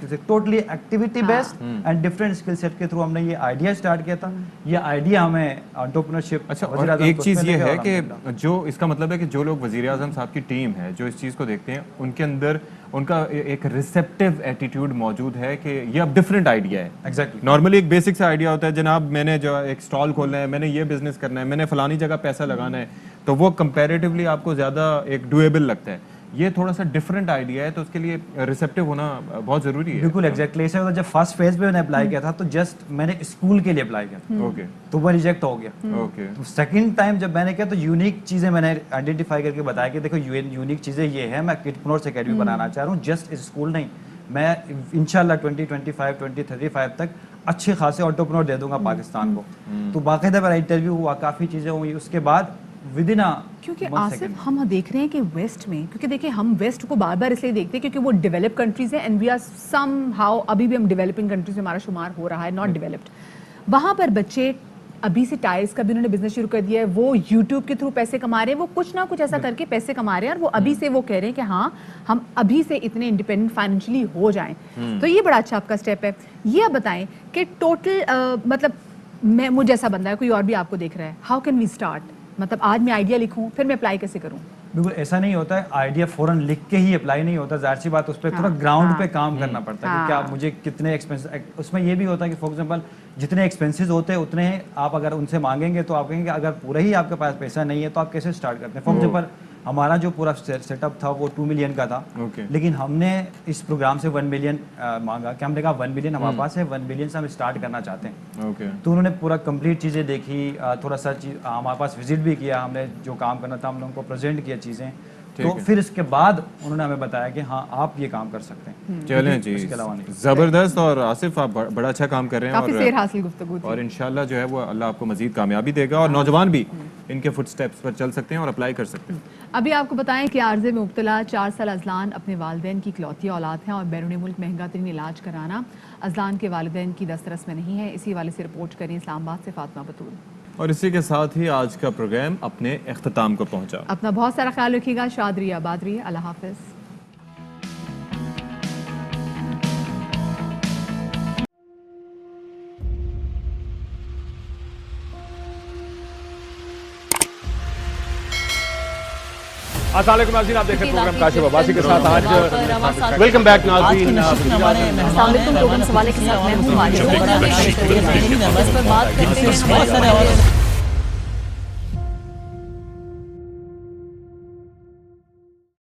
set totally activity based and different skill set के थ्रू हमने ये आइडिया स्टार्ट किया था। ये आइडिया हमें एंटरप्रेन्योरशिप। अच्छा, और एक चीज़ ये है कि जो इसका मतलब है कि जो लोग वज़ीर आज़म साहब की टीम है जो इस चीज़ को देखते हैं, उनके अंदर उनका एक रिसेप्टिव एटीट्यूड मौजूद है कि ये अब डिफरेंट आइडिया है। एग्जैक्टली। नॉर्मली एक बेसिक सा आइडिया होता है, जनाब मैंने जो एक स्टॉल खोलना है, मैंने ये बिजनेस करना है, मैंने फलानी जगह पैसा लगाना है, तो वो कंपैरेटिवली आपको ज़्यादा एक डुएबल लगता है। ये थोड़ा सा डिफरेंट आइडिया है, तो उसके लिए रिसेप्टिव होना बहुत ज़रूरी है। बिल्कुल एग्जैक्टली ऐसा होता है। जब फर्स्ट फेज में मैंने अप्लाई किया था तो जस्ट मैंने स्कूल के लिए अप्लाई किया था, ओके, तो वो रिजेक्ट हो गया। ओके, तो सेकंड टाइम जब मैंने किया तो यूनिक चीज़ें मैंने आइडेंटिफाई करके बताया कि देखो यूनिक चीज़ें ये है, मैं किडप्रेन्योर्स एकेडमी बनाना चाह रहा हूँ, जस्ट इस स्कूल नहीं, मैं इंशाल्लाह 2025 2035 तक अच्छे खासे एंटरप्रेन्योर दे दूंगा पाकिस्तान को। तो बाकायदा मेरा इंटरव्यू हुआ, काफ़ी चीज़ें हुई, उसके बाद विदिन क्योंकि आसिफ हम देख रहे हैं कि वेस्ट में, क्योंकि देखिए हम वेस्ट को बार बार इसलिए देखते हैं क्योंकि वो डेवलप कंट्रीज है एंड वी आर समहाउ अभी भी हम डेवलपिंग कंट्रीज में हमारा शुमार हो रहा है, नॉट डेवलप्ड। वहाँ पर बच्चे अभी से टायर्स का भी उन्होंने बिजनेस शुरू कर दिया है, वो यूट्यूब के थ्रू पैसे कमा रहे हैं, वो कुछ ना कुछ ऐसा करके पैसे कमा रहे हैं, और वो अभी से वो कह रहे हैं कि हाँ हम अभी से इतने इंडिपेंडेंट फाइनेंशियली हो जाएं। तो ये बड़ा अच्छा आपका स्टेप है। ये आप बताएं कि टोटल मतलब मैं मुझे जैसा बंदा है, कोई और भी आपको देख रहा है, हाउ कैन वी स्टार्ट? मतलब आज मैं आइडिया लिखूं फिर मैं अप्लाई कैसे करूं? बिल्कुल ऐसा नहीं होता है, आइडिया फौरन लिख के ही अप्लाई नहीं होता, जाहिर सी बात उस पर थोड़ा ग्राउंड पे काम करना पड़ता है कि क्या मुझे कितने एक्सपेंस, उसमें ये भी होता है कि फॉर एग्जांपल जितने एक्सपेंसेस होते हैं उतने आप अगर उनसे मांगेंगे तो आप कहेंगे अगर पूरा ही आपके पास पैसा नहीं है तो आप कैसे स्टार्ट करते हैं। फॉर एग्जांपल हमारा जो पूरा सेटअप था वो 2 मिलियन का था, लेकिन हमने इस प्रोग्राम से 1 मिलियन मांगा कि हमने कहा 1 मिलियन हमारे पास है, 1 मिलियन से हम स्टार्ट करना चाहते हैं। तो उन्होंने पूरा कंप्लीट चीज़ें देखी, थोड़ा सा हमारे पास विजिट भी किया, हमने जो काम करना था हम लोगों को प्रेजेंट किया चीज़ें, तो फिर इसके बाद उन्होंने हमें बताया कि हाँ आप ये काम कर सकते हैं। चलें जी, इसके अलावा नहीं। ज़बरदस्त। और आसिफ आप बड़ा अच्छा काम कर रहे हैं, काफी सेर हासिल गुफ्तगू थी। और इंशाल्लाह जो है वो अल्लाह आपको मजीद कामयाबी देगा और नौजवान भी इनके फुट स्टेप्स पर चल सकते हैं और अप्लाई कर सकते हैं। अभी आपको बताएं कि आर्जे में मुब्तला 4 साल अजलान अपने वालिदैन की इकलौती औलाद हैं और बैरून मुल्क महंगा तरीन इलाज कराना अजलान के वालिदैन की दस्तरस में नहीं है। इसी वाले से रिपोर्ट करें इस्लामाबाद से फातिमा बतूल। और इसी के साथ ही आज का प्रोग्राम अपने इख्तिताम को पहुंचा। अपना बहुत सारा ख्याल रखिएगा। शादरी आबाद रहिए। अल्लाह हाफिज़। अस्सलाम वालेकुम नाज़रीन, आप देख रहे हैं प्रोग्राम काशिफ अब्बासी के साथ। आज वेलकम बैक नाज़रीन। अस्सलाम वालेकुम। प्रोग्राम सवाले के साथ मैं हूं मारिया। इस पर बात करते हैं।